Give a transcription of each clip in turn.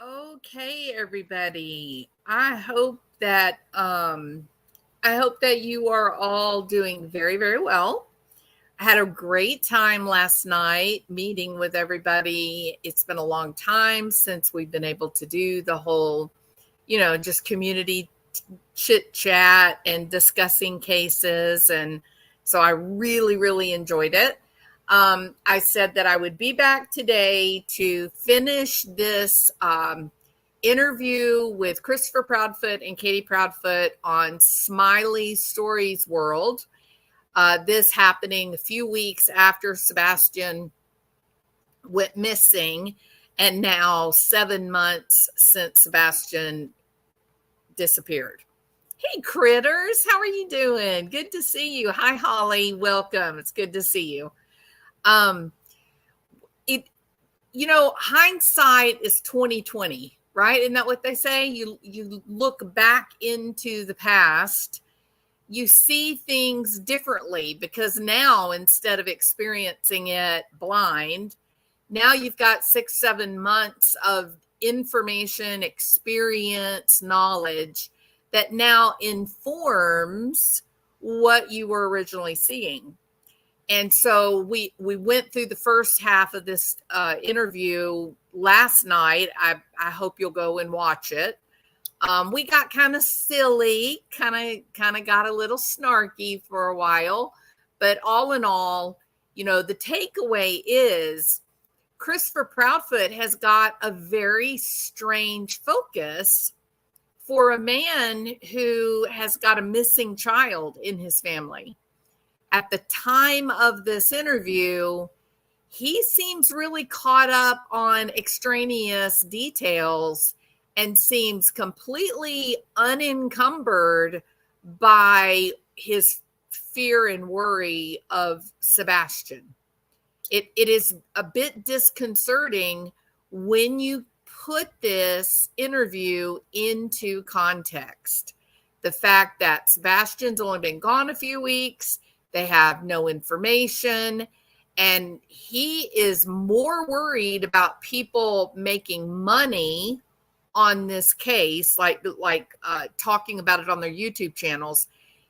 Okay, everybody. I hope that you are all doing very, very well. I had a great time last night meeting with everybody. It's been a long time since we've been able to do the whole, just community chit chat and discussing cases. And so I really, really enjoyed it. I said that I would be back today to finish this interview with Christopher Proudfoot and Katie Proudfoot on Smiley Stories World. This happening a few weeks after Sebastian went missing, and now 7 months since Sebastian disappeared. Hey, critters, how are you doing? Good to see you. Hi, Holly. Welcome. It's good to see you. Um, it, hindsight is 2020, right? Isn't that what they say? You look back into the past, you see things differently because now instead of experiencing it blind, now you've got 6-7 months of information, experience, knowledge that now informs what you were originally seeing. And so we went through the first half of this interview last night. I hope you'll go and watch it. We got kind of silly, kind of got a little snarky for a while, but all in all, the takeaway is Christopher Proudfoot has got a very strange focus for a man who has got a missing child in his family. At the time of this interview, he seems really caught up on extraneous details and seems completely unencumbered by his fear and worry of Sebastian. It is a bit disconcerting when you put this interview into context. The fact that Sebastian's only been gone a few weeks, they have no information, and he is more worried about people making money on this case, like talking about it on their YouTube channels.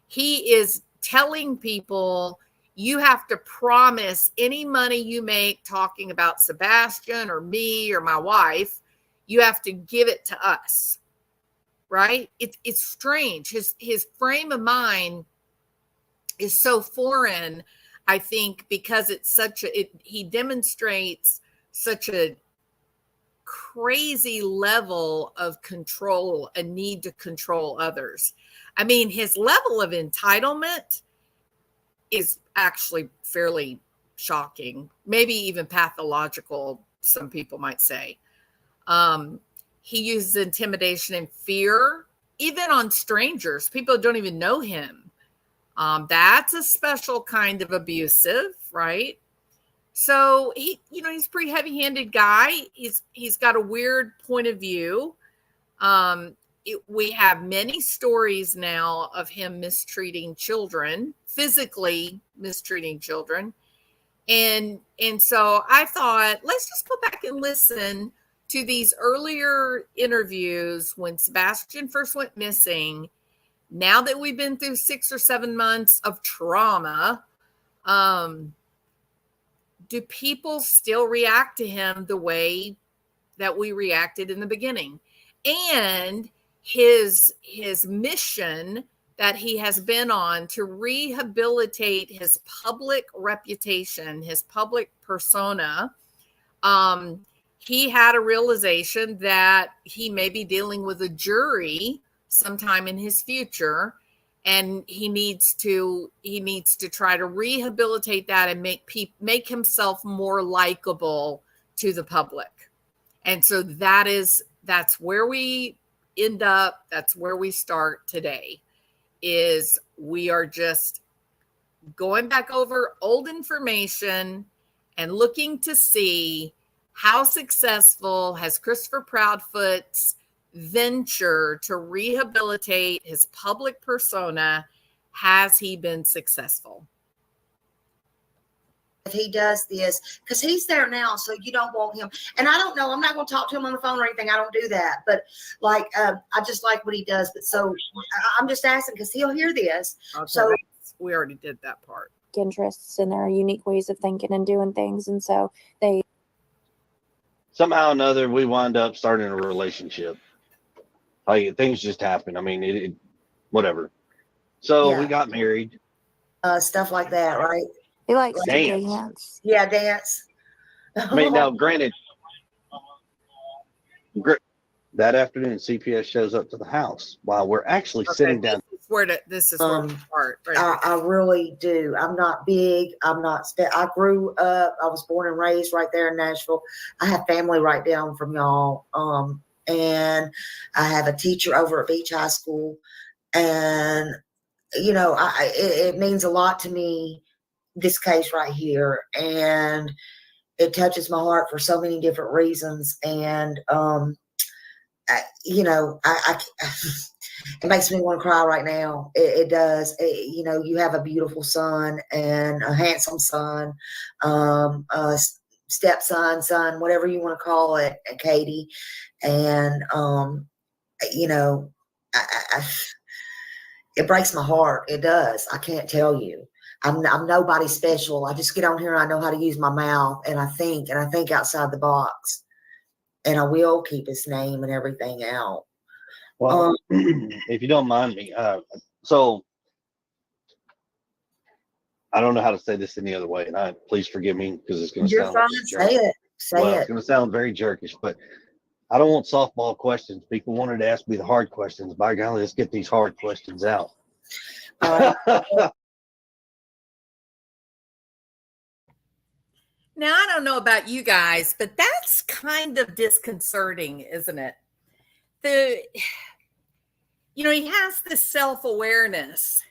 He is telling people, you have to promise any money you make talking about Sebastian or me or my wife, you have to give it to us. Right? It's strange. His frame of mind is so foreign, I think, because he demonstrates such a crazy level of control, a need to control others. I mean, his level of entitlement is actually fairly shocking, maybe even pathological, some people might say. He uses intimidation and fear, even on strangers, people who don't even know him. That's a special kind of abusive, right? So he's a pretty heavy-handed guy. He's got a weird point of view. We have many stories now of him mistreating children, physically mistreating children. And so I thought, let's just go back and listen to these earlier interviews when Sebastian first went missing. Now that we've been through 6 or 7 months of trauma, do people still react to him the way that we reacted in the beginning? And his mission that he has been on to rehabilitate his public reputation, his public persona. He had a realization that he may be dealing with a jury sometime in his future, and he needs to try to rehabilitate that and make himself more likable to the public. And so that's where we end up. That's where we start today, is we are just going back over old information and looking to see how successful has Christopher Proudfoot's venture to rehabilitate his public persona, has he been successful? if he does this, because he's there now, so you don't want him. And I don't know, I'm not going to talk to him on the phone or anything. I don't do that. But like, I just like what he does. But so I'm just asking because he'll hear this. Okay, so we already did that part. Interests and their unique ways of thinking and doing things. And so they somehow or another, we wind up starting a relationship. Like things just happen. I mean, it whatever. So we got married. Stuff like that, right? He likes to Dance. dance. Yeah, dance. I mean, now granted, that afternoon CPS shows up to the house while we're actually sitting down. This is where we start. Right? I really do. I'm not big. I'm not. I grew up. I was born and raised right there in Nashville. I have family right down from y'all. And I have a teacher over at Beach High School, and you know, it means a lot to me. This case right here, and it touches my heart for so many different reasons. And you know, it makes me want to cry right now. It does. You know, you have a beautiful son and a handsome son, a stepson, son, whatever you want to call it, Katie. And, you know, it breaks my heart. It does. I can't tell you. I'm nobody special. I just get on here and I know how to use my mouth, and I think outside the box, and I will keep his name and everything out. Well, if you don't mind me, so I don't know how to say this any other way, and please forgive me because it's going to sound fine. Say it. It's going to sound very jerkish, but I don't want softball questions. People wanted to ask me the hard questions. By golly, let's get these hard questions out. Now, I don't know about you guys, but that's kind of disconcerting, isn't it? You know, he has this self-awareness.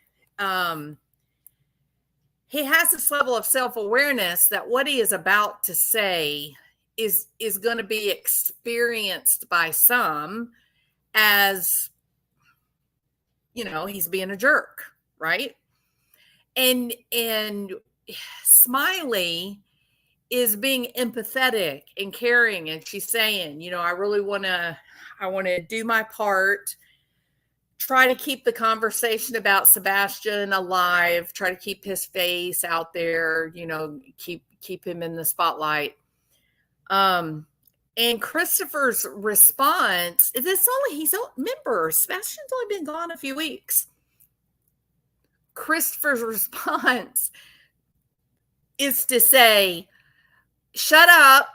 He has this level of self-awareness that what he is about to say is going to be experienced by some as, you know, he's being a jerk, right? And Smiley is being empathetic and caring, and she's saying, you know, I want to do my part, try to keep the conversation about Sebastian alive, try to keep his face out there, you know, keep him in the spotlight. And Christopher's response is remember, Sebastian's only been gone a few weeks. Christopher's response is to say, shut up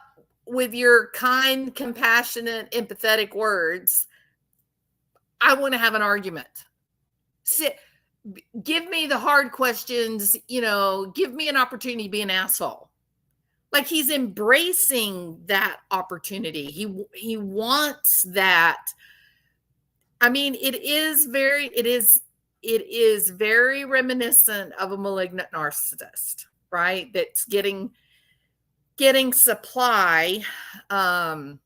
with your kind, compassionate, empathetic words. I want to have an argument. Give me the hard questions, you know, give me an opportunity to be an asshole. Like he's embracing that opportunity. He wants that. I mean, it is very reminiscent of a malignant narcissist, right? That's getting supply from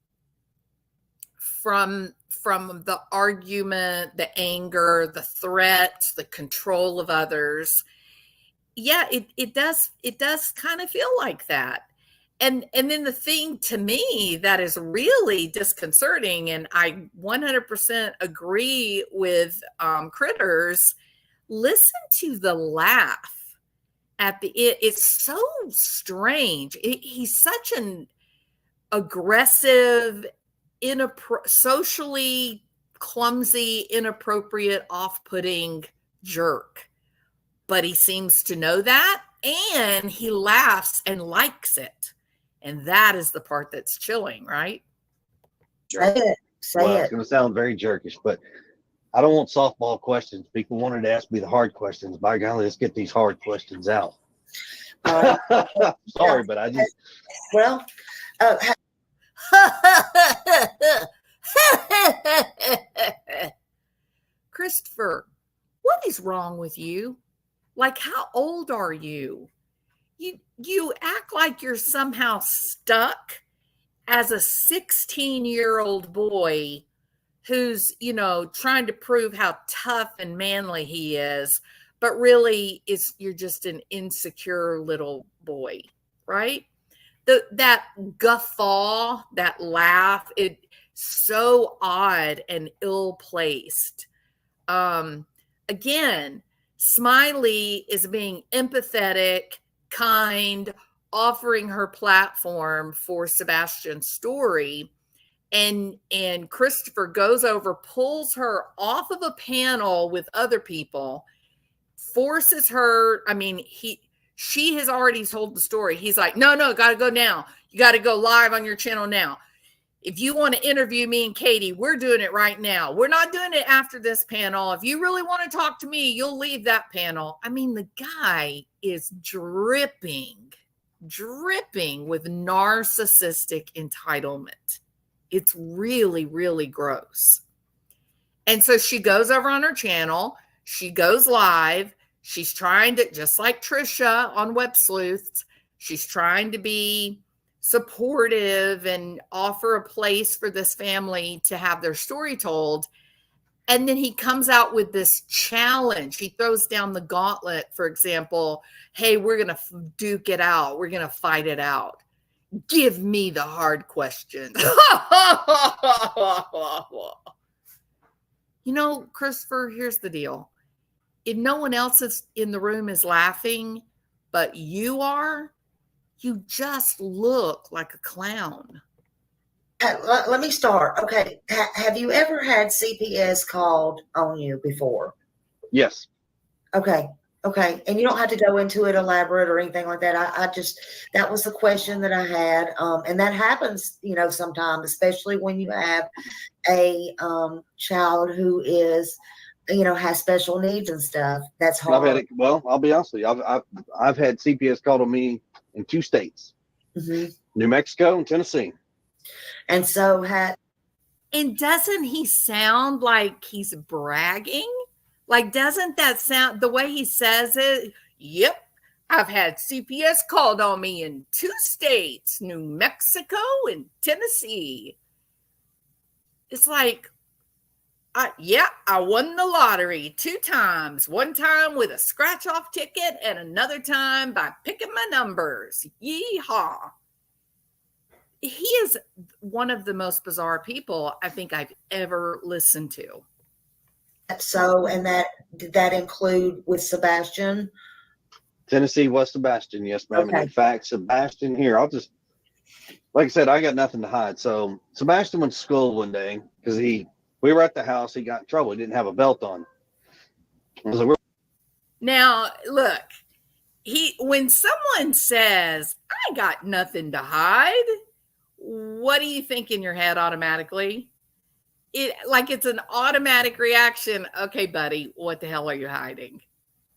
the argument, the anger, the threat, the control of others. Yeah, it does kind of feel like that. And then the thing to me that is really disconcerting, and I 100% agree with Critters, listen to the laugh at it's so strange. He's such an aggressive, socially clumsy, inappropriate, off-putting jerk, but he seems to know that, and he laughs and likes it, and that is the part that's chilling, right? Say it. It's going to sound very jerkish, but I don't want softball questions. People wanted to ask me the hard questions. By golly, let's get these hard questions out. Sorry, but I just... Well, Christopher, what is wrong with you? Like, how old are you? You act like you're somehow stuck as a 16-year-old boy who's, you know, trying to prove how tough and manly he is, but really you're just an insecure little boy. right? That guffaw, that laugh, it so odd and ill-placed. Again, Smiley is being empathetic, kind, offering her platform for Sebastian's story. And Christopher goes over, pulls her off of a panel with other people, forces her. I mean, she has already told the story. He's like, no, got to go now. You got to go live on your channel now. If you want to interview me and Katie, we're doing it right now. We're not doing it after this panel. If you really want to talk to me, you'll leave that panel. I mean, the guy is dripping with narcissistic entitlement. It's really, really gross. And so she goes over on her channel. She goes live. She's trying to, just like Trisha on Web Sleuths, she's trying to be supportive and offer a place for this family to have their story told. And then he comes out with this challenge. He throws down the gauntlet, for example, hey, we're going to duke it out. We're going to fight it out. Give me the hard questions. You know, Christopher, here's the deal. If no one else is in the room is laughing, but you are, you just look like a clown. Let me start. Okay. Have you ever had CPS called on you before? Yes. Okay. And you don't have to go into it elaborate or anything like that. I just, that was the question that I had. And that happens, you know, sometimes, especially when you have a child who is, you know, has special needs and stuff. That's hard. I've had it. Well, I'll be honest with you. I've had CPS called on me in 2 states, New Mexico and Tennessee. And so and doesn't he sound like he's bragging? Like, doesn't that sound, the way he says it? Yep, I've had CPS called on me in 2 states, New Mexico and Tennessee. It's like, I won the lottery 2 times. One time with a scratch-off ticket and another time by picking my numbers. Yeehaw. He is one of the most bizarre people I think I've ever listened to. So, and did that include with Sebastian? Tennessee was Sebastian, yes, ma'am. Okay. And in fact, Sebastian here, I'll just, like I said, I got nothing to hide. So Sebastian went to school one day because we were at the house. He got in trouble. He didn't have a belt on. I was like, now, look, when someone says, I got nothing to hide, what do you think in your head automatically? It's an automatic reaction. Okay, buddy, what the hell are you hiding?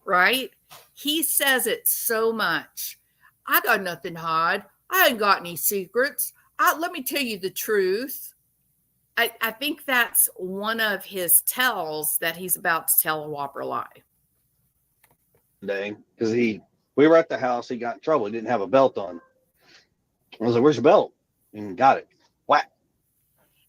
Right? He says it so much. I got nothing to hide. I ain't got any secrets. Let me tell you the truth. I think that's one of his tells that he's about to tell a whopper lie. Day because we were at the house. He got in trouble. He didn't have a belt on. I was like, where's your belt? And got it. Whack.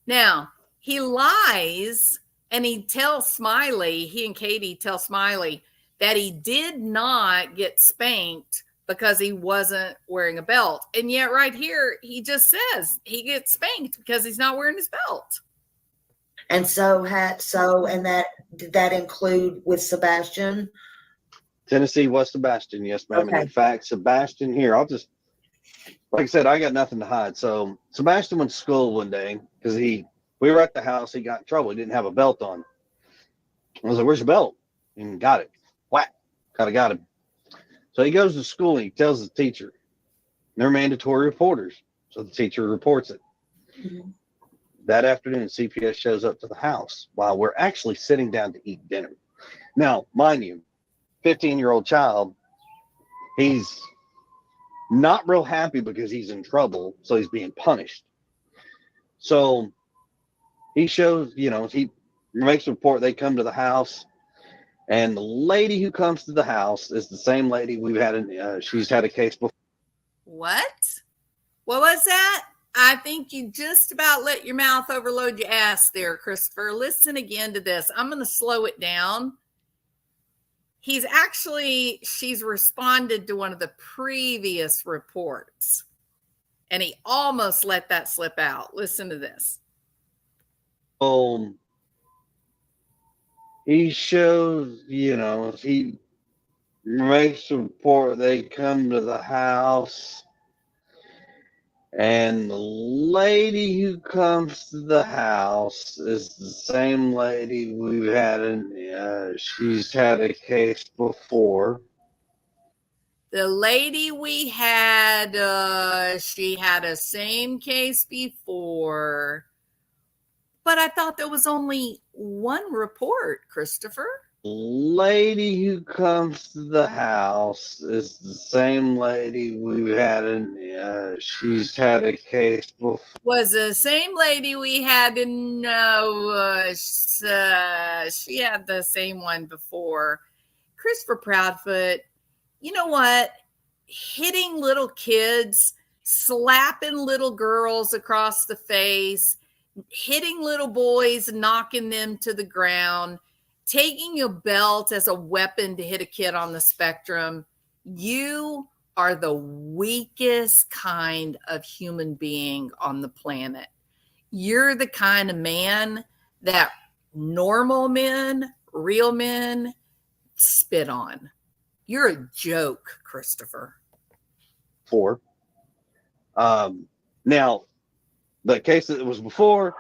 Now, he lies and he tells Smiley, he and Katie tell Smiley that he did not get spanked because he wasn't wearing a belt. And yet right here, he just says he gets spanked because he's not wearing his belt. And did that include with Sebastian? Tennessee was Sebastian, yes, ma'am. Okay. And in fact, Sebastian here, I'll just, like I said, I got nothing to hide. So Sebastian went to school one day because we were at the house. He got in trouble. He didn't have a belt on. I was like, where's your belt? And got it. Whack. Got him. So he goes to school and he tells the teacher. They're mandatory reporters. So the teacher reports it. Mm-hmm. That afternoon, CPS shows up to the house while we're actually sitting down to eat dinner. Now, mind you, 15-year-old child, he's not real happy because he's in trouble, so he's being punished. So he shows, he makes a report. They come to the house, and the lady who comes to the house is the same lady we've had. She's had a case before. What? What was that? I think you just about let your mouth overload your ass there, Christopher. Listen again to this. I'm going to slow it down. she's responded to one of the previous reports, and he almost let that slip out. Listen to this. He shows, he makes a report. They come to the house, and the lady who comes to the house is the same lady we've had she's had a case before. The lady we had, she had a same case before, but I thought there was only one report, Christopher. Lady who comes to the house is the same lady we've had she's had a case before. Was the same lady we had in she had the same one before. Christopher Proudfoot, you know what? Hitting little kids, slapping little girls across the face, hitting little boys, knocking them to the ground, taking a belt as a weapon to hit a kid on the spectrum. You are the weakest kind of human being on the planet. You're the kind of man that normal men, real men, spit on. You're a joke, Christopher. Now, the case that was before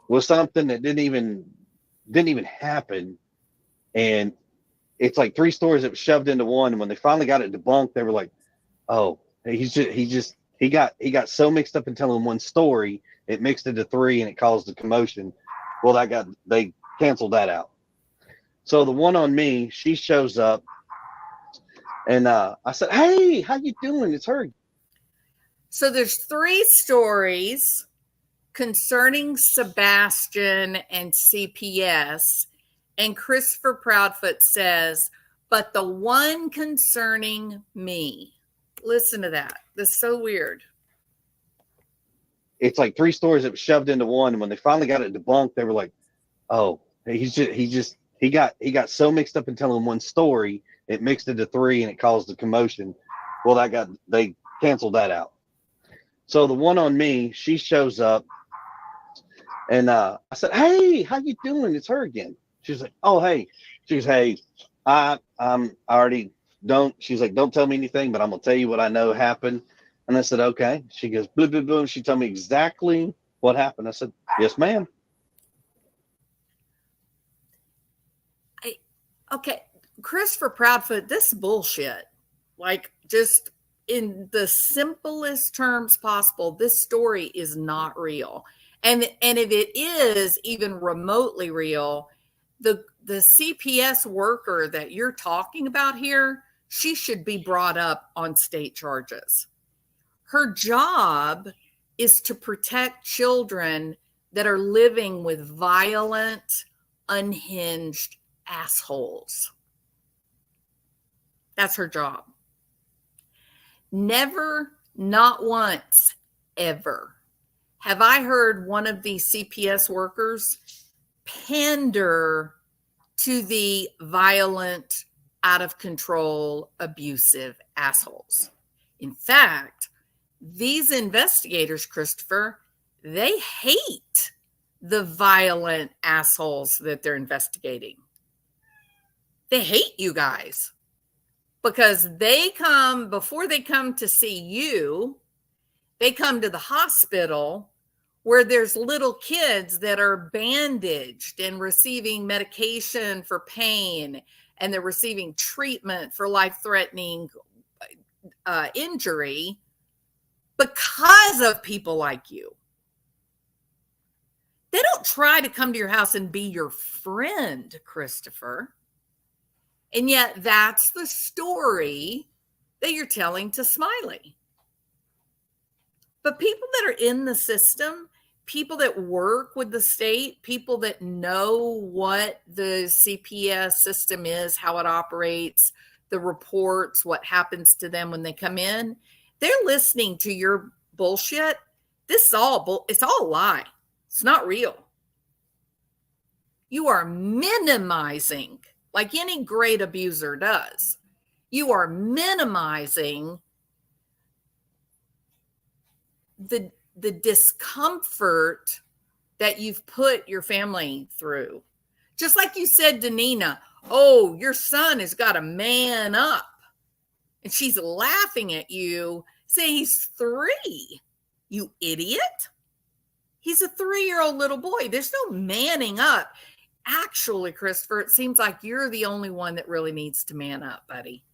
was something that didn't even happen, and it's like 3 stories that was shoved into one. And when they finally got it debunked, they were like, "Oh, he got so mixed up in telling one story, it mixed into 3, and it caused a commotion." Well, they canceled that out. So the one on me, she shows up, and I said, "Hey, how you doing? It's her." So there's 3 stories concerning Sebastian and CPS, and Christopher Proudfoot says, but the one concerning me. Listen to that. That's so weird. It's like 3 stories that was shoved into one, and when they finally got it debunked, they were like, "Oh, he got so mixed up in telling one story, it mixed into 3, and it caused a commotion." Well, they canceled that out. So the one on me, she shows up, and I said, "Hey, how you doing? It's her again." She's like, "Oh, hey." She goes, "Hey, I already don't." She's like, "Don't tell me anything, but I'm gonna tell you what I know happened." And I said, "Okay." She goes, "Boom, boom, boom." She told me exactly what happened. I said, "Yes, ma'am." Okay, Christopher Proudfoot, this is bullshit. Like, just in the simplest terms possible, this story is not real. And if it is even remotely real, the CPS worker that you're talking about here, she should be brought up on state charges. Her job is to protect children that are living with violent, unhinged assholes. That's her job. Never, not once, ever have I heard one of these CPS workers pander to the violent, out of control, abusive assholes. In fact, these investigators, Christopher, they hate the violent assholes that they're investigating. They hate you guys because before they come to see you, they come to the hospital where there's little kids that are bandaged and receiving medication for pain, and they're receiving treatment for life-threatening injury because of people like you. They don't try to come to your house and be your friend, Christopher. And yet that's the story that you're telling to Smiley. But people that are in the system, people that work with the state, people that know what the CPS system is, how it operates, the reports, what happens to them when they come in, they're listening to your bullshit. It's all a lie. It's not real. You are minimizing like any great abuser does. You are minimizing the discomfort that you've put your family through. Just like you said to Nina, oh, your son has got to man up. And she's laughing at you, saying he's 3. You idiot. He's a 3-year-old little boy. There's no manning up. Actually, Christopher, it seems like you're the only one that really needs to man up, buddy.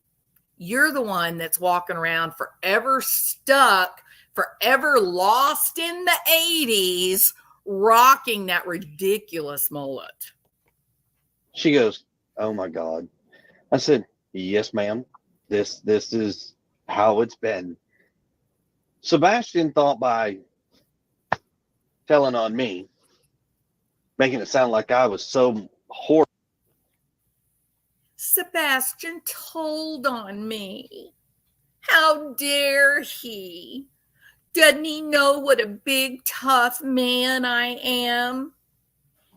You're the one that's walking around forever stuck, forever lost in the 80s, rocking that ridiculous mullet. She goes, oh my God. I said, yes, ma'am. This is how it's been. Sebastian thought by telling on me, making it sound like I was so horrible. Sebastian told on me. How dare he? Doesn't he know what a big, tough man I am?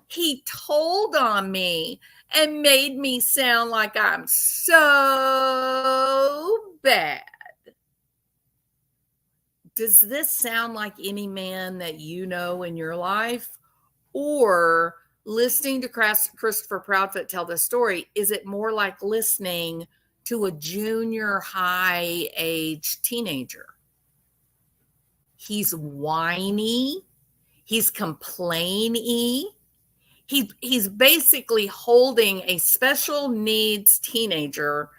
He told on me and made me sound like I'm so bad. Does this sound like any man that you know in your life? Or listening to Christopher Proudfoot tell this story, is it more like listening to a junior high age teenager? He's whiny. He's complaining. He's basically holding a special needs teenager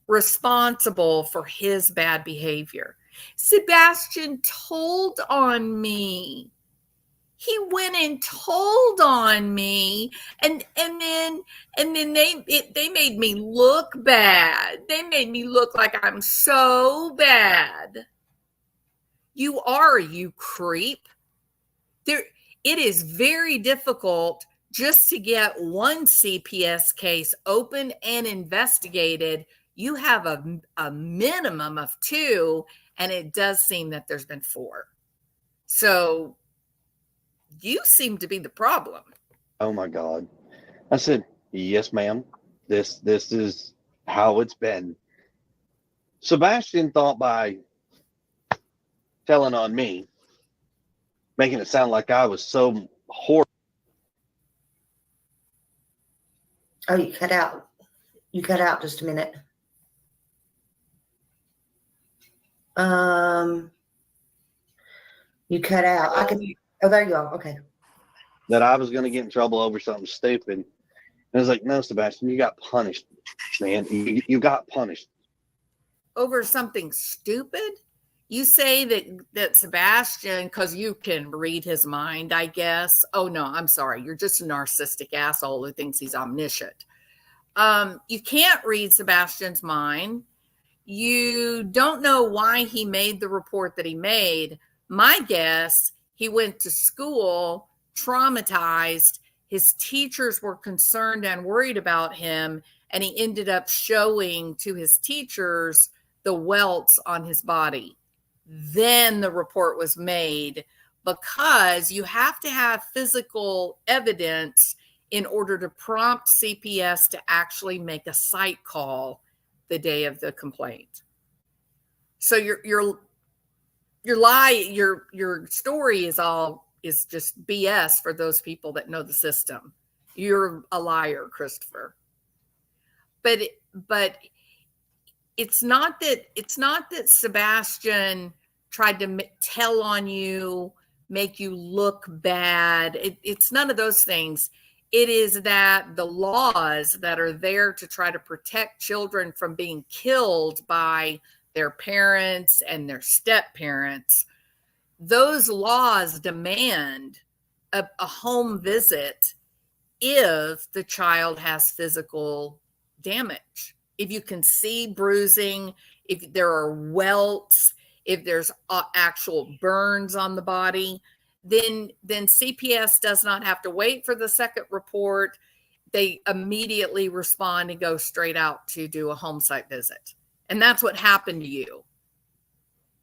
responsible for his bad behavior. Sebastian told on me. He went and told on me, and then they made me look bad. They made me look like I'm so bad. You are, you creep. It is very difficult just to get one CPS case opened and investigated. You have a minimum of 2, and it does seem that there's been 4. So you seem to be the problem. Oh my God. I said, yes, ma'am. This is how it's been. Sebastian thought by telling on me, making it sound like I was so horrible. Oh, you cut out. You cut out just a minute. You cut out. Oh, there you go. Okay. That I was going to get in trouble over something stupid. And I was like, no, Sebastian, you got punished, man. You got punished. Over something stupid? You say that Sebastian, because you can read his mind, I guess. Oh, no, I'm sorry. You're just a narcissistic asshole who thinks he's omniscient. You can't read Sebastian's mind. You don't know why he made the report that he made. My guess, he went to school traumatized. His teachers were concerned and worried about him, and he ended up showing to his teachers the welts on his body. Then the report was made, because you have to have physical evidence in order to prompt CPS to actually make a site call the day of the complaint. So your story is just BS for those people that know the system. You're a liar, Christopher. But it's not that Sebastian tried to tell on you, make you look bad. It's none of those things. It is that the laws that are there to try to protect children from being killed by their parents and their step-parents, those laws demand a home visit if the child has physical damage. If you can see bruising, if there are welts, if there's actual burns on the body, then CPS does not have to wait for the second report. They immediately respond and go straight out to do a home site visit. And that's what happened to you.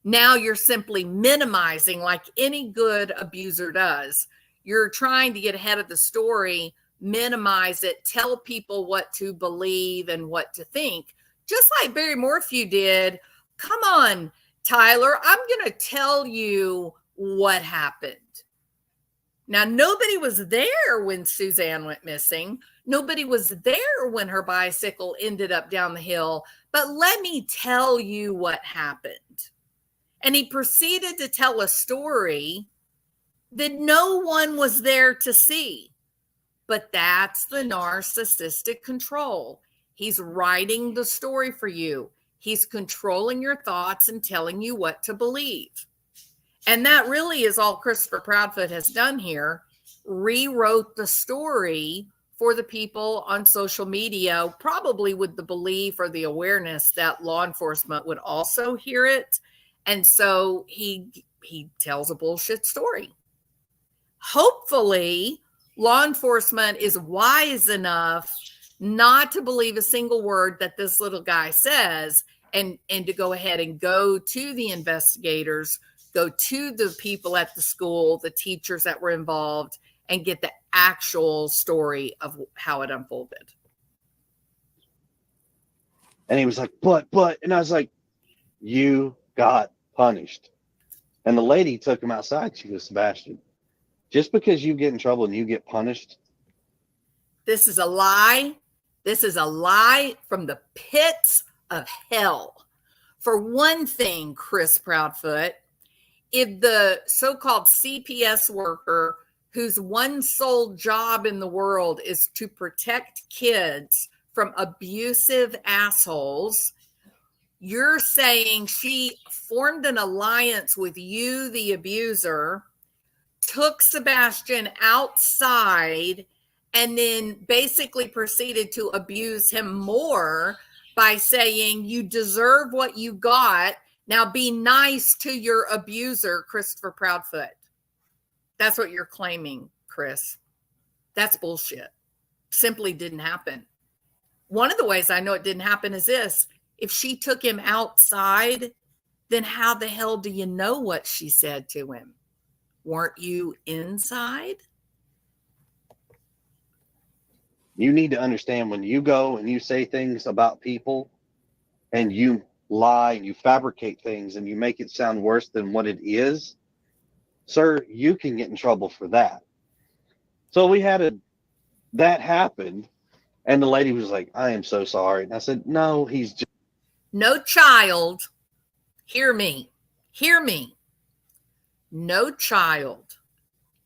Now you're simply minimizing, like any good abuser does. You're trying to get ahead of the story, minimize it, tell people what to believe and what to think, just like Barry Morphew did. Come on, Tyler, I'm going to tell you what happened. Now, nobody was there when Suzanne went missing. Nobody was there when her bicycle ended up down the hill. But let me tell you what happened. And he proceeded to tell a story that no one was there to see. But that's the narcissistic control. He's writing the story for you. He's controlling your thoughts and telling you what to believe. And that really is all Christopher Proudfoot has done here. Rewrote the story for the people on social media, probably with the belief or the awareness that law enforcement would also hear it. And so he tells a bullshit story. Hopefully, law enforcement is wise enough not to believe a single word that this little guy says, and to go ahead and go to the investigators, go to the people at the school, the teachers that were involved, and get the actual story of how it unfolded. And he was like, but, and I was like, you got punished. And the lady took him outside. She goes, Sebastian, just because you get in trouble and you get punished. This is a lie. This is a lie from the pits of hell. For one thing, Chris Proudfoot, if the so-called CPS worker whose one sole job in the world is to protect kids from abusive assholes, you're saying she formed an alliance with you, the abuser, took Sebastian outside, and then basically proceeded to abuse him more by saying, you deserve what you got. Now be nice to your abuser, Christopher Proudfoot. That's what you're claiming, Chris. That's bullshit. Simply didn't happen. One of the ways I know it didn't happen is this. If she took him outside, then how the hell do you know what she said to him? Weren't you inside? You need to understand, when you go and you say things about people and you lie and you fabricate things and you make it sound worse than what it is, sir, you can get in trouble for that. So that happened, and the lady was like, I am so sorry. And I said, no, he's just. No child, hear me, no child,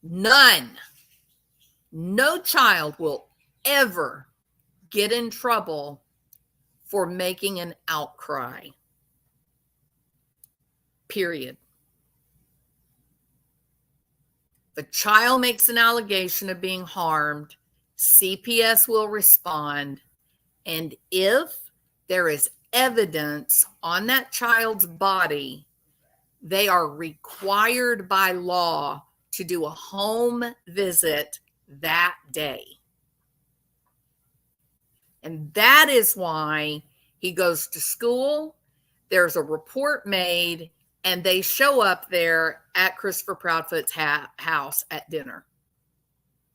none, no child will ever get in trouble for making an outcry. Period. The child makes an allegation of being harmed, CPS will respond, and if there is evidence on that child's body, they are required by law to do a home visit that day. And that is why he goes to school. There's a report made, and they show up there at Christopher Proudfoot's house at dinner.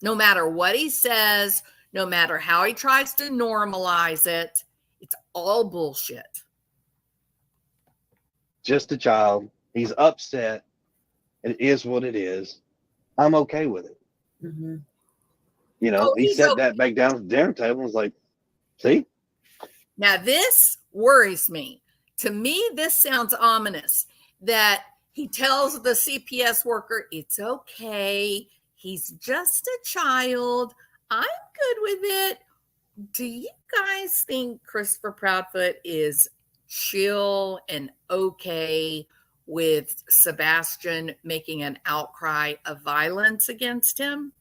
No matter what he says, no matter how he tries to normalize it, it's all bullshit. Just a child. He's upset. It is what it is. I'm okay with it. Mm-hmm. You know, he sat that back down at the dinner table and was like, see? Now, this worries me. To me, this sounds ominous, that he tells the CPS worker, it's okay. He's just a child. I'm good with it. Do you guys think Christopher Proudfoot is chill and okay with Sebastian making an outcry of violence against him?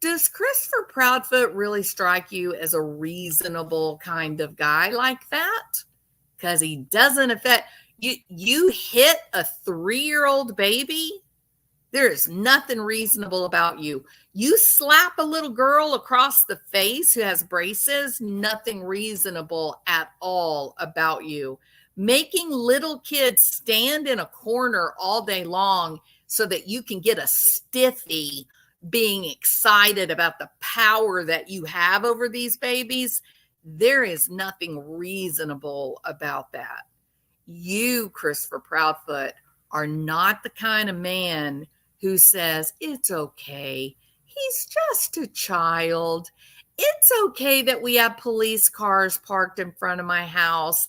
Does Christopher Proudfoot really strike you as a reasonable kind of guy like that? Because he doesn't affect you. You hit a 3-year-old baby. There is nothing reasonable about you. You slap a little girl across the face who has braces, nothing reasonable at all about you. Making little kids stand in a corner all day long so that you can get a stiffy being excited about the power that you have over these babies, there is nothing reasonable about that. You, Christopher Proudfoot, are not the kind of man who says, it's okay. He's just a child. It's okay that we have police cars parked in front of my house.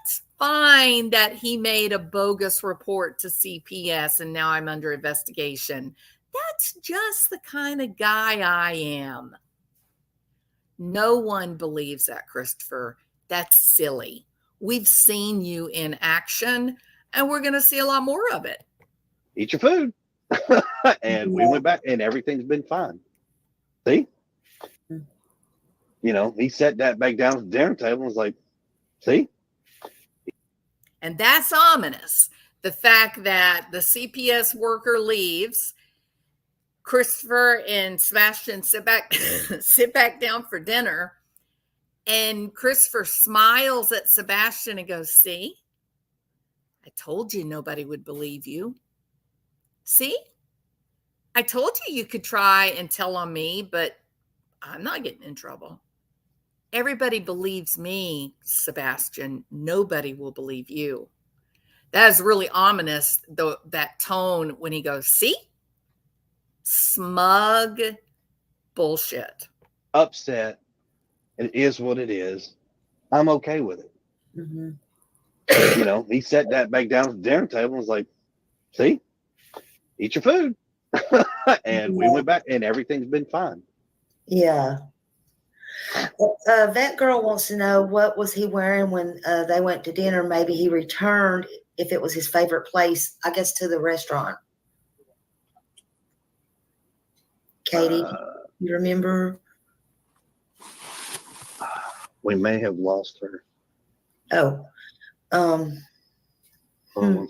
It's fine that he made a bogus report to CPS and now I'm under investigation. That's just the kind of guy I am. No one believes that, Christopher. That's silly. We've seen you in action, and we're going to see a lot more of it. Eat your food. And we went back, and everything's been fine. See? You know, he sat that back down at the dinner table and was like, see? And that's ominous. The fact that the CPS worker leaves, Christopher and Sebastian sit back down for dinner, and Christopher smiles at Sebastian and goes, see, I told you nobody would believe you. See, I told you could try and tell on me, but I'm not getting in trouble. Everybody believes me, Sebastian. Nobody will believe you. That is really ominous, though, that tone when he goes, see? Smug bullshit. Upset. It is what it is. I'm okay with it. Mm-hmm. You know, he sat that back down at the dinner table and was like, see? Eat your food. And we went back, and everything's been fine. Yeah. That girl wants to know what was he wearing when they went to dinner. Maybe he returned, if it was his favorite place, I guess, to the restaurant. Katie, you remember? We may have lost her. Oh, Um, oh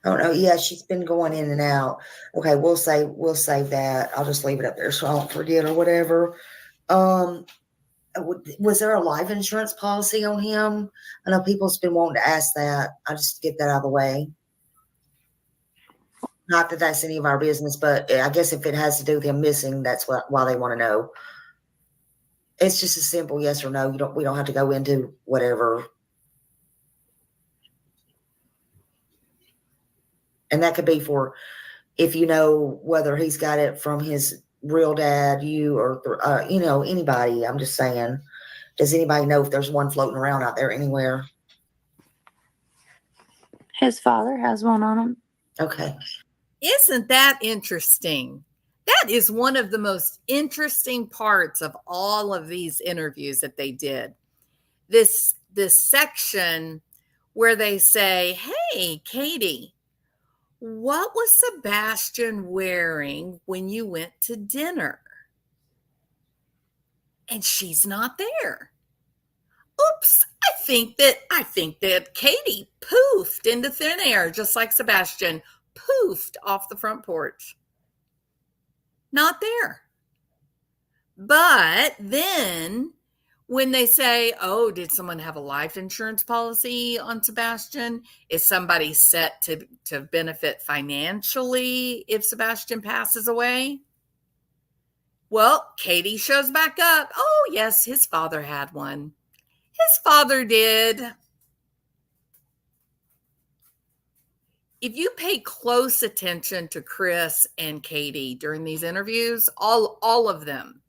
no, yeah, she's been going in and out. Okay, we'll save that. I'll just leave it up there so I don't forget or whatever. Was there a life insurance policy on him? I know people's been wanting to ask that. I'll just get that out of the way. Not that that's any of our business, but I guess if it has to do with him missing, that's why they want to know. It's just a simple yes or no. We don't have to go into whatever. And that could be for if you know whether he's got it from his real dad, you, or anybody. I'm just saying, does anybody know if there's one floating around out there anywhere? His father has one on him. Okay. Isn't that interesting? That is one of the most interesting parts of all of these interviews that they did. This section where they say, hey, Katie, what was Sebastian wearing when you went to dinner? And she's not there. Oops, I think that Katie poofed into thin air, just like Sebastian poofed off the front porch. Not there. But then when they say, oh, did someone have a life insurance policy on Sebastian? Is somebody set to benefit financially if Sebastian passes away? Well, Katie shows back up. Oh, yes, his father had one. His father did. If you pay close attention to Chris and Katie during these interviews, all of them,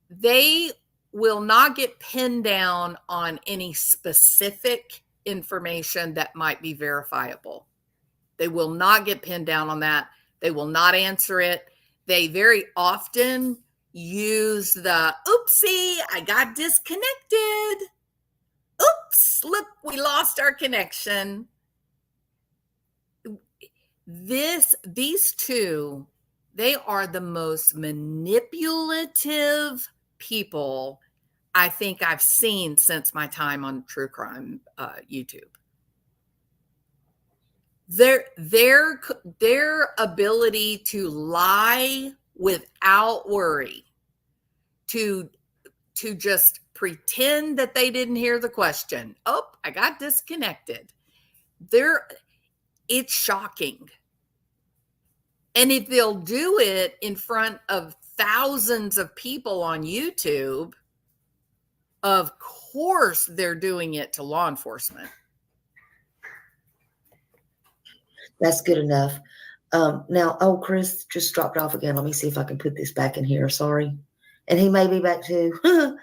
they will not get pinned down on any specific information that might be verifiable. They will not get pinned down on that. They will not answer it. They very often use the, oopsie, I got disconnected. Oops, look, we lost our connection. These two, they are the most manipulative people I think I've seen since my time on True Crime YouTube. Their ability to lie without worry, to just pretend that they didn't hear the question. Oh, I got disconnected. It's shocking. And if they'll do it in front of thousands of people on YouTube, of course they're doing it to law enforcement. That's good enough. Now, oh, Chris just dropped off again. Let me see if I can put this back in here. Sorry. And he may be back too. Let's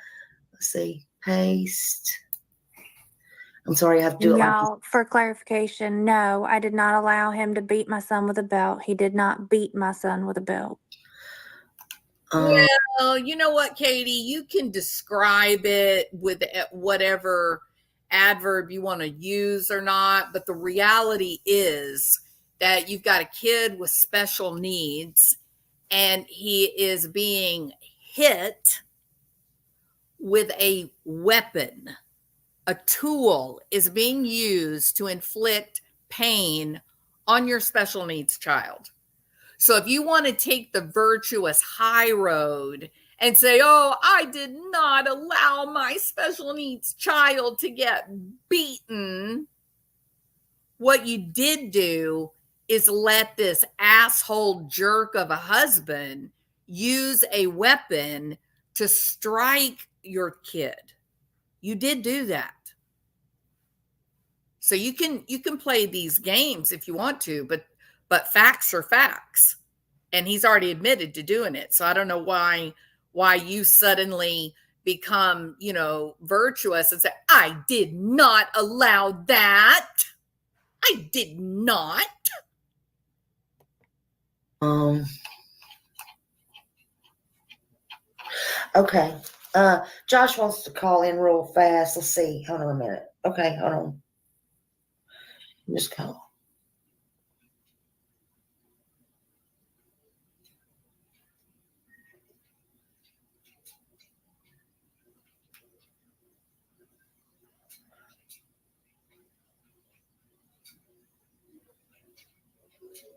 see. Paste. I'm sorry, I have to do it like this. Y'all, for clarification, no, I did not allow him to beat my son with a belt. He did not beat my son with a belt. Well, you know what, Katie? You can describe it with whatever adverb you want to use or not, but the reality is that you've got a kid with special needs and he is being hit with a weapon. A tool is being used to inflict pain on your special needs child. So if you want to take the virtuous high road and say, oh, I did not allow my special needs child to get beaten, what you did do is let this asshole jerk of a husband use a weapon to strike your kid. You did do that. So you can play these games if you want to, but facts are facts. And he's already admitted to doing it. So I don't know why you suddenly become, virtuous and say, I did not allow that. I did not. Okay. Josh wants to call in real fast. Let's see. Hold on a minute. Okay, hold on. Just call.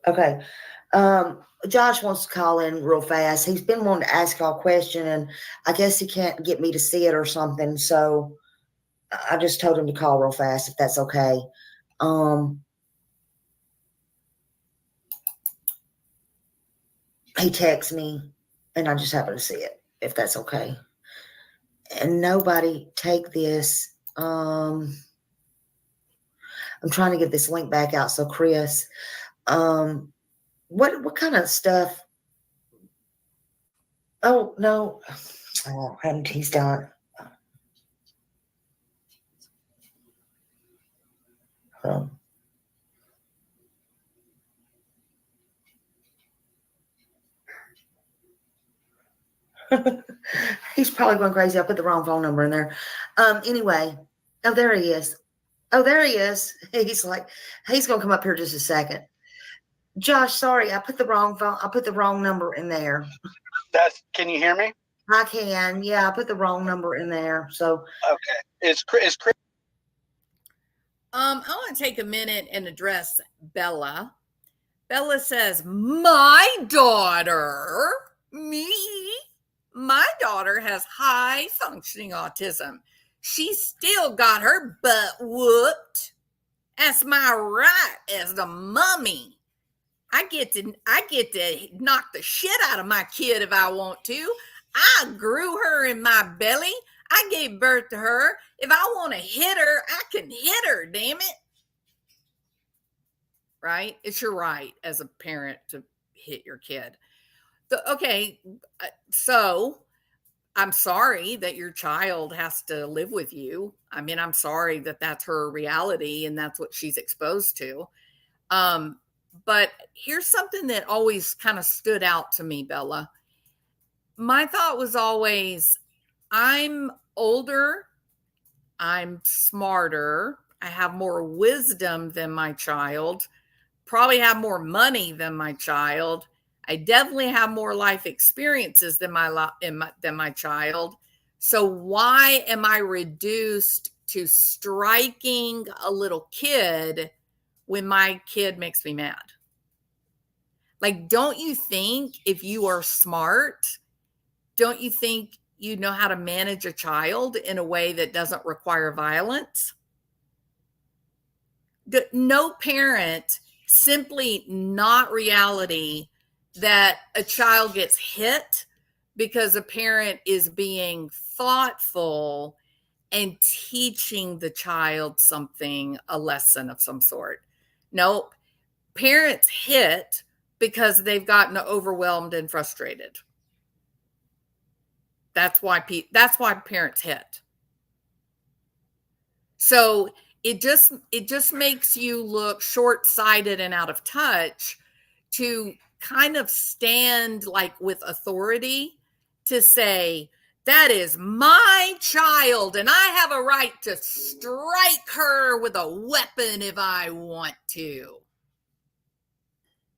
Okay. Josh wants to call in real fast. He's been wanting to ask y'all a question, and I guess he can't get me to see it or something. So I just told him to call real fast, if that's okay. He texts me, and I just happen to see it, if that's okay. And nobody take this. I'm trying to get this link back out. So Chris, what kind of stuff? Oh no, he's done. He's probably going crazy. I put the wrong phone number in there. Anyway, oh, there he is. Oh, there he is. He's like, he's going to come up here just a second. Josh, sorry, I put the wrong phone. I put the wrong number in there. Can you hear me? I can. Yeah, I put the wrong number in there. So okay, is Chris? I want to take a minute and address Bella. Bella says, my daughter has high functioning autism. She still got her butt whooped. That's my right as the mommy. I get to knock the shit out of my kid if I want to. I grew her in my belly. I gave birth to her. If I want to hit her, I can hit her, damn it. Right? It's your right as a parent to hit your kid. Okay, so I'm sorry that your child has to live with you. I mean, I'm sorry that that's her reality and that's what she's exposed to. But here's something that always kind of stood out to me, Bella. My thought was always, I'm older, I'm smarter, I have more wisdom than my child, probably have more money than my child. I definitely have more life experiences than my child. So why am I reduced to striking a little kid when my kid makes me mad? Like, don't you think if you are smart, don't you think you know how to manage a child in a way that doesn't require violence? No parent, simply not reality, that a child gets hit because a parent is being thoughtful and teaching the child something, a lesson of some sort. Nope. Parents hit because they've gotten overwhelmed and frustrated. That's why parents hit. So it just makes you look short-sighted and out of touch to kind of stand like with authority to say, that is my child and I have a right to strike her with a weapon if I want to.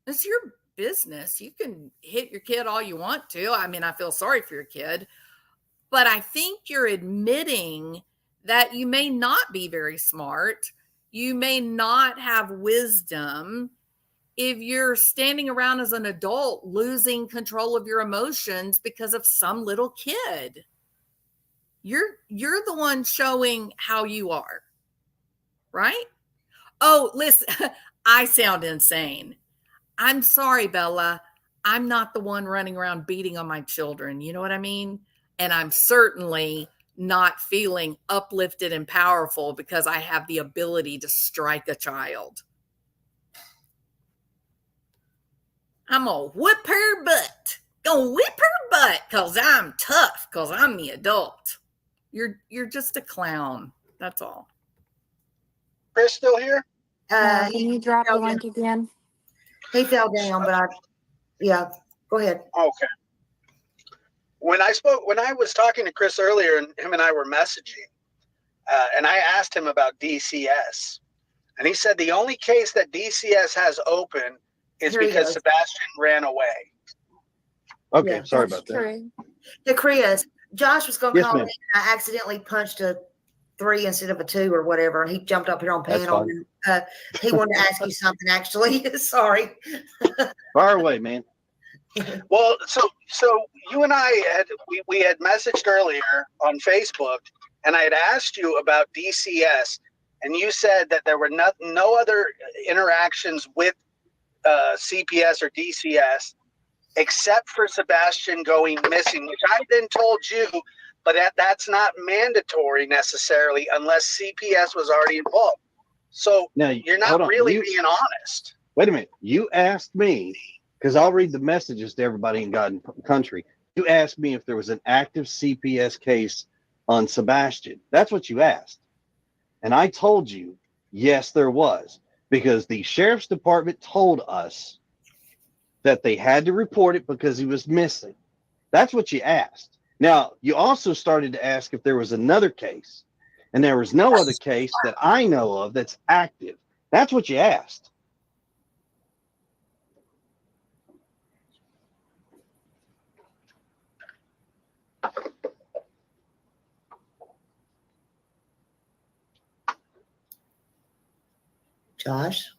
It's your business. You can hit your kid all you want to. I mean, I feel sorry for your kid, but I think you're admitting that you may not be very smart. You may not have wisdom if you're standing around as an adult losing control of your emotions because of some little kid. You're the one showing how you are, right? Oh, listen, I sound insane. I'm sorry, Bella. I'm not the one running around beating on my children. You know what I mean? And I'm certainly not feeling uplifted and powerful because I have the ability to strike a child. I'm gonna whip her butt. Gonna whip her butt because I'm tough, because I'm the adult. You're just a clown. That's all. Chris still here? Can He you drop the fell link again? fell down, but yeah, go ahead. Okay. When I was talking to Chris earlier, and him and I were messaging, and I asked him about DCS, and he said the only case that DCS has open is Here he because goes. Sebastian ran away. Okay, Yeah, sorry That's about that. true. Hey, Chris, Josh was going to Yes, call ma'am. me. I accidentally punched a 3 instead of a 2 or whatever, and he jumped up here on That's panel. fine. And, he wanted to ask you something, actually. Sorry. Fire away, man. Well, so you and I we had messaged earlier on Facebook, and I had asked you about DCS, and you said that there were no other interactions with CPS or DCS except for Sebastian going missing, which I then told you, but that's not mandatory necessarily unless CPS was already involved. So Now, you're hold not on. really being honest. Wait a minute. You asked me, because I'll read the messages to everybody in God and Country. You asked me if there was an active CPS case on Sebastian. That's what you asked. And I told you, yes, there was, because the sheriff's department told us that they had to report it because he was missing. That's what you asked. Now, you also started to ask if there was another case, and there was no other case that I know of that's active. That's what you asked. Josh?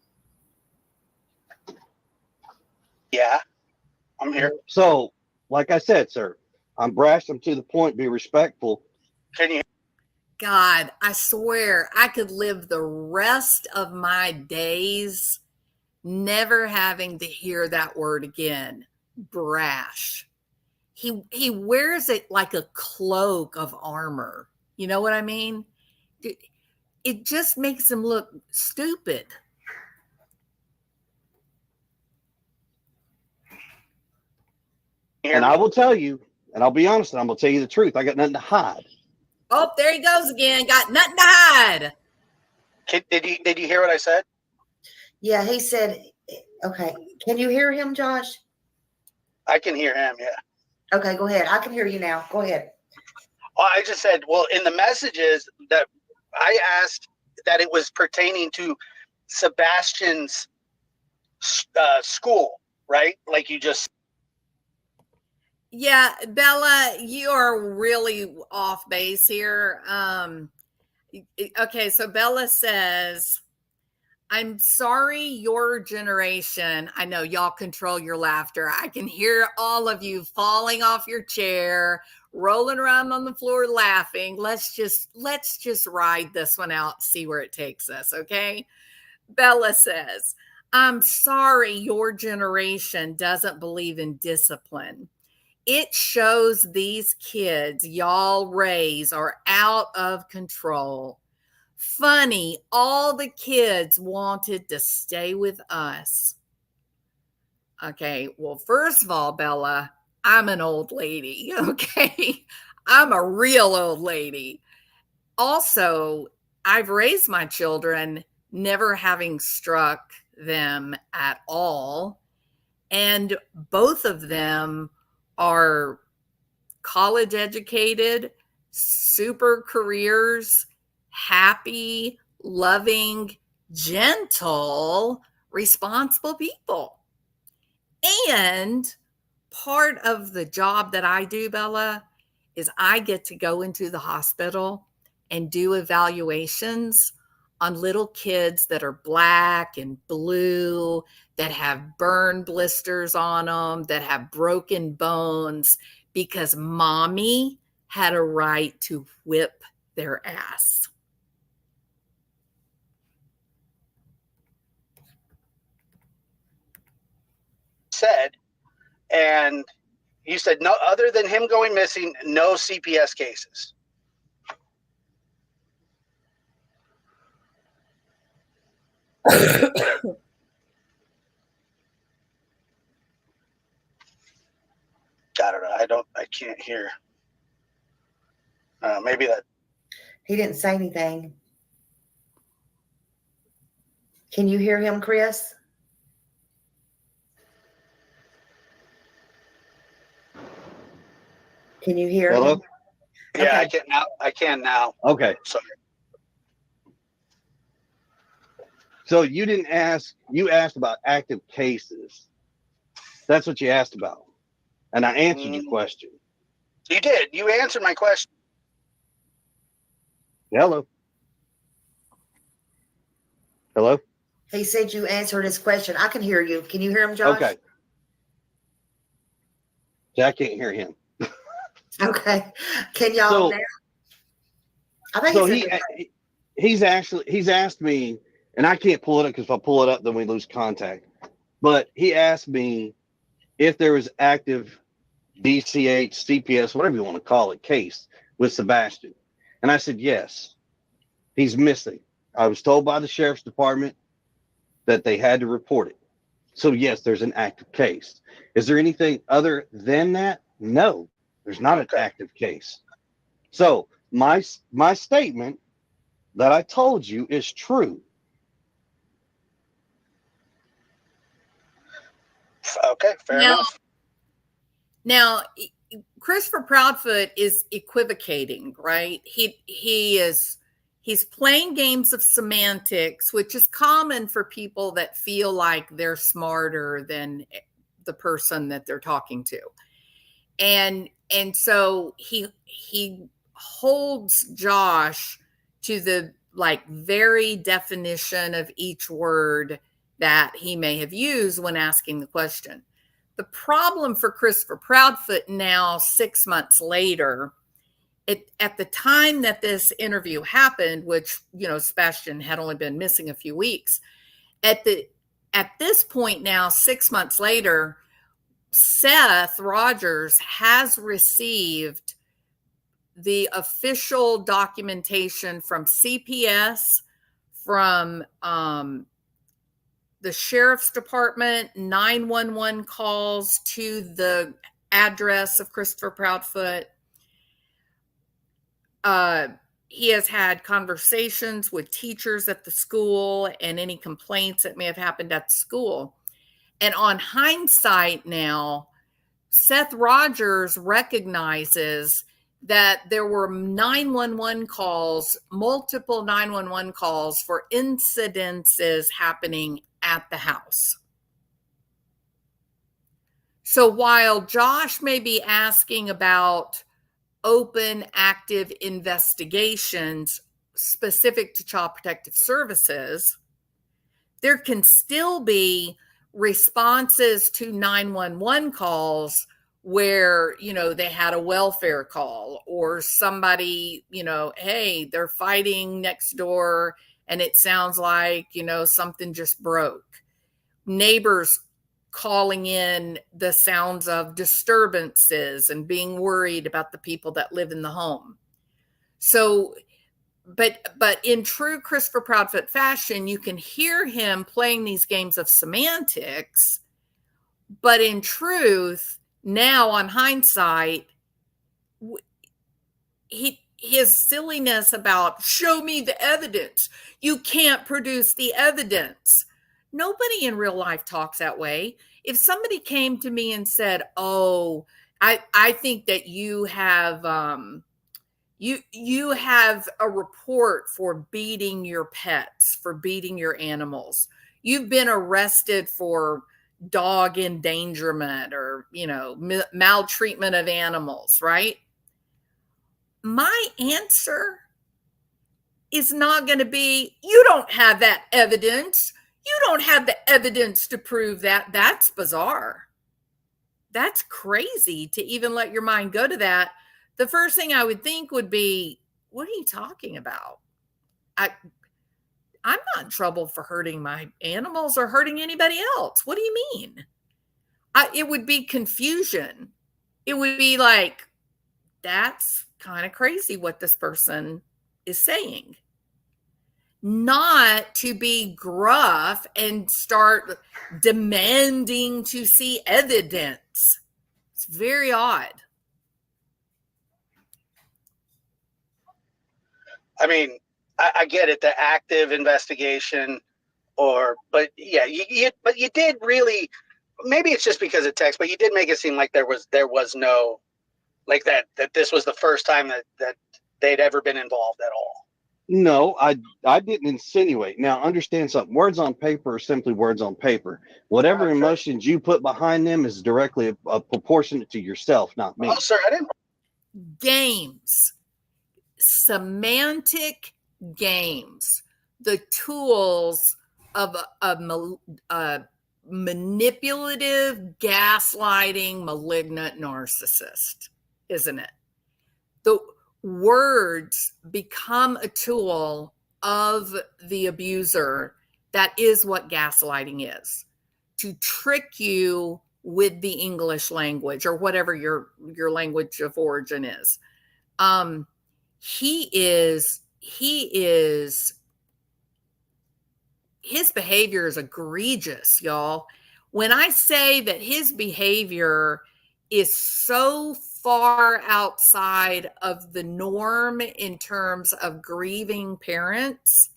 Yeah, I'm here. So, like I said, sir, I'm brash. I'm to the point. Be respectful. Can you? God, I swear I could live the rest of my days never having to hear that word again. Brash. He wears it like a cloak of armor. You know what I mean? It just makes him look stupid. And I will tell you, and I'll be honest, and I'm going to tell you the truth. I got nothing to hide. Oh, there he goes again. Got nothing to hide. Did you hear what I said? Yeah, he said, okay. Can you hear him, Josh? I can hear him. Yeah. Okay, go ahead. I can hear you now. Go ahead. Well, I just said, well, in the messages that I asked that it was pertaining to Sebastian's school, right? Like you just. Yeah, Bella, you are really off base here. Okay, so Bella says, I'm sorry, your generation. I know y'all control your laughter. I can hear all of you falling off your chair, rolling around on the floor laughing. Let's just ride this one out, see where it takes us, okay? Bella says, I'm sorry your generation doesn't believe in discipline. It shows these kids y'all raise are out of control. Funny, all the kids wanted to stay with us. Okay, well, first of all, Bella, I'm an old lady, okay? I'm a real old lady. Also, I've raised my children never having struck them at all. And both of them are college educated, super careers, happy, loving, gentle, responsible people. And part of the job that I do, Bella, is I get to go into the hospital and do evaluations on little kids that are black and blue, that have burn blisters on them, that have broken bones, because mommy had a right to whip their ass. Said, and you said no, other than him going missing, no CPS cases. I don't know. I can't hear. Maybe that. He didn't say anything. Can you hear him, Chris? Can you hear Hello? him? Yeah, Okay. I can now. I can now. Okay. Sorry. So you didn't ask, you asked about active cases. That's what you asked about. And I answered your question. You did. You answered my question. Hello? Hello? He said you answered his question. I can hear you. Can you hear him, Josh? Okay. Yeah, I can't hear him. Okay. Can y'all So- now? I think So he said he's asked me, and I can't pull it up because if I pull it up, then we lose contact. But he asked me if there was active DCH, CPS, whatever you want to call it, case with Sebastian. And I said, yes, he's missing. I was told by the sheriff's department that they had to report it. So yes, there's an active case. Is there anything other than that? No, there's not an active case. So my statement that I told you is true. Okay, fair enough. Now, Christopher Proudfoot is equivocating, right? He's playing games of semantics, which is common for people that feel like they're smarter than the person that they're talking to. And so he holds Josh to the very definition of each word that he may have used when asking the question. The problem for Christopher Proudfoot now, 6 months later, at the time that this interview happened, which, Sebastian had only been missing a few weeks, at this point now, 6 months later, Seth Rogers has received the official documentation from CPS, from the sheriff's department, 911 calls to the address of Christopher Proudfoot. He has had conversations with teachers at the school and any complaints that may have happened at the school. And on hindsight now, Seth Rogers recognizes that there were 911 calls, multiple 911 calls for incidences happening at the house. So while Josh may be asking about open, active investigations specific to Child Protective Services, there can still be responses to 911 calls where, they had a welfare call or somebody, hey, they're fighting next door and it sounds like, something just broke. neighbors calling in the sounds of disturbances and being worried about the people that live in the home. So, but in true Christopher Proudfoot fashion, you can hear him playing these games of semantics, but in truth, now on hindsight, his silliness about show me the evidence. You can't produce the evidence. Nobody in real life talks that way. If somebody came to me and said, "Oh, I think that you have you have a report for beating your pets, for beating your animals. You've been arrested for dog endangerment or, maltreatment of animals," right? My answer is not going to be, "You don't have that evidence. You don't have the evidence to prove that." That's bizarre. That's crazy to even let your mind go to that. The first thing I would think would be, what are you talking about? I'm not in trouble for hurting my animals or hurting anybody else. What do you mean? It would be confusion. It would be like, that's kind of crazy what this person is saying. Not to be gruff and start demanding to see evidence. It's very odd. I mean, I get it, the active investigation, but yeah, but you did really, maybe it's just because of text, but you did make it seem like there was no, like that this was the first time that they'd ever been involved at all. No, I didn't insinuate. Now, understand something. Words on paper are simply words on paper. Whatever emotions you put behind them is directly proportionate to yourself, not me. Oh, sir, I didn't. Games. Semantic games. The tools of a manipulative, gaslighting, malignant narcissist, isn't it? The words become a tool of the abuser. That is what gaslighting is, to trick you with the English language or whatever your language of origin is. His behavior is egregious, y'all. When I say that his behavior is so far outside of the norm in terms of grieving parents,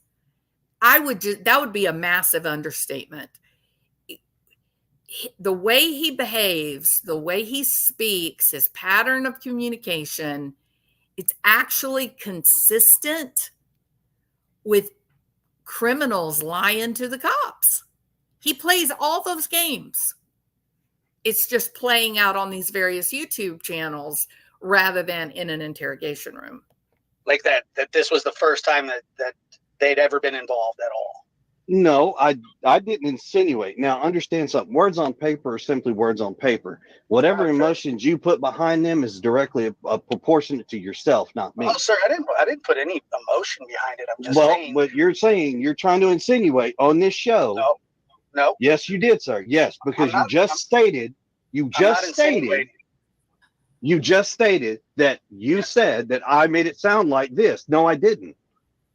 that would be a massive understatement. The way he behaves, the way he speaks, his pattern of communication, it's actually consistent with criminals lying to the cops. He plays all those games. It's just playing out on these various YouTube channels rather than in an interrogation room. Like that this was the first time that they'd ever been involved at all. No, I didn't insinuate. Now, understand something. Words on paper are simply words on paper. Whatever emotions you put behind them is directly proportionate to yourself, not me. Oh, sir, I didn't put any emotion behind it. I'm just saying. But you're trying to insinuate on this show. No. Yes, you did, sir. Yes, because you just stated that you said that I made it sound like this. No, I didn't.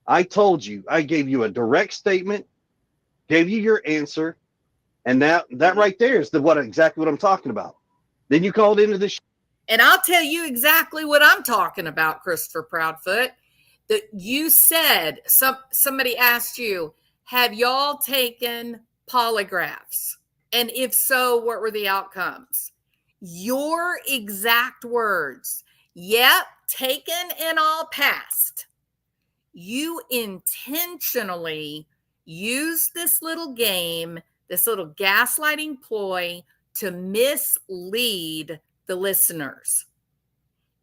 I told you. I gave you a direct statement, gave you your answer, and that right there is exactly what I'm talking about. Then you called into the show. And I'll tell you exactly what I'm talking about, Christopher Proudfoot. That you said, somebody asked you, have y'all taken polygraphs? And if so, what were the outcomes? Your exact words, "Yep, taken and all passed." You intentionally use this little game, this little gaslighting ploy to mislead the listeners.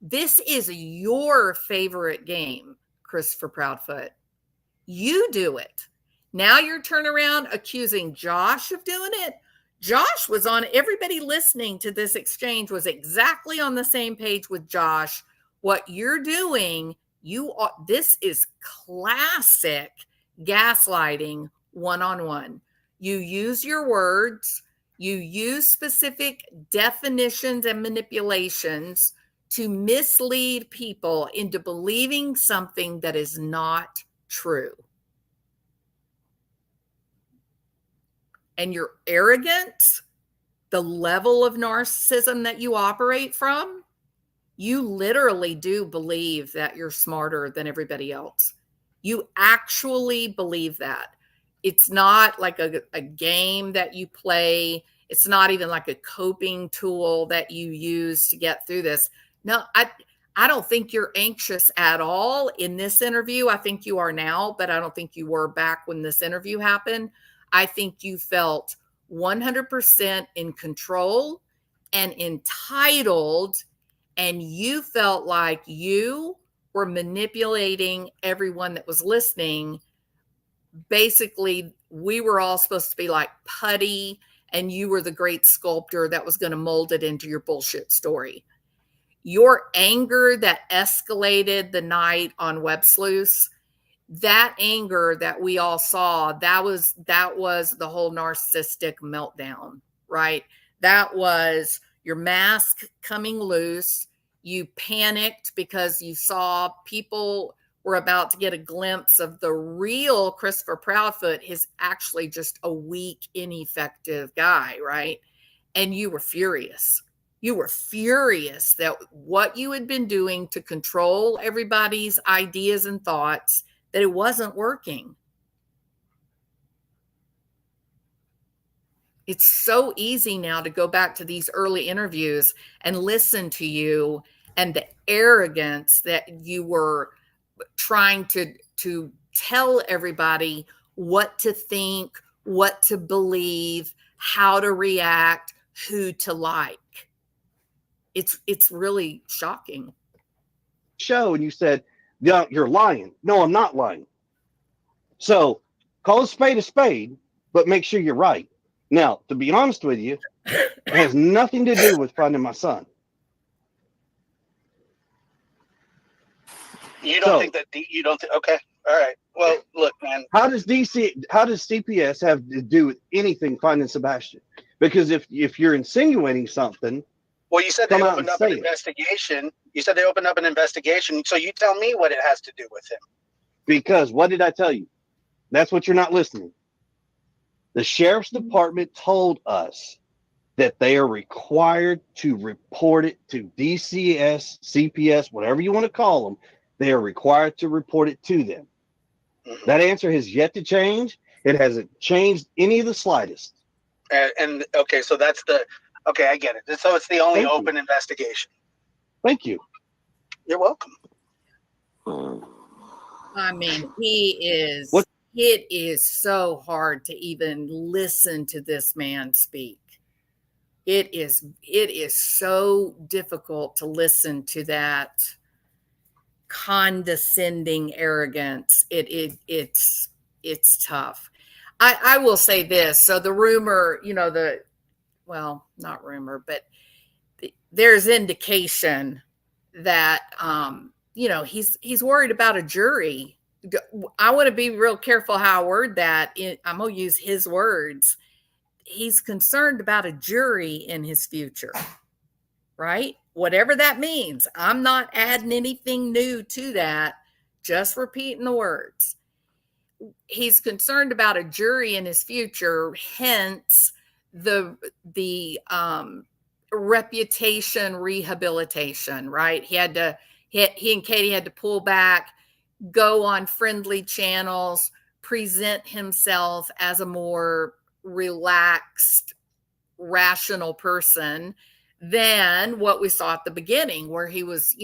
This is your favorite game, Christopher Proudfoot. You do it. Now you're turning around accusing Josh of doing it. Josh was on, everybody listening to this exchange was exactly on the same page with Josh. What you're doing, this is classic gaslighting one-on-one. You use your words, you use specific definitions and manipulations to mislead people into believing something that is not true. And your arrogance, the level of narcissism that you operate from, you literally do believe that you're smarter than everybody else. You actually believe that. It's not like a game that you play. It's not even like a coping tool that you use to get through this. No, I don't think you're anxious at all in this interview. I think you are now, but I don't think you were back when this interview happened. I think you felt 100% in control and entitled, and you felt like you were manipulating everyone that was listening. Basically, we were all supposed to be like putty, and you were the great sculptor that was going to mold it into your bullshit story. Your anger that escalated the night on Web Sleuths, that anger that we all saw, that was the whole narcissistic meltdown, right? That was your mask coming loose. You panicked because you saw people were about to get a glimpse of the real Christopher Proudfoot is actually just a weak, ineffective guy, right? And you were furious. You were furious that what you had been doing to control everybody's ideas and thoughts, that it wasn't working. It's so easy now to go back to these early interviews and listen to you and the arrogance that you were trying to tell everybody what to think, what to believe, how to react, who to like. It's really shocking. Show, and you said, "Yeah, you're lying." No, I'm not lying. So call a spade, but make sure you're right. Now, to be honest with you, it has nothing to do with finding my son. You don't think that? You don't think? Okay, all right. Well, look, man. How does CPS have to do with anything finding Sebastian? Because if you're insinuating something, well, you said they come out opened and up say an it. investigation. You said they opened up an investigation. So you tell me what it has to do with him. Because what did I tell you? That's what you're not listening. The sheriff's department told us that they are required to report it to DCS, CPS, whatever you want to call them. They are required to report it to them. Mhm. That answer has yet to change. It hasn't changed any of the slightest. And okay, so that's the okay. I get it. So it's the only Thank you. open investigation. Thank you. You're welcome. I mean, it is so hard to even listen to this man speak. It is so difficult to listen to that condescending arrogance. It's tough. I will say this. So the rumor, not rumor, but there's indication that he's worried about a jury. I want to be real careful how I word that. I'm going to use his words. He's concerned about a jury in his future, right? Whatever that means. I'm not adding anything new to that, just repeating the words. He's concerned about a jury in his future, hence the reputation rehabilitation, right? He and Katie had to pull back, go on friendly channels, present himself as a more relaxed, rational person than what we saw at the beginning, where he was,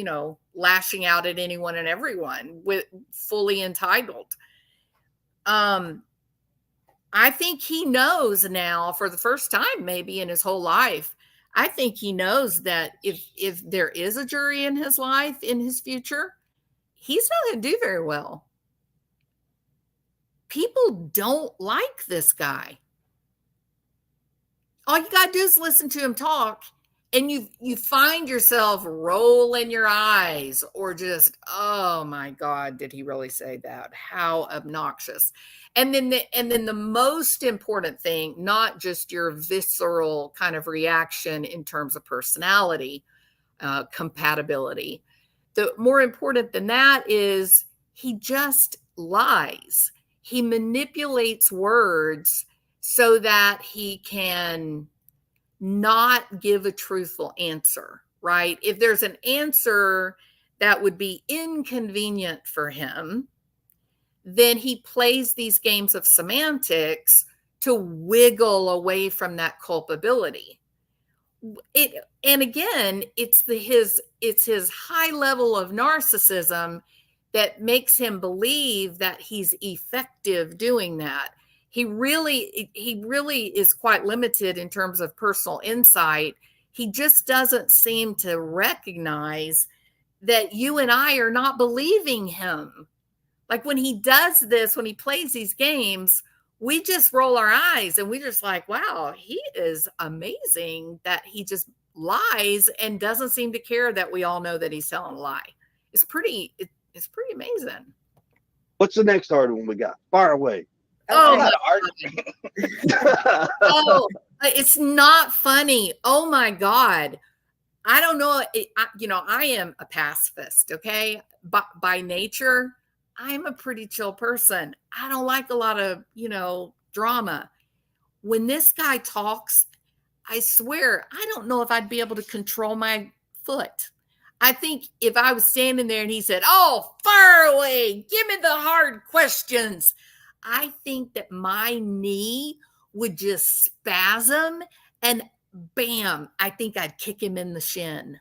lashing out at anyone and everyone, with fully entitled. I think he knows now, for the first time maybe in his whole life, I think he knows that if there is a jury in his life, in his future, he's not going to do very well. People don't like this guy. All you got to do is listen to him talk, and you find yourself rolling your eyes or just, oh my God, did he really say that? How obnoxious. And then the most important thing, not just your visceral kind of reaction in terms of personality compatibility, the more important than that is he just lies. He manipulates words so that he can not give a truthful answer, right? If there's an answer that would be inconvenient for him, then he plays these games of semantics to wiggle away from that culpability. And again, it's his high level of narcissism that makes him believe that he's effective doing that. He really is quite limited in terms of personal insight. He just doesn't seem to recognize that you and I are not believing him. Like when he does this, when he plays these games, we just roll our eyes and we just like, wow, he is amazing that he just lies and doesn't seem to care that we all know that he's telling a lie. It's pretty amazing. What's the next hard one we got? Fire away. Oh, I'm not arguing. Oh, it's not funny. Oh my God. I don't know. I am a pacifist. Okay. But by nature, I'm a pretty chill person. I don't like a lot of, drama. When this guy talks, I swear, I don't know if I'd be able to control my foot. I think if I was standing there and he said, oh, fire away, give me the hard questions, I think that my knee would just spasm and bam, I think I'd kick him in the shin.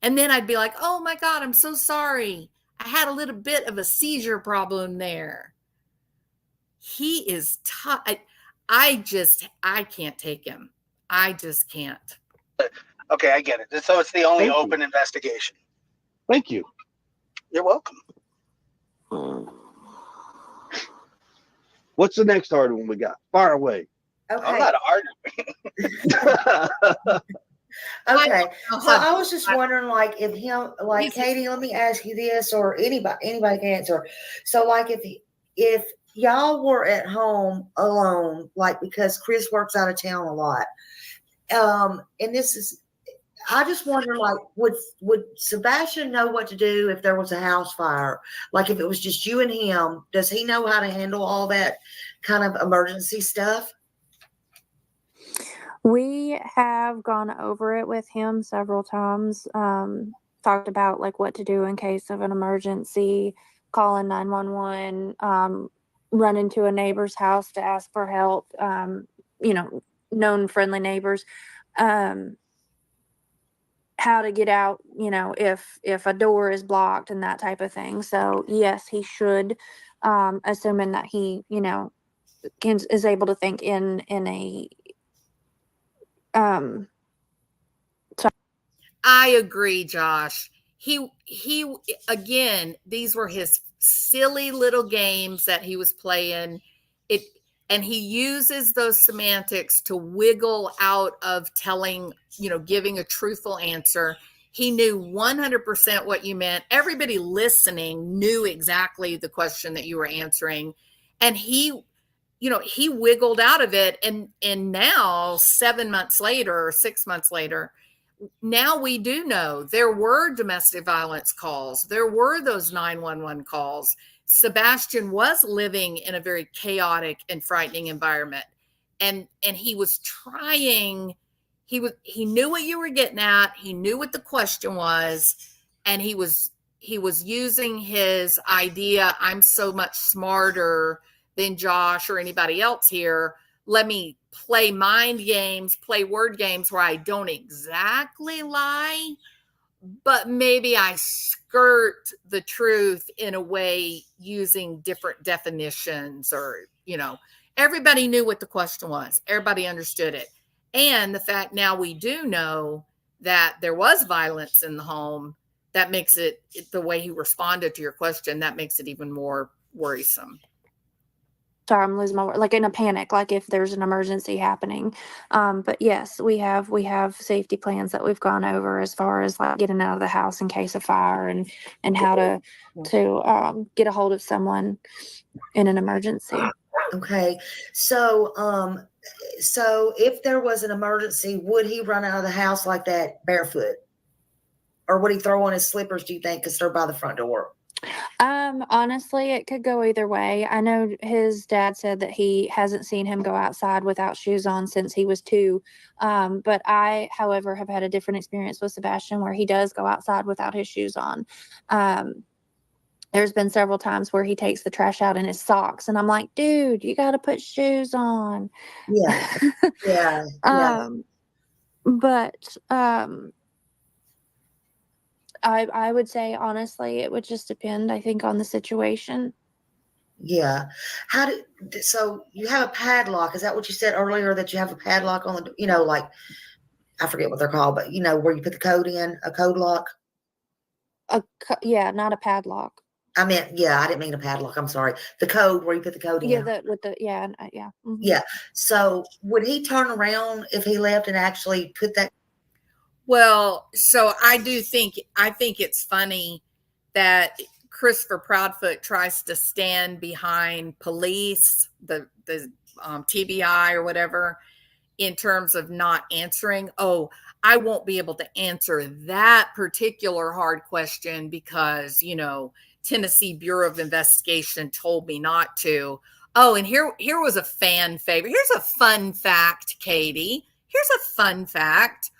And then I'd be like, oh my God, I'm so sorry. I had a little bit of a seizure problem there. He is tough. I can't take him. I just can't. Okay, I get it. So it's the only Thank you. open investigation. Thank you. You're welcome. What's the next hard one we got? Fire away. I'm Okay. not arguing. Okay. So I was just I- wondering, like, if Katie, let me ask you this, or anybody can answer. So, like, if y'all were at home alone, like, because Chris works out of town a lot, and this is, I just wonder, like, would Sebastian know what to do if there was a house fire? Like, if it was just you and him, does he know how to handle all that kind of emergency stuff? We have gone over it with him several times, talked about like what to do in case of an emergency, calling 911, run into a neighbor's house to ask for help, known friendly neighbors, how to get out, if a door is blocked and that type of thing. So yes, he should, assuming that he, is able to think in a, I agree, Josh. He again, these were his silly little games that he was playing. And he uses those semantics to wiggle out of telling, giving a truthful answer. He knew 100% what you meant. Everybody listening knew exactly the question that you were answering. And he wiggled out of it. And now 7 months later or 6 months later, now we do know there were domestic violence calls. There were those 911 calls. Sebastian was living in a very chaotic and frightening environment. And he was trying, he knew what you were getting at. He knew what the question was. And he was using his idea, I'm so much smarter than Josh or anybody else here. Let me play mind games, play word games where I don't exactly lie, but maybe I skirt the truth in a way using different definitions or, everybody knew what the question was. Everybody understood it. And the fact now we do know that there was violence in the home, that makes the way he responded to your question, that makes it even more worrisome. sorry, I'm losing my word, like in a panic, like if there's an emergency happening. But yes, we have safety plans that we've gone over as far as like getting out of the house in case of fire and how to get a hold of someone in an emergency. Okay. So if there was an emergency, would he run out of the house like that barefoot? Or would he throw on his slippers, do you think, because they're by the front door? Honestly, it could go either way. I know his dad said that he hasn't seen him go outside without shoes on since he was 2. But I, however, have had a different experience with Sebastian where he does go outside without his shoes on. There's been several times where he takes the trash out in his socks, and I'm like, dude, you got to put shoes on. Yeah. Yeah. But I would say honestly, it would just depend, I think, on the situation. Yeah. So you have a padlock. Is that what you said earlier, that you have a padlock on the, like, I forget what they're called, but where you put the code in, a code lock? Yeah, not a padlock. I meant, I didn't mean a padlock. I'm sorry. The code where you put the code in. Yeah, yeah. Mm-hmm. Yeah. So would he turn around if he left and actually put that? Well, so I think it's funny that Christopher Proudfoot tries to stand behind police, the TBI or whatever, in terms of not answering. Oh, I won't be able to answer that particular hard question because, Tennessee Bureau of Investigation told me not to. Oh, and here was a fan favorite. Here's a fun fact, Katie. Here's a fun fact.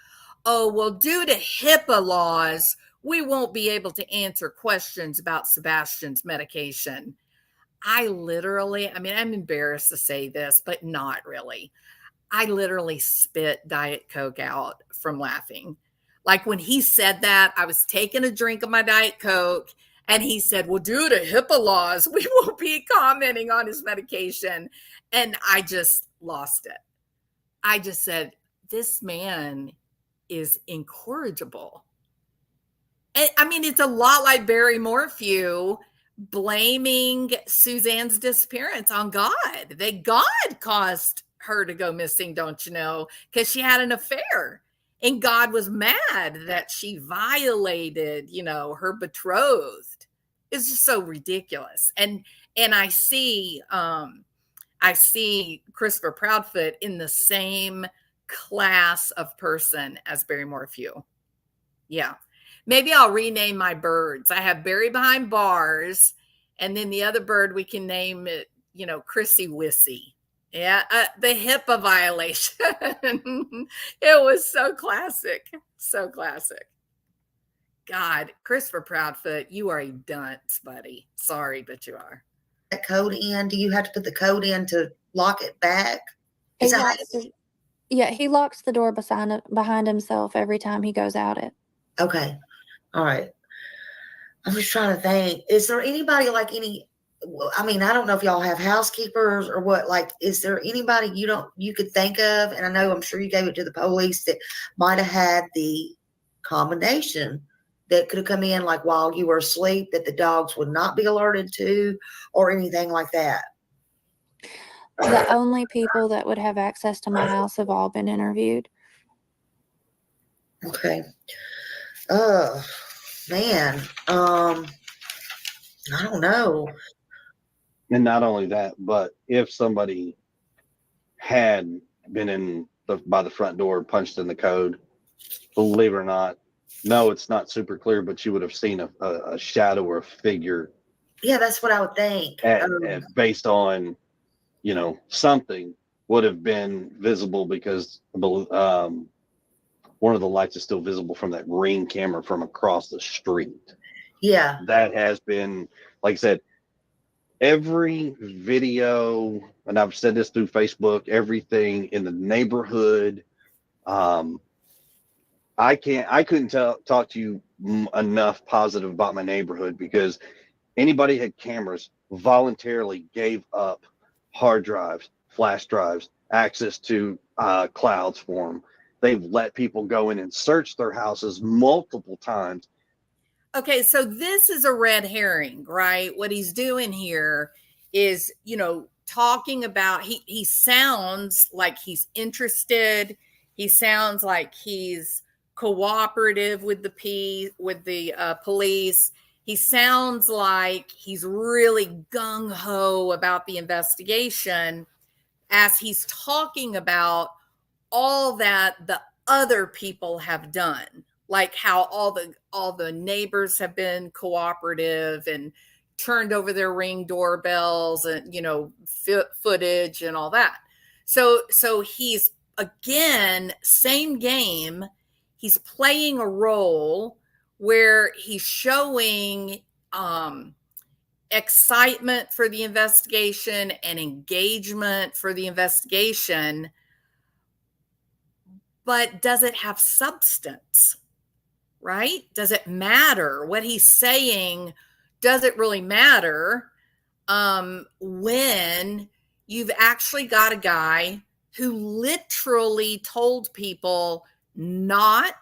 Oh, well, due to HIPAA laws, we won't be able to answer questions about Sebastian's medication. I'm embarrassed to say this, but not really. I literally spit Diet Coke out from laughing. Like when he said that, I was taking a drink of my Diet Coke and he said, well, due to HIPAA laws, we won't be commenting on his medication. And I just lost it. I just said, this man is incorrigible. It's a lot like Barry Morphew blaming Suzanne's disappearance on God. That God caused her to go missing, don't you know? Because she had an affair. And God was mad that she violated, her betrothed. It's just so ridiculous. And I see Christopher Proudfoot in the same class of person as Barry Morphew. Yeah. Maybe I'll rename my birds. I have Barry behind bars, and then the other bird we can name it, Chrissy Wissy. Yeah, the HIPAA violation. It was so classic. So classic. God, Christopher Proudfoot, you are a dunce, buddy. Sorry, but you are. That code in? Do you have to put the code in to lock it back? Yeah, he locks the door behind himself every time he goes out it. Okay. All right. I'm just trying to think. Is there anybody I don't know if y'all have housekeepers or what, is there anybody you could think of? And I know I'm sure you gave it to the police that might have had the combination that could have come in while you were asleep that the dogs would not be alerted to or anything like that. The only people that would have access to my house have all been interviewed. Okay. Oh, man. I don't know. And not only that, but if somebody had been by the front door, punched in the code, believe it or not, no, it's not super clear, but you would have seen a shadow or a figure. Yeah, that's what I would think. Based on, something would have been visible because one of the lights is still visible from that Ring camera from across the street. Yeah. That has been, like I said, every video, and I've said this through Facebook, everything in the neighborhood. I couldn't talk to you enough positive about my neighborhood because anybody had cameras voluntarily gave up hard drives, flash drives, access to clouds for them. They've let people go in and search their houses multiple times. Okay, so this is a red herring, right? What he's doing here is, talking about, he sounds like he's interested. He sounds like he's cooperative with the police. He sounds like he's really gung-ho about the investigation as he's talking about all that the other people have done, like how all the neighbors have been cooperative and turned over their Ring doorbells and, footage and all that. So he's, again, same game. He's playing a role where he's showing excitement for the investigation and engagement for the investigation, but does it have substance, right? Does it matter? What he's saying, does it really matter when you've actually got a guy who literally told people not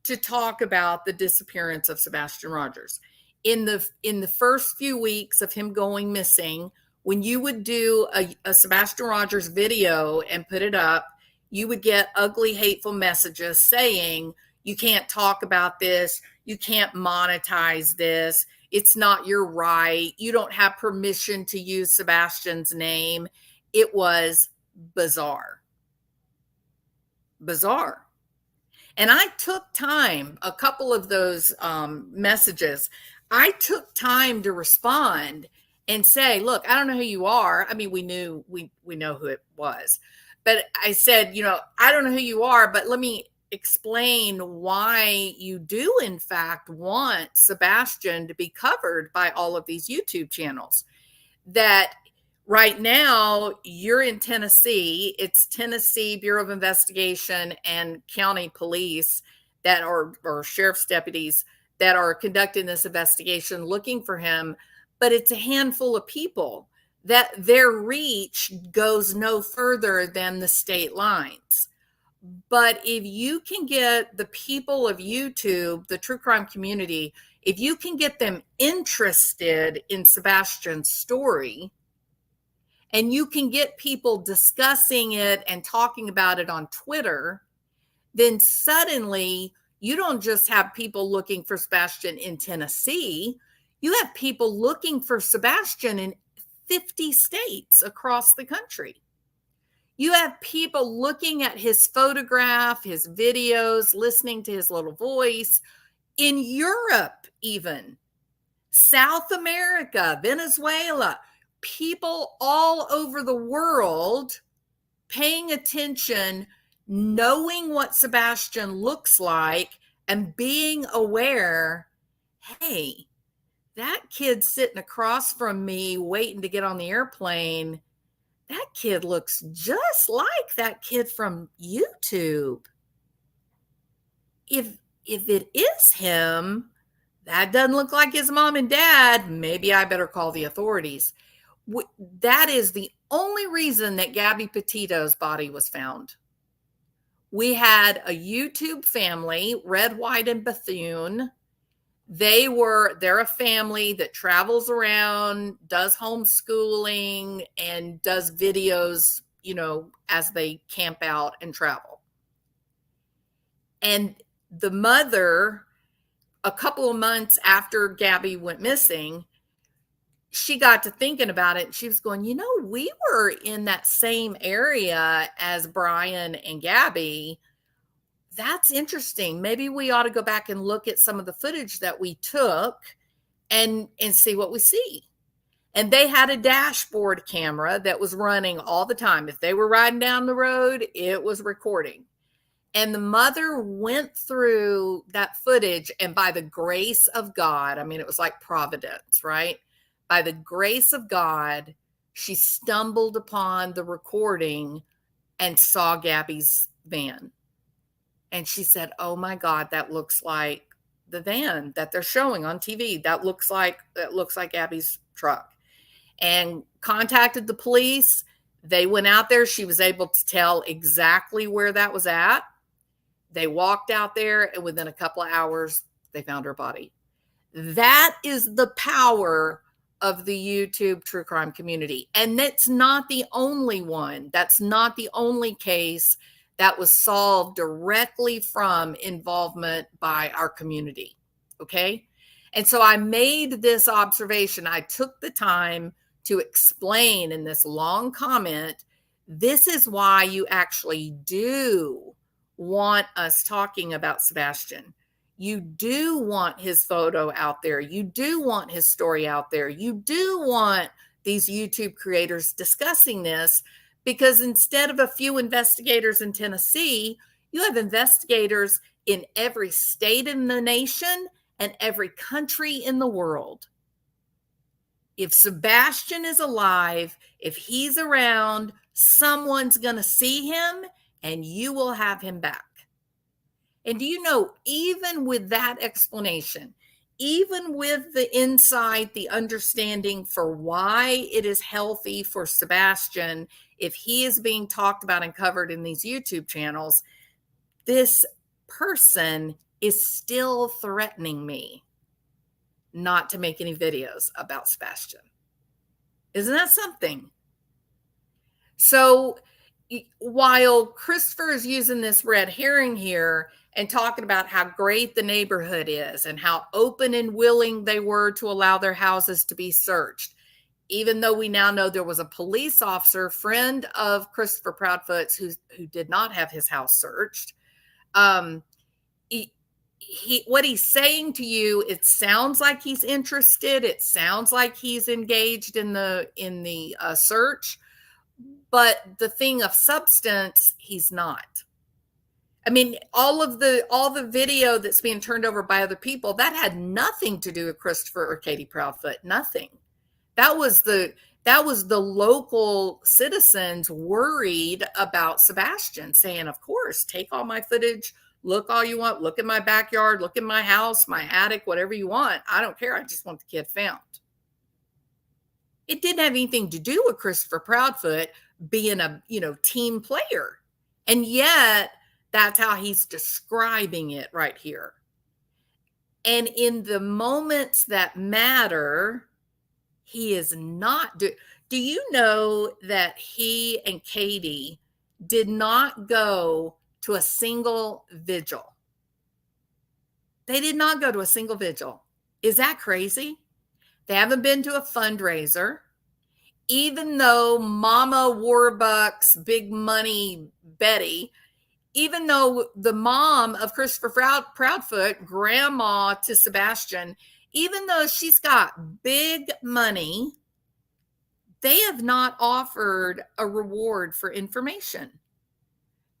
to talk about the disappearance of Sebastian Rogers? In the first few weeks of him going missing, when you would do a Sebastian Rogers video and put it up, you would get ugly, hateful messages saying, you can't talk about this. You can't monetize this. It's not your right. You don't have permission to use Sebastian's name. It was bizarre. Bizarre. And I took time, a couple of those messages, I took time to respond and say, look, I don't know who you are. I mean, we know who it was. But I said, I don't know who you are, but let me explain why you do, in fact, want Sebastian to be covered by all of these YouTube channels. That right now you're in Tennessee. It's Tennessee Bureau of Investigation and county police that are, or sheriff's deputies that are conducting this investigation looking for him. But it's a handful of people that their reach goes no further than the state lines. But if you can get the people of YouTube, the true crime community, if you can get them interested in Sebastian's story, and you can get people discussing it and talking about it on Twitter, then suddenly you don't just have people looking for Sebastian in Tennessee, you have people looking for Sebastian in 50 states across the country. You have people looking at his photograph, his videos, listening to his little voice in Europe, even South America, Venezuela, people all over the world paying attention, knowing what Sebastian looks like and being aware, hey, that kid sitting across from me waiting to get on the airplane, that kid looks just like that kid from YouTube. If it is him, that doesn't look like his mom and dad, maybe I better call the authorities. That is the only reason that Gabby Petito's body was found. We had a YouTube family, Red, White, and Bethune. They're a family that travels around, does homeschooling, and does videos, as they camp out and travel. And the mother, a couple of months after Gabby went missing, she got to thinking about it. And she was going, we were in that same area as Brian and Gabby. That's interesting. Maybe we ought to go back and look at some of the footage that we took and see what we see. And they had a dashboard camera that was running all the time. If they were riding down the road, it was recording. And the mother went through that footage, and by the grace of God, I mean, it was like providence, right? By the grace of God, she stumbled upon the recording and saw Gabby's van. And she said, oh my God, that looks like the van that they're showing on TV. That looks like Gabby's truck. And contacted the police. They went out there. She was able to tell exactly where that was at. They walked out there, and within a couple of hours, they found her body. That is the power of the YouTube true crime community. And that's not the only one. That's not the only case that was solved directly from involvement by our community. Okay. And so I made this observation. I took the time to explain in this long comment, this is why you actually do want us talking about Sebastian. You do want his photo out there. You do want his story out there. You do want these YouTube creators discussing this, because instead of a few investigators in Tennessee, you have investigators in every state in the nation and every country in the world. If Sebastian is alive, if he's around, someone's going to see him and you will have him back. And do you know, even with that explanation, even with the insight, the understanding for why it is healthy for Sebastian, if he is being talked about and covered in these YouTube channels, this person is still threatening me not to make any videos about Sebastian. Isn't that something? So while Christopher is using this red herring here and talking about how great the neighborhood is and how open and willing they were to allow their houses to be searched, even though we now know there was a police officer, friend of Christopher Proudfoot's, who did not have his house searched. What he's saying to you, it sounds like he's interested. It sounds like he's engaged in the search, but the thing of substance, he's not. I mean, all the video that's being turned over by other people, that had nothing to do with Christopher or Katie Proudfoot. Nothing. That was the local citizens worried about Sebastian, saying, of course, take all my footage. Look all you want. Look at my backyard. Look at my house, my attic, whatever you want. I don't care. I just want the kid found. It didn't have anything to do with Christopher Proudfoot being a, team player. And yet that's how he's describing it right here. And in the moments that matter, he is not. Do you know that he and Katie did not go to a single vigil? They did not go to a single vigil. Is that crazy? They haven't been to a fundraiser. Even though Mama Warbucks, Big Money Betty, even though the mom of Christopher Proudfoot, grandma to Sebastian, even though she's got big money, they have not offered a reward for information.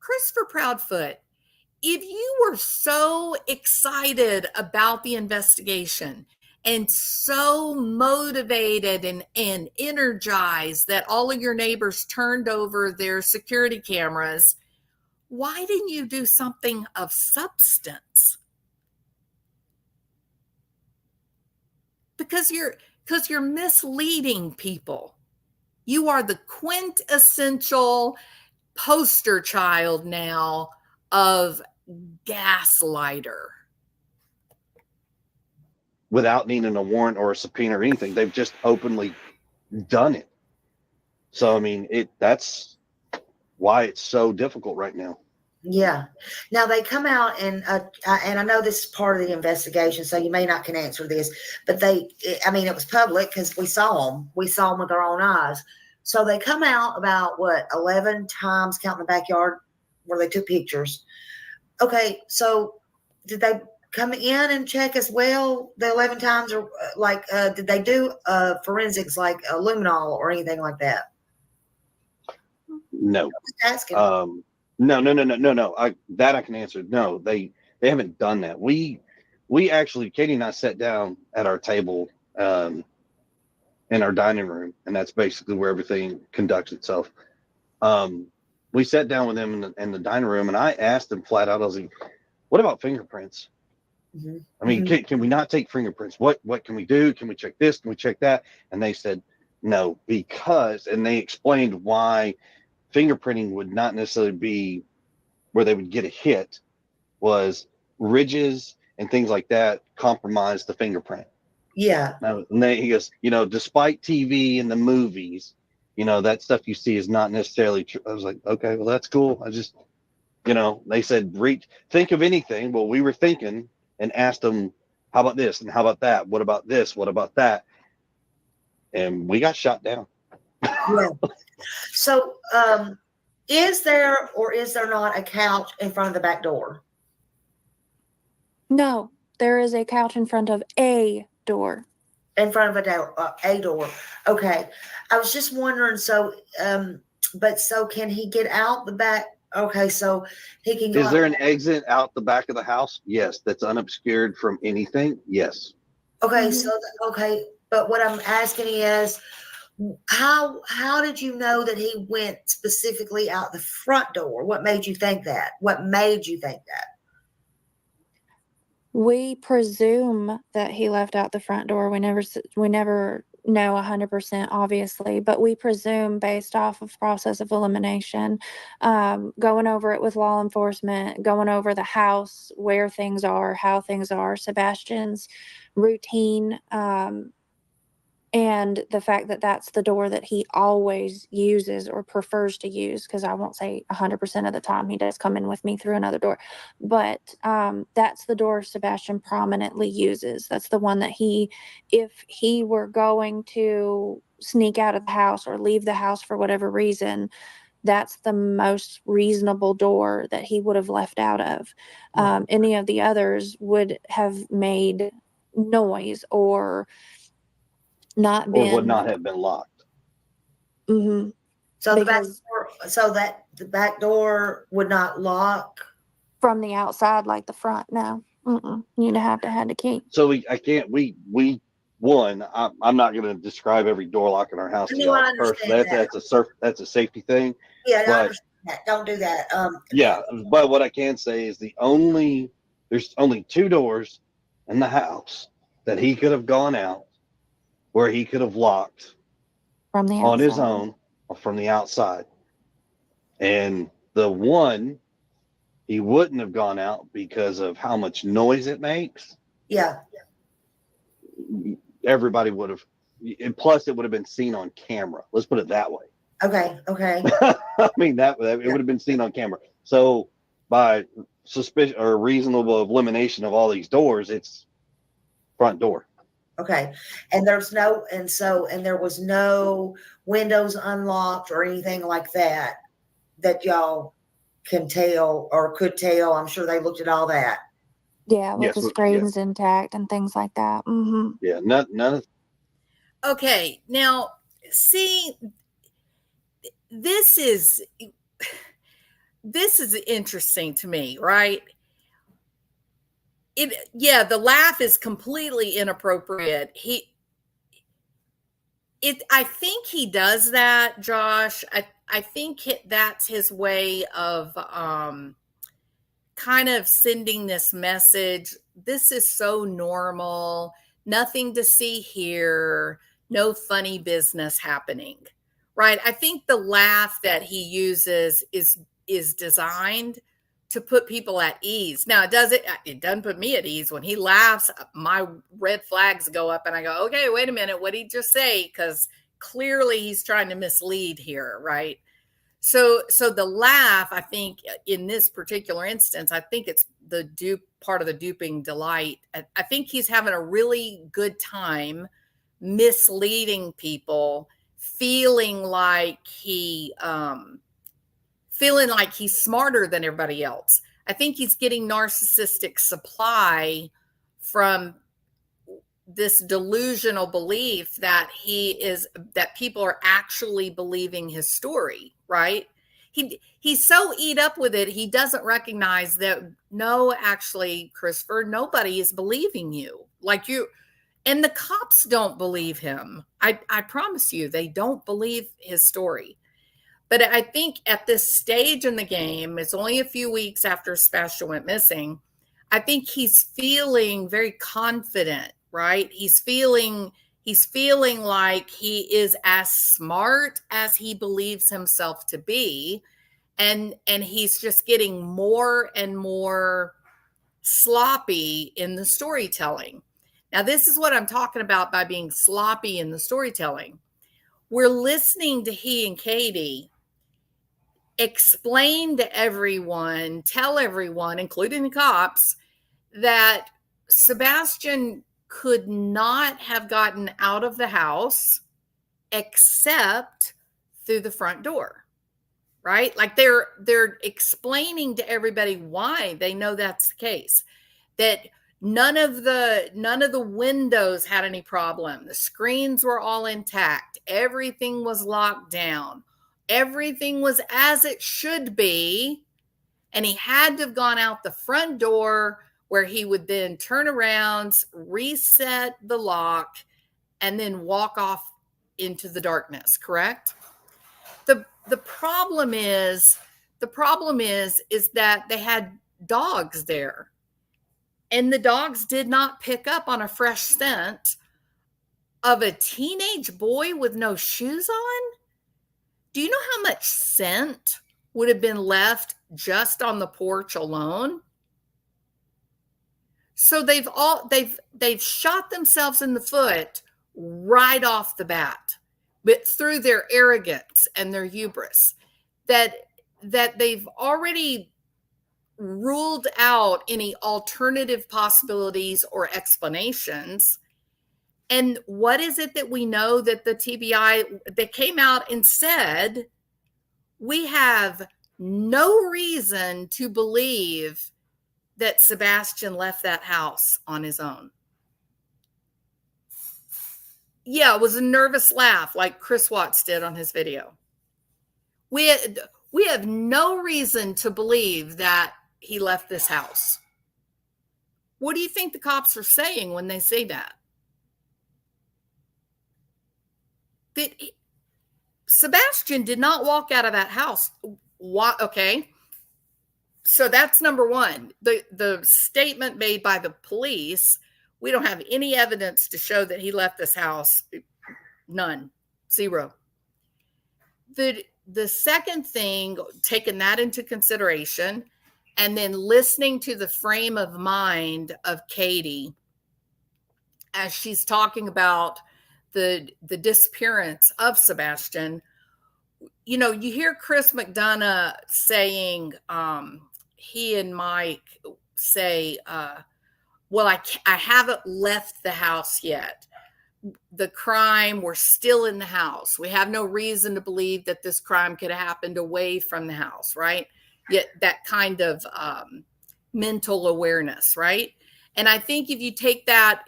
Christopher Proudfoot, if you were so excited about the investigation and so motivated and energized that all of your neighbors turned over their security cameras, why didn't you do something of substance? Because you're misleading people. You are the quintessential poster child now of gaslighter. Without needing a warrant or a subpoena or anything, they've just openly done it. So, I mean, that's why it's so difficult right now. Yeah. Now they come out and I know this is part of the investigation, so you may not can answer this, but it was public because we saw them with our own eyes. So they come out about 11 times, counting the backyard where they took pictures. Okay. So did they come in and check as well the 11 times, or did they do forensics like luminol or anything like that? No. Asking. No. I can answer. No, they haven't done that. We actually, Katie and I sat down at our table in our dining room, and that's basically where everything conducts itself. We sat down with them in the dining room, and I asked them flat out, I was like, what about fingerprints? Mm-hmm. I mean, can we not take fingerprints? What can we do? Can we check this? Can we check that? And they said no, and they explained why fingerprinting would not necessarily be where they would get a hit, was ridges and things like that compromise the fingerprint. Yeah. No, and then he goes, despite TV and the movies, that stuff you see is not necessarily true. I was like, okay, well, that's cool. I just, they said, think of anything. Well, we were thinking and asked them, how about this? And how about that? What about this? What about that? And we got shot down. Yeah. So, is there or is there not a couch in front of the back door? No, there is a couch in front of a door. In front of a door. Okay. I was just wondering. So, but so can he get out the back? Okay. So he can go. Is there an exit out the back of the house? Yes. That's unobscured from anything. Yes. Okay. Mhm. So, okay. But what I'm asking is, how did you know that he went specifically out the front door? What made you think that? What made you think that? We presume that he left out the front door. We never know 100%, obviously, but we presume based off of process of elimination, going over it with law enforcement, going over the house, where things are, how things are, Sebastian's routine, and the fact that that's the door that he always uses or prefers to use, because I won't say 100% of the time he does come in with me through another door, but that's the door Sebastian prominently uses. That's the one that if he were going to sneak out of the house or leave the house for whatever reason, that's the most reasonable door that he would have left out of. Any of the others would have made noise or not Or been would not have been locked. Mm-hmm. So Because the back door would not lock. from the outside, like the front, no. You'd have to have a key. So I'm not going to describe every door lock in our house to No, I y'all. understand that. That's a safety thing. Yeah, I But understand that. Don't do that. yeah, but what I can say is there's only two doors in the house that he could have gone out where he could have locked From the on his outside. own or from the outside. And the one he wouldn't have gone out because of how much noise it makes. Yeah. Everybody would have, and plus it would have been seen on camera. Let's put it that way. Okay. Okay. I mean, it would have been seen on camera. So by suspicion or reasonable elimination of all these doors, it's front door. Okay. And there was no windows unlocked or anything like that y'all can tell or could tell. I'm sure they looked at all that. Yeah, with Yes, the yeah. screens intact and things like that. Mm-hmm. Yeah, none of. Okay, now see, this is interesting to me, right? The laugh is completely inappropriate. I think he does that, Josh. I think that's his way of kind of sending this message. This is so normal, nothing to see here, no funny business happening, right? I think the laugh that he uses is designed to put people at ease. Now, it doesn't put me at ease. When he laughs, my red flags go up and I go, okay, wait a minute, what did he just say? Because clearly he's trying to mislead here, right? So the laugh, I think in this particular instance, I think it's the part of the duping delight. I think he's having a really good time misleading people, feeling like he's smarter than everybody else. I think he's getting narcissistic supply from this delusional belief that people are actually believing his story, right? He's so eat up with it, he doesn't recognize that, no, actually, Christopher, nobody is believing you. Like you, and the cops don't believe him. I promise you, they don't believe his story. But I think at this stage in the game, it's only a few weeks after Sebastian went missing, I think he's feeling very confident, right? He's feeling like he is as smart as he believes himself to be. And he's just getting more and more sloppy in the storytelling. Now, this is what I'm talking about by being sloppy in the storytelling. We're listening to he and Katie explain to everyone, tell everyone, including the cops, that Sebastian could not have gotten out of the house except through the front door, right? Like they're explaining to everybody why they know that's the case, that none of the windows had any problem. The screens were all intact. Everything was locked down. Everything was as it should be. And he had to have gone out the front door, where he would then turn around, reset the lock, and then walk off into the darkness, correct? The problem is that they had dogs there. And the dogs did not pick up on a fresh scent of a teenage boy with no shoes on. Do you know how much scent would have been left just on the porch alone? So they've shot themselves in the foot right off the bat, but through their arrogance and their hubris, that they've already ruled out any alternative possibilities or explanations. And what is it that we know that the TBI, that came out and said, we have no reason to believe that Sebastian left that house on his own. Yeah, it was a nervous laugh like Chris Watts did on his video. We have no reason to believe that he left this house. What do you think the cops are saying when they say that? That Sebastian did not walk out of that house. Why? Okay. So that's number one. The statement made by the police, we don't have any evidence to show that he left this house. None. Zero. The second thing, taking that into consideration, and then listening to the frame of mind of Katie as she's talking about the disappearance of Sebastian. You know, you hear Chris McDonough saying, he and Mike say, well, I haven't left the house yet. The crime, we're still in the house. We have no reason to believe that this crime could have happened away from the house, right? Yet that kind of mental awareness, right? And I think if you take that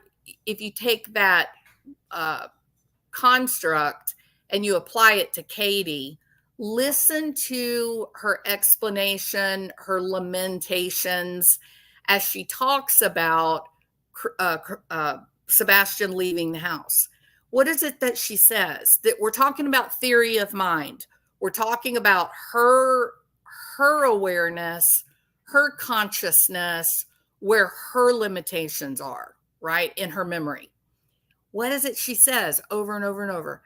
construct and you apply it to Katie, listen to her explanation, her lamentations as she talks about Sebastian leaving the house. What is it that she says? That we're talking about theory of mind. We're talking about her awareness, her consciousness, where her limitations are, right? In her memory. What is it she says over and over and over?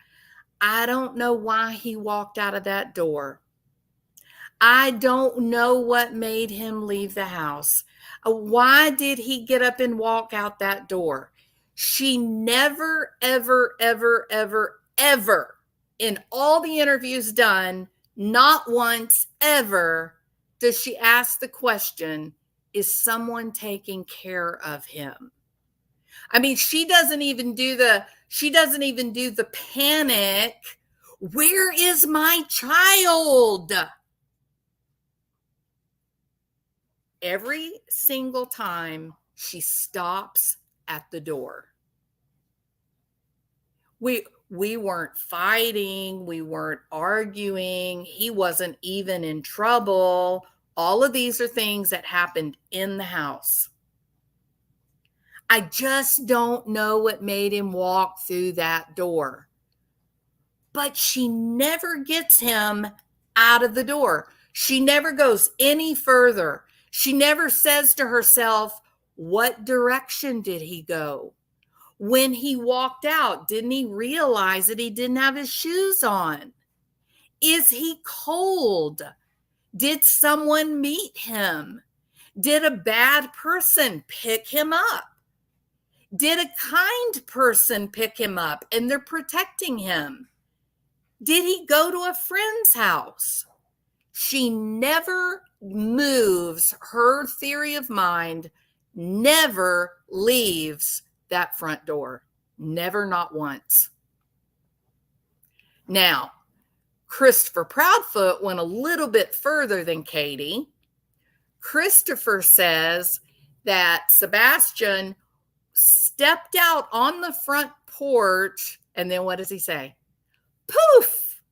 I don't know why he walked out of that door. I don't know what made him leave the house. Why did he get up and walk out that door? She never, ever, ever, ever, ever, in all the interviews done, not once ever does she ask the question, is someone taking care of him? I mean, she doesn't even do the panic. Where is my child? Every single time she stops at the door. We weren't fighting. We weren't arguing. He wasn't even in trouble. All of these are things that happened in the house. I just don't know what made him walk through that door. But she never gets him out of the door. She never goes any further. She never says to herself, what direction did he go? When he walked out, didn't he realize that he didn't have his shoes on? Is he cold? Did someone meet him? Did a bad person pick him up? Did a kind person pick him up and they're protecting him? Did he go to a friend's house? She never moves. Her theory of mind never leaves that front door. Never, not once. Now, Christopher Proudfoot went a little bit further than Katie. Christopher says that Sebastian stepped out on the front porch, and then what does he say? Poof!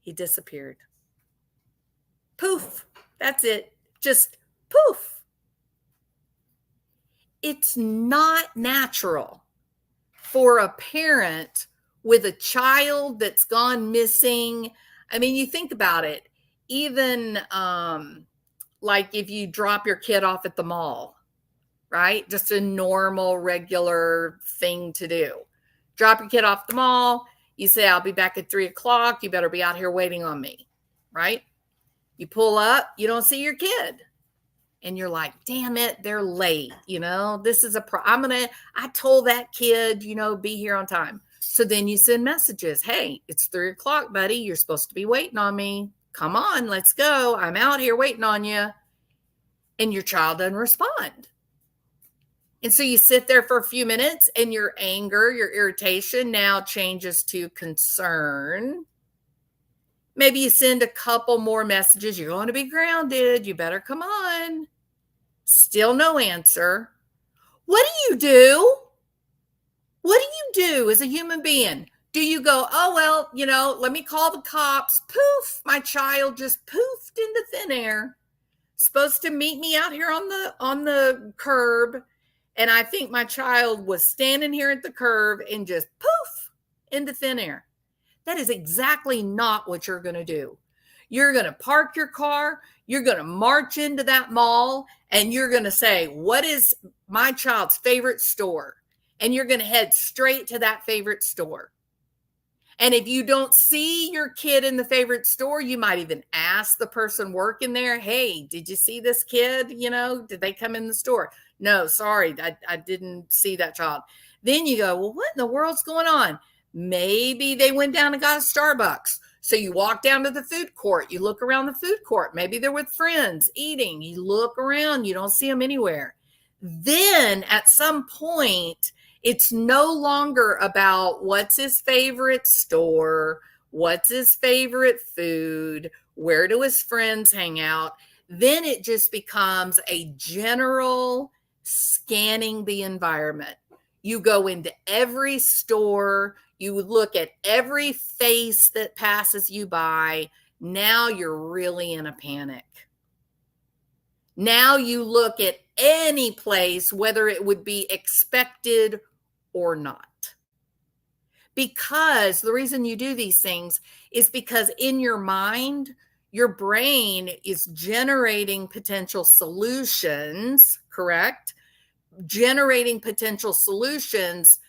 He disappeared. Poof. That's it. Just poof. It's not natural for a parent with a child that's gone missing. I mean, you think about it. Even like if you drop your kid off at the mall, right? Just a normal, regular thing to do. Drop your kid off the mall. You say, I'll be back at 3:00. You better be out here waiting on me, right? You pull up, you don't see your kid. And you're like, damn it, they're late. This is I told that kid, be here on time. So then you send messages. Hey, it's 3:00, buddy. You're supposed to be waiting on me. Come on, let's go. I'm out here waiting on you. And your child doesn't respond. And so you sit there for a few minutes and your anger, your irritation now changes to concern. Maybe you send a couple more messages. You're going to be grounded. You better come on. Still no answer. What do you do? What do you do as a human being? Do you go, oh, well, let me call the cops. Poof, my child just poofed into thin air. Supposed to meet me out here on the curb. And I think my child was standing here at the curb and just poof into thin air. That is exactly not what you're going to do. You're going to park your car. You're going to march into that mall and you're going to say, what is my child's favorite store? And you're going to head straight to that favorite store. And if you don't see your kid in the favorite store, you might even ask the person working there, hey, did you see this kid? Did they come in the store? No, sorry, I didn't see that child. Then you go, well, what in the world's going on? Maybe they went down and got a Starbucks. So you walk down to the food court. You look around the food court. Maybe they're with friends eating. You look around. You don't see them anywhere. Then at some point, it's no longer about what's his favorite store, what's his favorite food, where do his friends hang out. Then it just becomes a general scanning the environment. You go into every store, you look at every face that passes you by. Now you're really in a panic. Now you look at any place, whether it would be expected or not. Because the reason you do these things is because in your mind, your brain is generating potential solutions, correct? Generating potential solutions.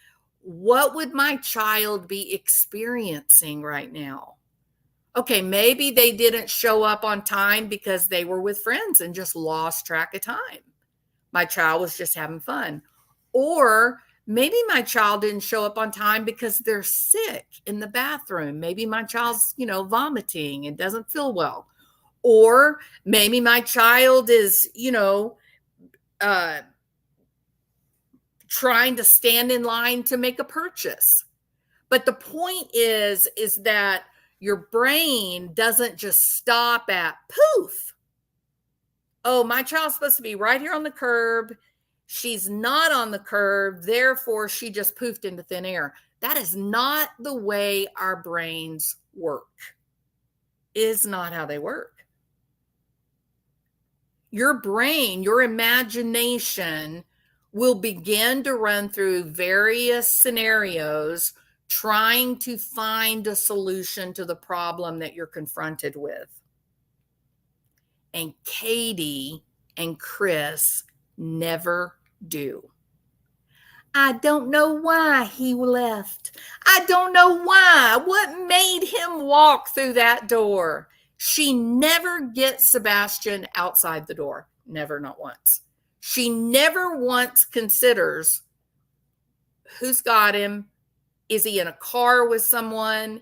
What would my child be experiencing right now? Okay, maybe they didn't show up on time because they were with friends and just lost track of time. My child was just having fun. Or maybe my child didn't show up on time because they're sick in the bathroom. Maybe my child's, vomiting and doesn't feel well. Or maybe my child is, trying to stand in line to make a purchase. But the point is that your brain doesn't just stop at poof. Oh, my child's supposed to be right here on the curb. She's not on the curb. Therefore, she just poofed into thin air. That is not the way our brains work. It is not how they work. Your brain, your imagination will begin to run through various scenarios trying to find a solution to the problem that you're confronted with. And Katie and Chris never do. I don't know why he left. I don't know why. What made him walk through that door? She never gets Sebastian outside the door. Never, not once. She never once considers, Who's got him? Is he in a car with someone?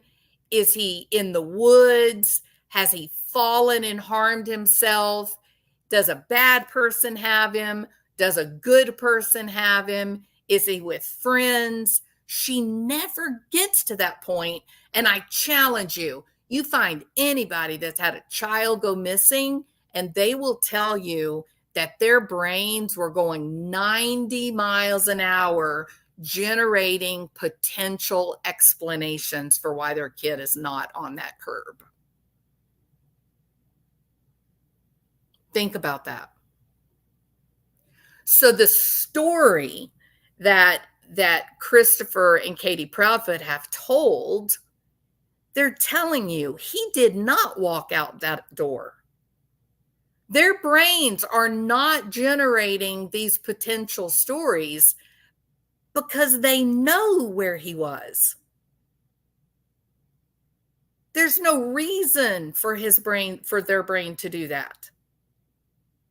Is he in the woods? Has he fallen and harmed himself? Does a bad person have him? Does a good person have him? Is he with friends? She never gets to that point. And I challenge you, you find anybody that's had a child go missing, and they will tell you that their brains were going 90 miles an hour generating potential explanations for why their kid is not on that curb. Think about that. So the story that Christopher and Katie Proudfoot have told, they're telling you he did not walk out that door. Their brains are not generating these potential stories because they know where he was. There's no reason for their brain to do that.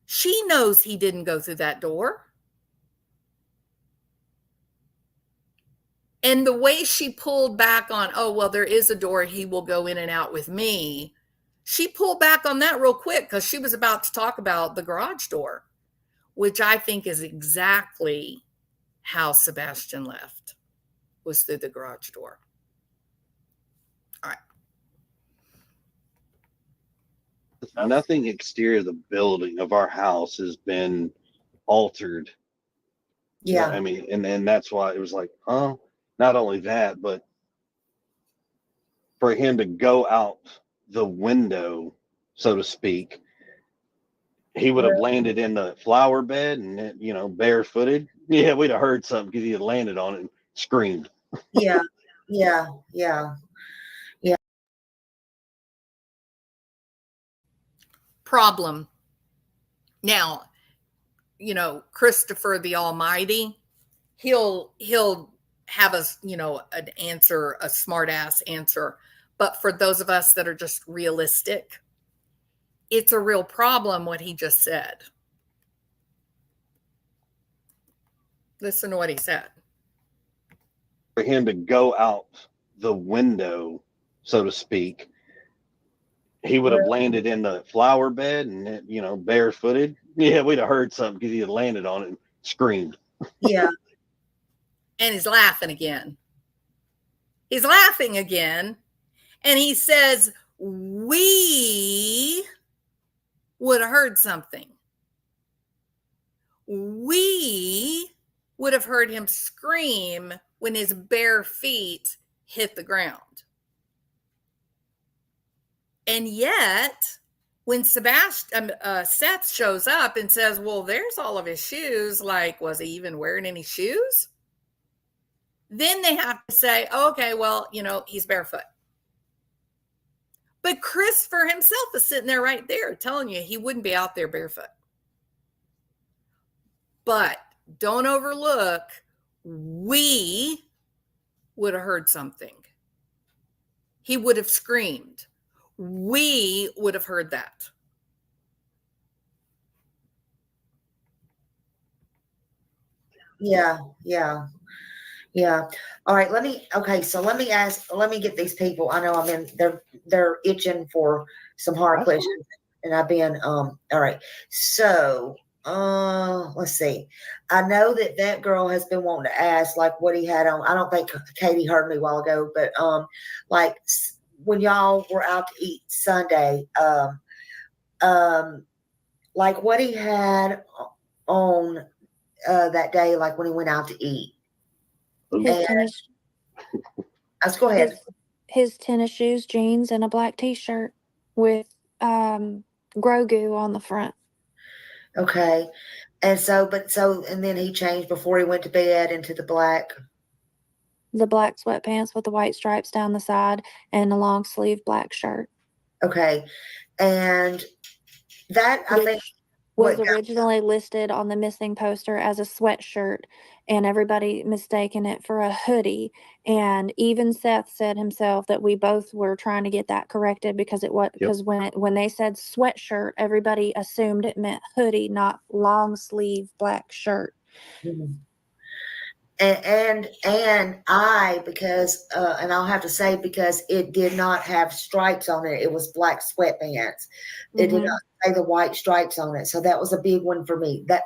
She knows he didn't go through that door. And the way she pulled back on, oh, well, there is a door, he will go in and out with me. She pulled back on that real quick because she was about to talk about the garage door, which I think is exactly how Sebastian left, was through the garage door. All right. Nothing exterior of the building of our house has been altered. Yeah. I mean, and that's why it was like, oh, not only that, but for him to go out the window, so to speak, he would have landed in the flower bed and, you know, barefooted. Yeah, we'd have heard something because he had landed on it and screamed. Yeah. Yeah. Yeah. Problem. Now, you know, Christopher the Almighty, he'll have an answer, a smart ass answer. But for those of us that are just realistic, it's a real problem what he just said. Listen to what he said. For him to go out the window, so to speak, he would have landed in the flower bed and, you know, barefooted. Yeah, we'd have heard something because he had landed on it and screamed. Yeah. And he's laughing again. He's laughing again. And he says, we would have heard something. We would have heard him scream when his bare feet hit the ground. And yet, when Seth shows up and says, well, there's all of his shoes, like, was he even wearing any shoes? Then they have to say, oh, okay, well, you know, he's barefoot. But Christopher himself is sitting there right there telling you he wouldn't be out there barefoot. But don't overlook, we would have heard something. He would have screamed. We would have heard that. Yeah. Yeah. Yeah. All right. Let me get these people. I know they're itching for some hard questions. And I've been, all right. So, let's see. I know that girl has been wanting to ask, like, what he had on. I don't think Katie heard me a while ago, but, like, when y'all were out to eat Sunday, like what he had on, that day, like when he went out to eat. His Let's go ahead. his tennis shoes, jeans, and a black t-shirt with Grogu on the front. Okay. And and then he changed before he went to bed into the black sweatpants with the white stripes down the side and a long sleeve black shirt. Okay. And that, I think, was originally listed on the missing poster as a sweatshirt, and everybody mistaken it for a hoodie. And even Seth said himself that we both were trying to get that corrected because when they said sweatshirt, everybody assumed it meant hoodie, not long sleeve black shirt. Mhm. and I, because and I'll have to say, because it did not have stripes on it, it was black sweatpants. It did Mhm. not say the white stripes on it, so that was a big one for me. That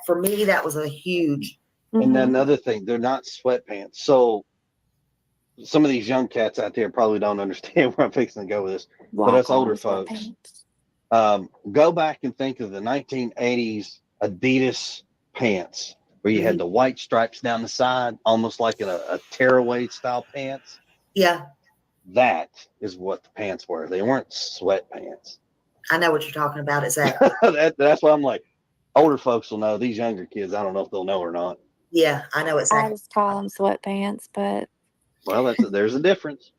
was a huge. And then Mhm. another thing, they're not sweatpants. So some of these young cats out there probably don't understand where I'm fixing to go with this. But Walk us older on folks, sweatpants. go back and think of the 1980s Adidas pants where you had the white stripes down the side, almost like a tearaway style pants. Yeah, That is what the pants were. They weren't sweatpants. I know what you're talking about exactly. That's why I'm like, older folks will know. These younger kids, I don't know if they'll know or not. Yeah, I know I exactly. just call them sweatpants, but Well, there's a difference.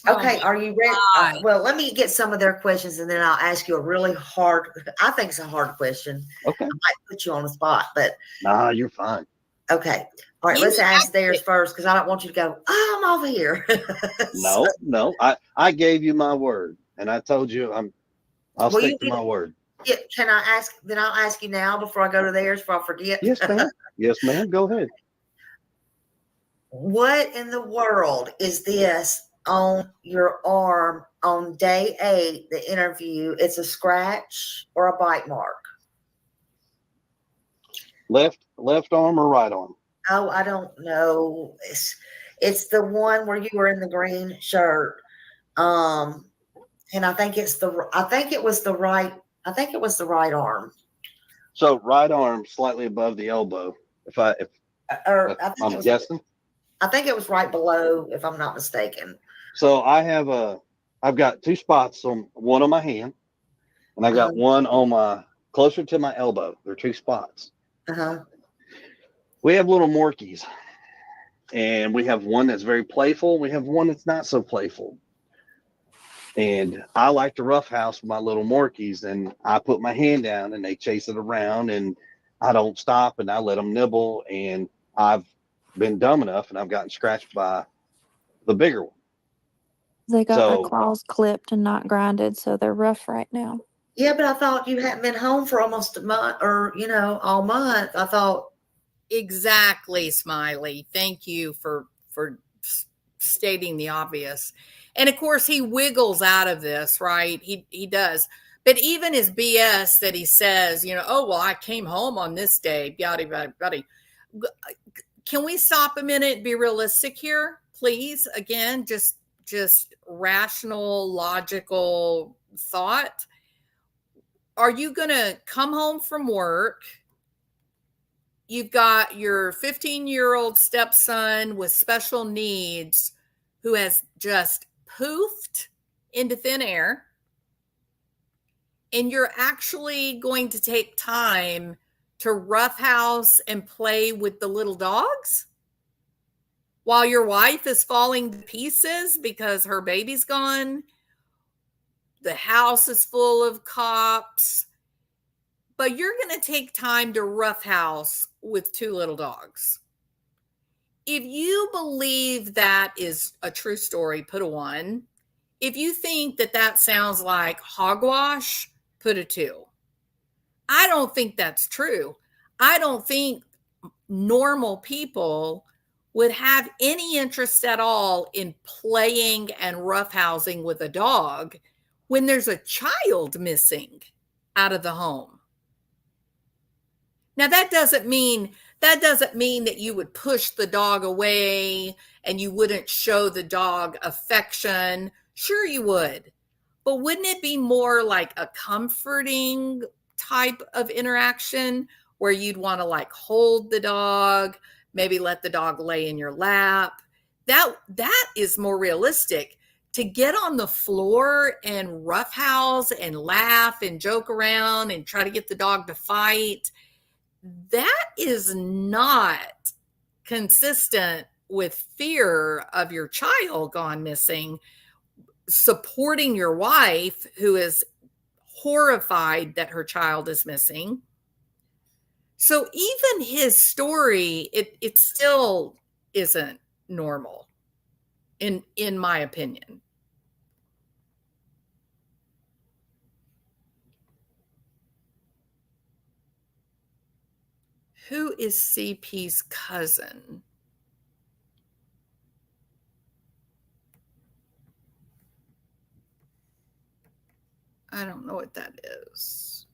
Okay, Oh are you ready? my. Well, let me get some of their questions, and then I'll ask you a really hard. I think it's a hard question. Okay. I might put you on the spot, but Nah, you're fine. okay. All right, You let's ask have theirs it. first because I don't want you to go, oh, I'm over here. So, No. I gave you my word, and I told you I'll well, stick to my word. can I ask? Then I'll ask you now before I go to theirs, before I forget. Yes, ma'am. Yes, ma'am. Go ahead. What in the world is this on your arm on day 8, the interview? It's a scratch or a bite mark? Left arm or right arm? Oh, I don't know. It's the one where you were in the green shirt. Um, and I think I think it was the right arm. So right arm slightly above the elbow. If Or I think I'm guessing. I think it was right below, if I'm not mistaken. So I've got 2 spots on one on my hand, and I got one on my closer to my elbow. There are 2 spots. Uh-huh. We have little Morkies, and we have one that's very playful. We have one that's not so playful. And I like to roughhouse my little Morkies, and I put my hand down, and they chase it around, and I don't stop, and I let them nibble. And I've been dumb enough, and I've gotten scratched by the bigger one. they got their So claws clipped and not grinded, so they're rough right now. Yeah, but I thought you hadn't been home for almost a month, or all month. I thought. Exactly, Smiley. Thank you for stating the obvious. And of course, he wiggles out of this, right? He does. But even his BS that he says, oh well, I came home on this day, yada yada yada. Can we stop a minute, be realistic here, please? Again, just rational, logical thought. Are you going to come home from work? You've got your 15-year-old stepson with special needs who has just poofed into thin air. And you're actually going to take time to roughhouse and play with the little dogs while your wife is falling to pieces because her baby's gone. The house is full of cops. But you're going to take time to roughhouse with 2 little dogs. If you believe that is a true story, put a 1. If you think that sounds like hogwash, put a 2. I don't think that's true. I don't think normal people would have any interest at all in playing and roughhousing with a dog when there's a child missing out of the home. Now that doesn't mean that you would push the dog away and you wouldn't show the dog affection. Sure you would. But wouldn't it be more like a comforting type of interaction where you'd want to like hold the dog, maybe let the dog lay in your lap? That is more realistic. To get on the floor and roughhouse and laugh and joke around and try to get the dog to fight, that is not consistent with fear of your child gone missing, supporting your wife who is horrified that her child is missing. So even his story, it still isn't normal in my opinion. Who is CP's cousin? I don't know what that is.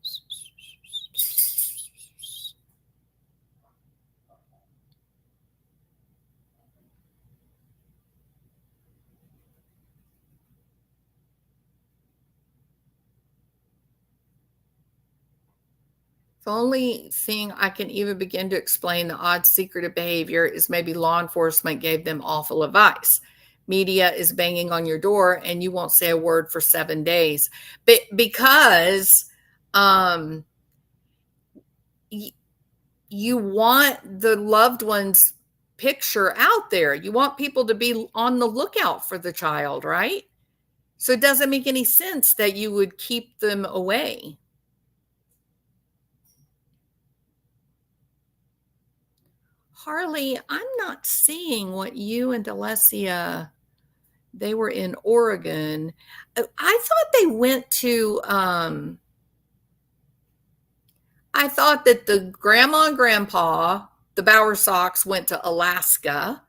The only thing I can even begin to explain the odd secretive behavior is maybe law enforcement gave them awful advice. Media is banging on your door and you won't say a word for 7 days. But because you want the loved one's picture out there. You want people to be on the lookout for the child, right? So it doesn't make any sense that you would keep them away. Harley, I'm not seeing what you and Alessia, they were in Oregon. I thought they went to, I thought that the grandma and grandpa, the Bowersox, went to Alaska,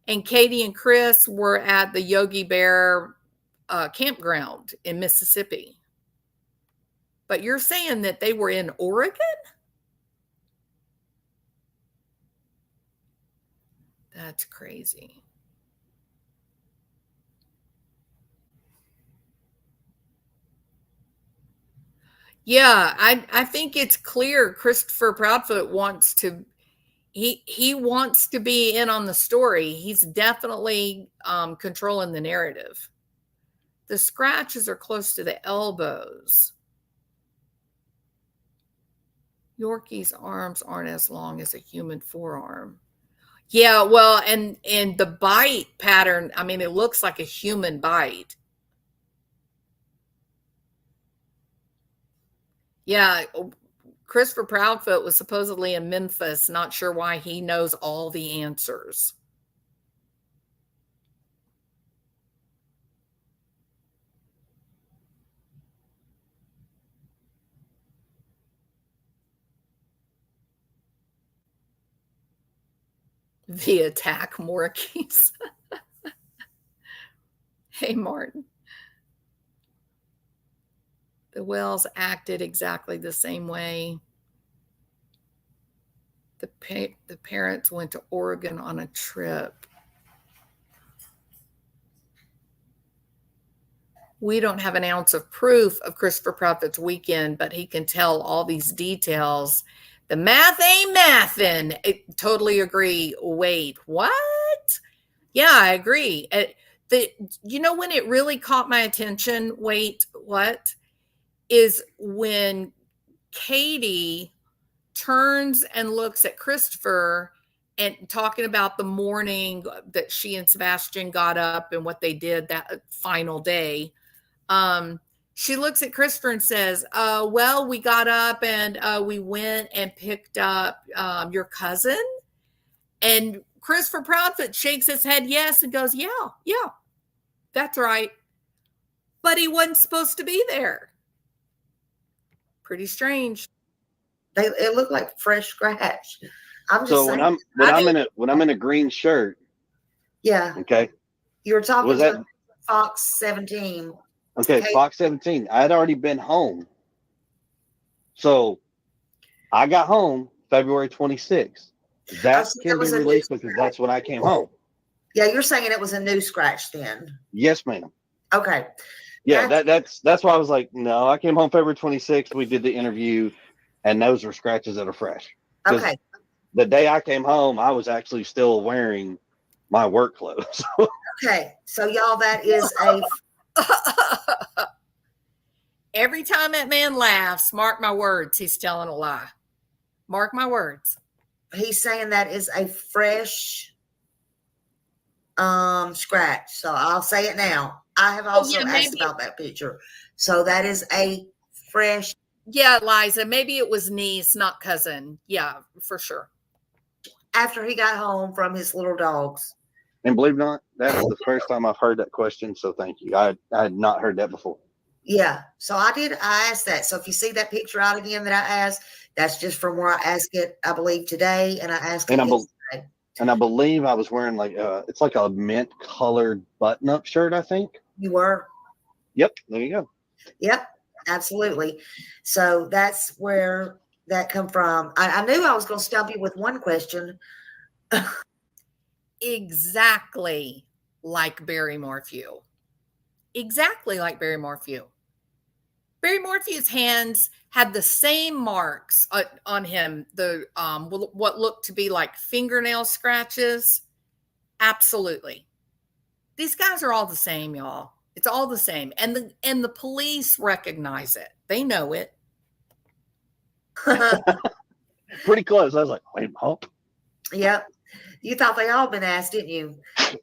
and Katie and Chris were at the Yogi Bear campground in Mississippi. But you're saying that they were in Oregon? That's crazy. Yeah, I think it's clear Christopher Proudfoot wants to, he wants to be in on the story. He's definitely controlling the narrative. The scratches are close to the elbows. Yorkie's arms aren't as long as a human forearm. Yeah, well, and the bite pattern, I mean, it looks like a human bite. Yeah, Christopher Proudfoot was supposedly in Memphis. Not sure why he knows all the answers. The attack Morkies. Hey, Martin. The Wells acted exactly the same way. The parents went to Oregon on a trip. We don't have an ounce of proof of Christopher Proudfoot's weekend, but he can tell all these details. The math ain't mathin'. I totally agree. Wait, what? Yeah, I agree. You know when it really caught my attention? Wait, what? Is when Katie turns and looks at Christopher and talking about the morning that she and Sebastian got up and what they did that final day. She looks at Christopher and says, well, we got up and we went and picked up your cousin. And Christopher Proudfoot shakes his head yes and goes, yeah, that's right. But he wasn't supposed to be there. Pretty strange. It looked like fresh scratch. I'm just So saying, when I'm in a green shirt, yeah, okay. you were talking Was that to Fox 17. okay? Okay. Fox 17. I had already been home, so I got home February 26th. That so can that was be a new released because that's when I came home. Yeah, you're saying it was a new scratch then. Yes, ma'am. Okay. Yeah, that's why I was like, no, I came home February 26th. We did the interview, and those were scratches that are fresh. Okay. The day I came home, I was actually still wearing my work clothes. Okay. So y'all, that is a Every time that man laughs, mark my words, he's telling a lie. Mark my words. he's saying that is a fresh scratch. So I'll say it now. I have also asked about that picture. So that is a fresh. Yeah, Liza, maybe it was niece, not cousin. Yeah, for sure. After he got home from his little dogs. And believe it or not, that's the first time I've heard that question. So thank you. I had not heard that before. Yeah. So I asked that. So if you see that picture out again that I asked, that's just from where I asked it, I believe today. And I asked it yesterday. And I believe I was wearing like it's like a mint colored button up shirt, I think. You were? Yep. There you go. Yep. absolutely. So that's where that come from. I knew I was going to stump you with one question. Exactly like Barry Morphew. Exactly like Barry Morphew. Barry Morphew's hands had the same marks on him, the what looked to be like fingernail scratches. Absolutely. These guys are all the same, y'all. It's all the same. And the police recognize it. They know it. Pretty close. I was like, wait, huh? Yep. You thought they all been asked, didn't you?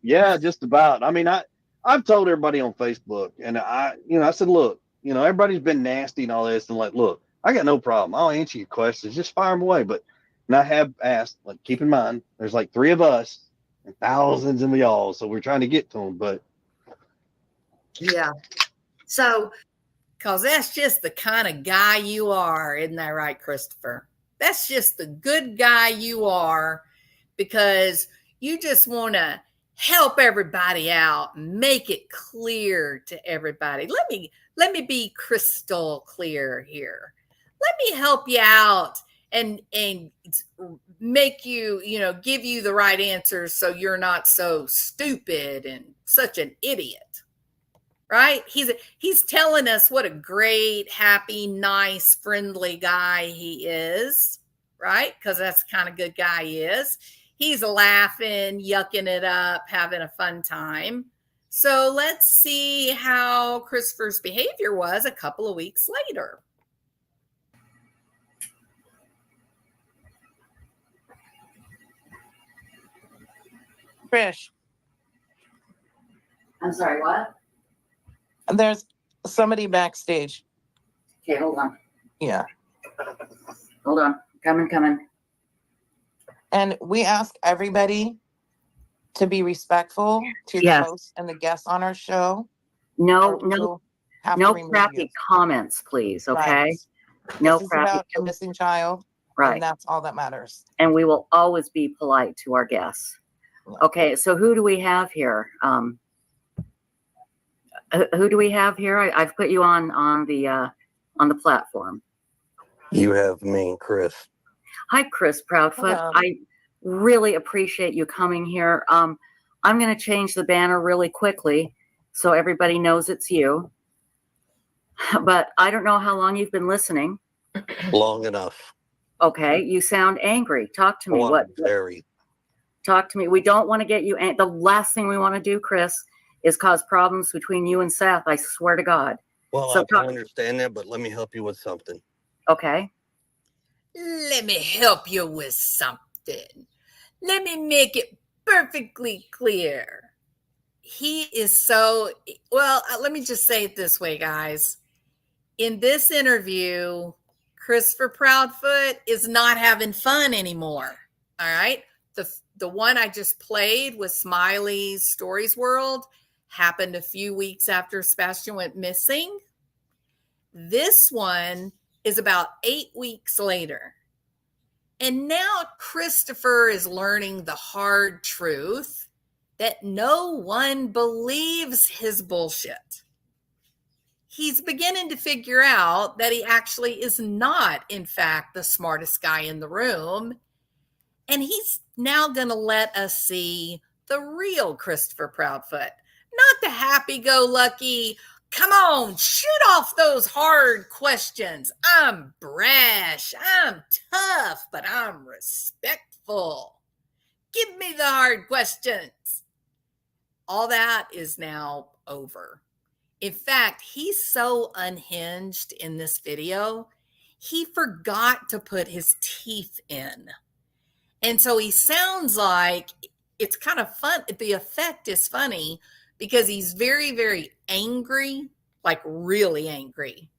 Yeah, just about. I mean, I've told everybody on Facebook, and I said, look, everybody's been nasty and all this, and like, look, I got no problem. I'll answer your questions. Just fire them away. And I have asked, like, keep in mind, there's like 3 of us and thousands of y'all, so we're trying to get to them. But yeah. So, because that's just the kind of guy you are, isn't that right, Christopher? That's just the good guy you are, because you just want to help everybody out, make it clear to everybody. Let me be crystal clear here. Let me help you out and make you, give you the right answers so you're not so stupid and such an idiot. Right? He's telling us what a great, happy, nice, friendly guy he is, right? Because that's the kind of good guy he is. He's laughing, yucking it up, having a fun time. So let's see how Christopher's behavior was a couple of weeks later. Trish, I'm sorry, what? there's somebody backstage. Okay, hold on. Yeah. Hold on. Coming. And we ask everybody to be respectful to Yes. the host and the guests on our show. No, or we no, will have to no remove crappy you. comments, please, okay? Right. No This is crappy. about a missing child, Right. and that's all that matters. And we will always be polite to our guests. Yeah. Okay, so who do we have here? Who do we have here? I've put you on the platform. You have me, Chris. Hi, Chris Proudfoot. Hello. I really appreciate you coming here. I'm going to change the banner really quickly so everybody knows it's you. But I don't know how long you've been listening. Long enough. Okay, you sound angry. Talk to me. Oh, I'm very. Talk to me. We don't want to get you. The last thing we want to do, Chris, is cause problems between you and Seth. I swear to God. Well, So I understand that, but let me help you with something. Okay. Let me help you with something. Let me make it perfectly clear. He is so, well, let me just say it this way, guys. In this interview, Christopher Proudfoot is not having fun anymore. All right. The one I just played with Smiley's Stories World happened a few weeks after Sebastian went missing. This one is about 8 weeks later. And now Christopher is learning the hard truth that no one believes his bullshit. He's beginning to figure out that he actually is not, in fact, the smartest guy in the room. And he's now going to let us see the real Christopher Proudfoot, not the happy-go-lucky, come on, shoot off those hard questions. I'm brash, I'm tough, but I'm respectful. Give me the hard questions. All that is now over. In fact, he's so unhinged in this video, he forgot to put his teeth in. And so he sounds like it's kind of fun. The effect is funny because he's very, very angry, like really angry.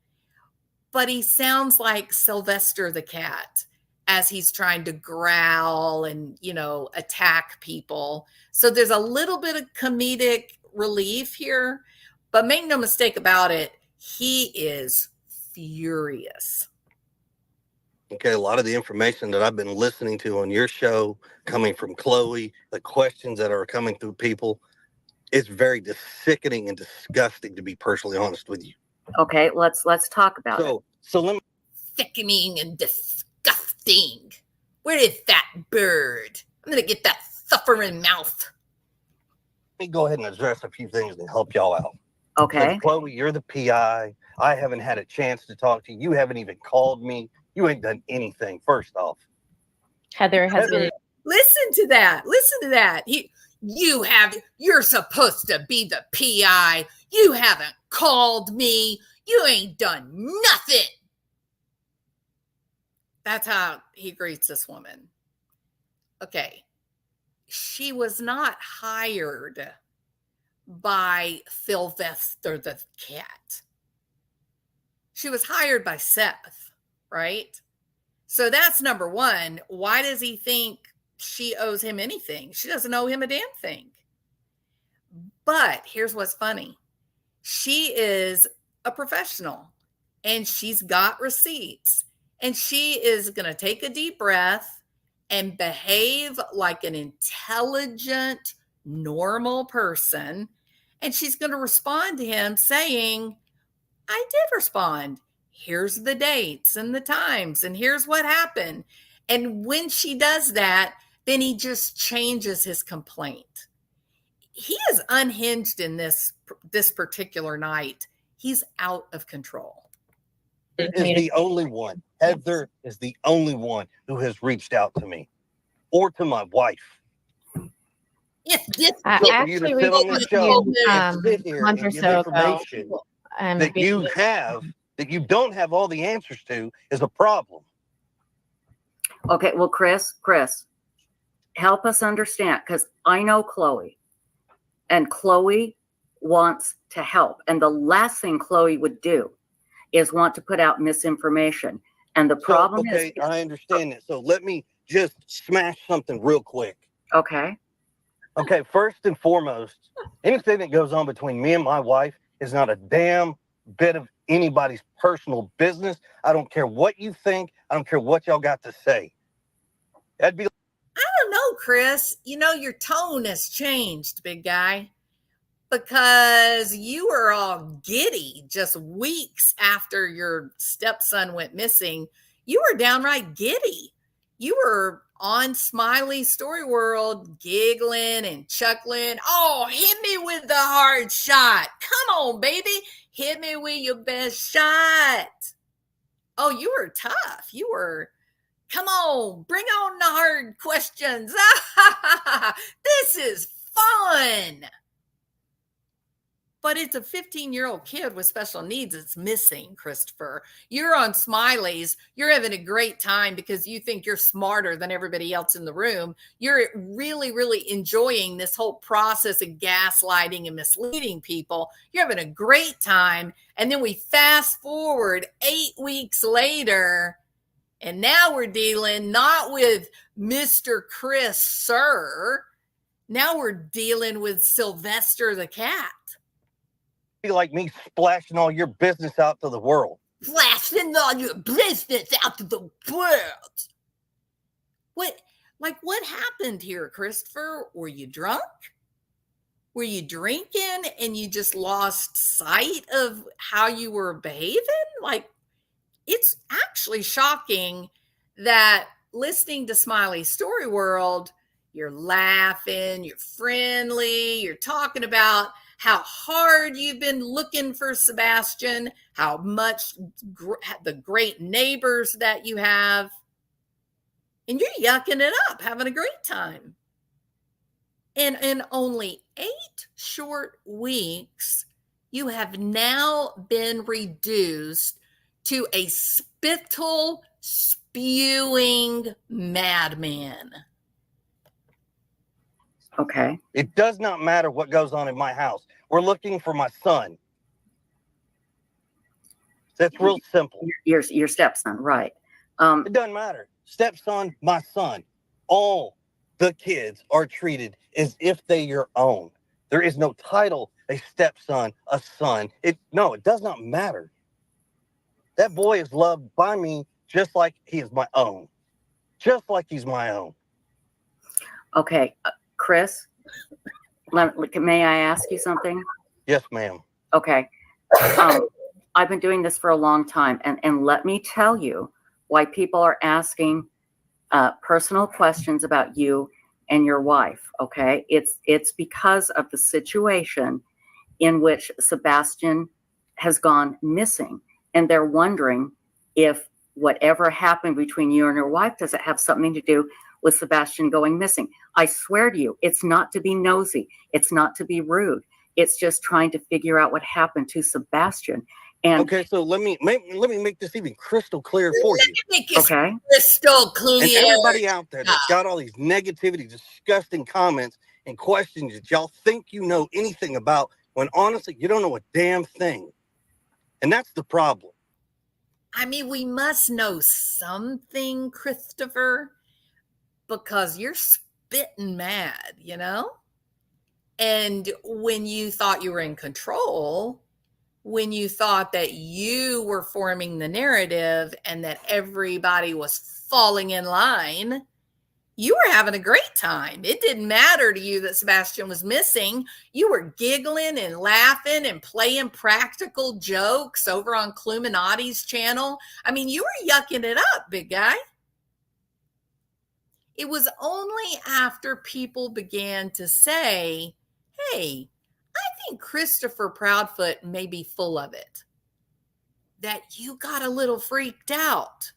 But he sounds like Sylvester the cat as he's trying to growl and, attack people. So there's a little bit of comedic relief here, but make no mistake about it, he is furious. Okay, a lot of the information that I've been listening to on your show, coming from Chloe, the questions that are coming through people, it's very sickening and disgusting, to be personally honest with you. Okay, let's talk about it. So let me Sickening and disgusting. Where is that bird? I'm gonna get that suffering mouth. go ahead and address a few things and help y'all out. Okay. Chloe, you're the PI. I haven't had a chance to talk to you. You haven't even called me. You ain't done anything, first off. Heather has been. Listen to that. Listen to that. You're supposed to be the PI. You haven't called me. You ain't done nothing. That's how he greets this woman. Okay. She was not hired by Sylvester the cat. She was hired by Seth, right? So that's number one. Why does he think she owes him anything? She doesn't owe him a damn thing. But here's what's funny. She is a professional and she's got receipts, and she is going to take a deep breath and behave like an intelligent, normal person. And she's going to respond to him saying, I did respond. Here's the dates and the times, and here's what happened. And when she does that, then he just changes his complaint. He is unhinged in this particular night. He's out of control. Is the only one. Heather is the only one who has reached out to me or to my wife. Yes, yes, I So for you actually to reached sit on out the to show you and sit here month or and give so ago. information that you have, that you don't have all the answers to, is a problem. Okay, well, Chris, help us understand, because I know Chloe, and Chloe wants to help. And the last thing Chloe would do is want to put out misinformation. And the problem okay, is, I understand that. So let me just smash something real quick. okay, Okay, first and foremost, anything that goes on between me and my wife is not a damn bit of anybody's personal business. I don't care what you think. I don't care what y'all got to say. That'd be I don't know, Chris. You know, your tone has changed, big guy, because you were all giddy just weeks after your stepson went missing. You were downright giddy. You were on Smiley Story World giggling and chuckling. Oh, hit me with the hard shot. Come on, baby. Hit me with your best shot. Oh, you were tough. You were, come on, bring on the hard questions. This is fun. But it's a 15-year-old kid with special needs that's missing, Christopher. You're on Smiley's. You're having a great time because you think you're smarter than everybody else in the room. You're really, really enjoying this whole process of gaslighting and misleading people. You're having a great time. And then we fast forward 8 weeks later, and now we're dealing not with Mr. Chris, sir. Now we're dealing with Sylvester the cat. like me splashing all your business out to the world. Flashing all your business out to the world. What happened here, Christopher? Were you drunk? Were you drinking and you just lost sight of how you were behaving? Like, it's actually shocking that listening to Smiley Story World, you're laughing, you're friendly, you're talking about how hard you've been looking for Sebastian, how much the great neighbors that you have. And you're yucking it up, having a great time. And in only 8 short weeks, you have now been reduced to a spittle spewing madman. okay. It does not matter what goes on in my house. We're looking for my son. That's real simple. Your stepson, right? It doesn't matter. Stepson, my son. All the kids are treated as if they your own. There is no title, a stepson, a son. It does not matter. That boy is loved by me just like he is my own. Just like he's my own. Okay, Chris, may I ask you something? Yes, ma'am. Okay. I've been doing this for a long time, and let me tell you why people are asking personal questions about you and your wife. Okay, it's because of the situation in which Sebastian has gone missing, and they're wondering if whatever happened between you and your wife, does it have something to do with Sebastian going missing? I swear to you, it's not to be nosy. It's not to be rude. It's just trying to figure out what happened to Sebastian. And Okay, so let me make this even crystal clear for you. Make it okay, crystal And clear. everybody out there that's got all these negativity, disgusting comments and questions that y'all think you know anything about, when honestly, you don't know a damn thing. And that's the problem. I mean, we must know something, Christopher, because you're spitting mad, you know? And when you thought you were in control, when you thought that you were forming the narrative and that everybody was falling in line, you were having a great time. It didn't matter to you that Sebastian was missing. You were giggling and laughing and playing practical jokes over on Cluminati's channel. I mean, you were yucking it up, big guy. It was only after people began to say, hey, I think Christopher Proudfoot may be full of it, that you got a little freaked out.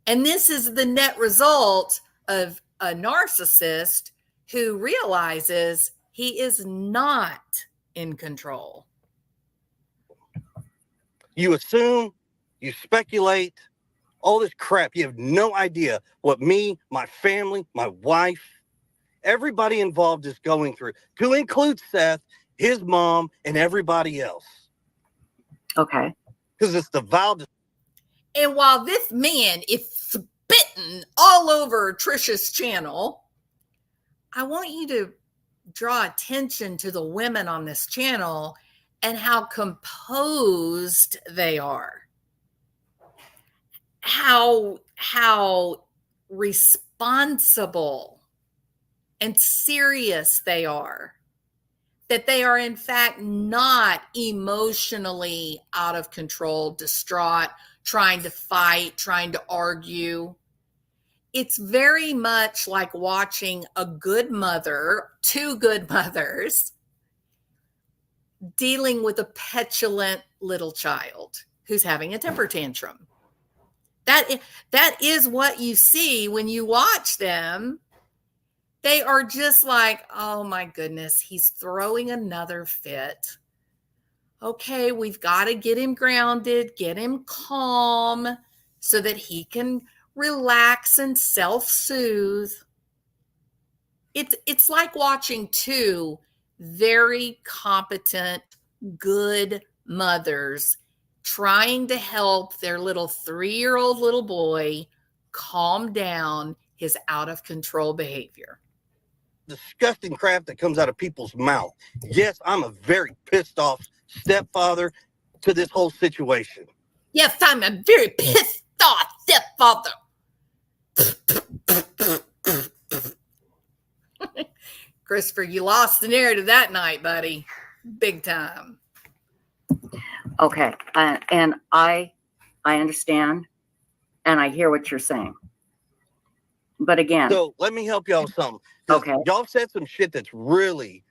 And this is the net result of a narcissist who realizes he is not in control. You assume, you speculate, all this crap. You have no idea what me, my family, my wife, everybody involved is going through, to include Seth, his mom, and everybody else. okay. Because it's the vile. And while this man is spitting all over Trisha's channel, I want you to draw attention to the women on this channel and how composed they are. How responsible and serious they are. That they are, in fact, not emotionally out of control, distraught, trying to fight, trying to argue. It's very much like watching a good mother, two good mothers, dealing with a petulant little child who's having a temper tantrum. That is what you see when you watch them. They are just like, oh my goodness, he's throwing another fit. Okay, we've got to get him grounded, get him calm so that he can relax and self-soothe. It's like watching two very competent, good mothers trying to help their little 3-year-old little boy calm down his out of control behavior. Disgusting crap that comes out of people's mouth. Yes, I'm a very pissed off stepfather to this whole situation. Yes, I'm a very pissed off stepfather. Christopher, you lost the narrative that night, buddy. Big time. Okay, and I understand, and I hear what you're saying. But again, So let me help y'all with something. 'Cause Okay. Y'all said some shit that's really,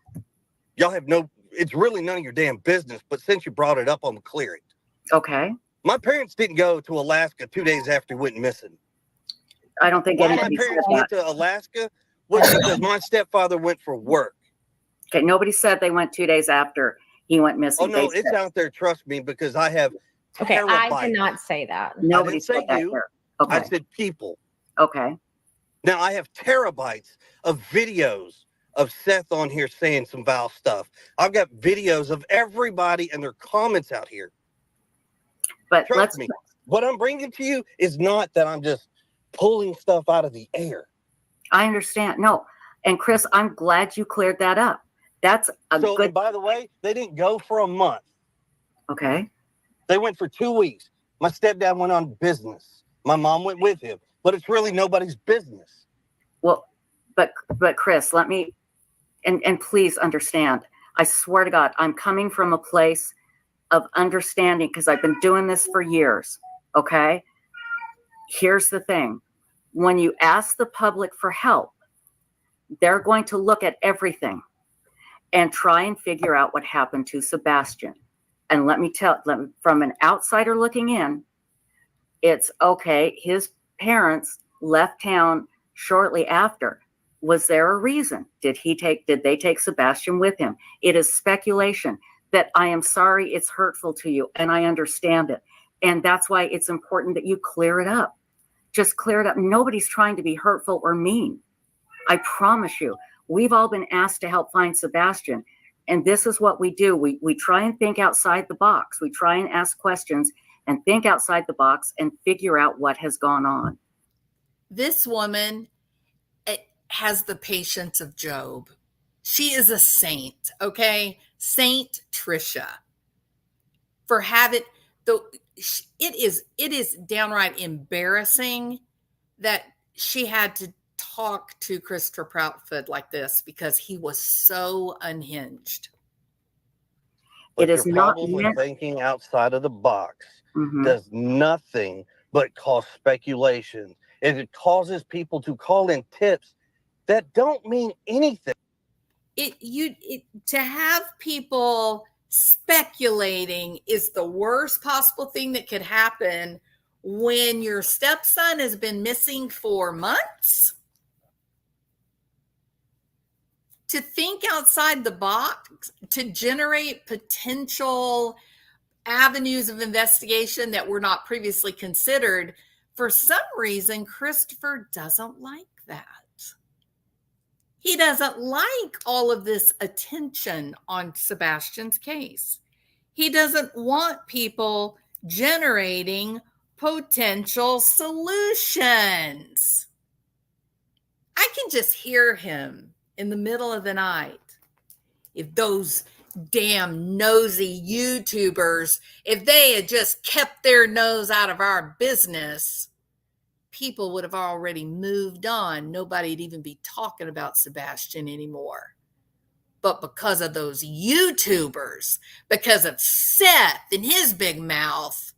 it's really none of your damn business. But since you brought it up, I'm clear it. okay, My parents didn't go to Alaska 2 days after he went missing. I don't think Why my anybody said parents that. went to Alaska was because my stepfather went for work. Okay, nobody said they went 2 days after he went Oh missing. no, They it's said- out there. Trust me, because I have. Okay, I terabytes. did not say that. Nobody didn't say said that you. here. I Okay, said people. okay, Now I have terabytes of videos of Seth on here saying some vile stuff. I've got videos of everybody and their comments out here. but Trust let's. me. What I'm bringing to you is not that I'm just pulling stuff out of the air. I understand. No, and Chris, I'm glad you cleared that up. That's a So, good. and by the way, they didn't go for a month. Okay, They went for 2 weeks. My stepdad went on business. My mom went with him, but it's really nobody's business. well, but Chris, let me, and please understand. I swear to God, I'm coming from a place of understanding, because I've been doing this for years. Okay. Here's the thing. When you ask the public for help, they're going to look at everything and try and figure out what happened to Sebastian. And let me from an outsider looking in, it's okay. His parents left town shortly after. Was there a reason? Did they take Sebastian with him? It is speculation. That I am sorry it's hurtful to you, and I understand it. And that's why it's important that you clear it up. Just clear it up. Nobody's trying to be hurtful or mean. I promise you, we've all been asked to help find Sebastian. And this is what we do. We try and think outside the box. We try and ask questions and think outside the box and figure out what has gone on. This woman has the patience of Job. She is a saint, okay? Saint Trisha. For having it is downright embarrassing that she had to talk to Christopher Proudfoot like this because he was so unhinged. But It is your not problem with meant- thinking outside of the box Mhm. does nothing but cause speculation. And it causes people to call in tips that don't mean anything. To have people speculating is the worst possible thing that could happen when your stepson has been missing for months. To think outside the box, to generate potential avenues of investigation that were not previously considered, for some reason, Christopher doesn't like that. He doesn't like all of this attention on Sebastian's case. He doesn't want people generating potential solutions. I can just hear him in the middle of the night. If those damn nosy YouTubers, if they had just kept their nose out of our business, people would have already moved on. Nobody'd even be talking about Sebastian anymore. But because of those YouTubers, because of Seth and his big mouth,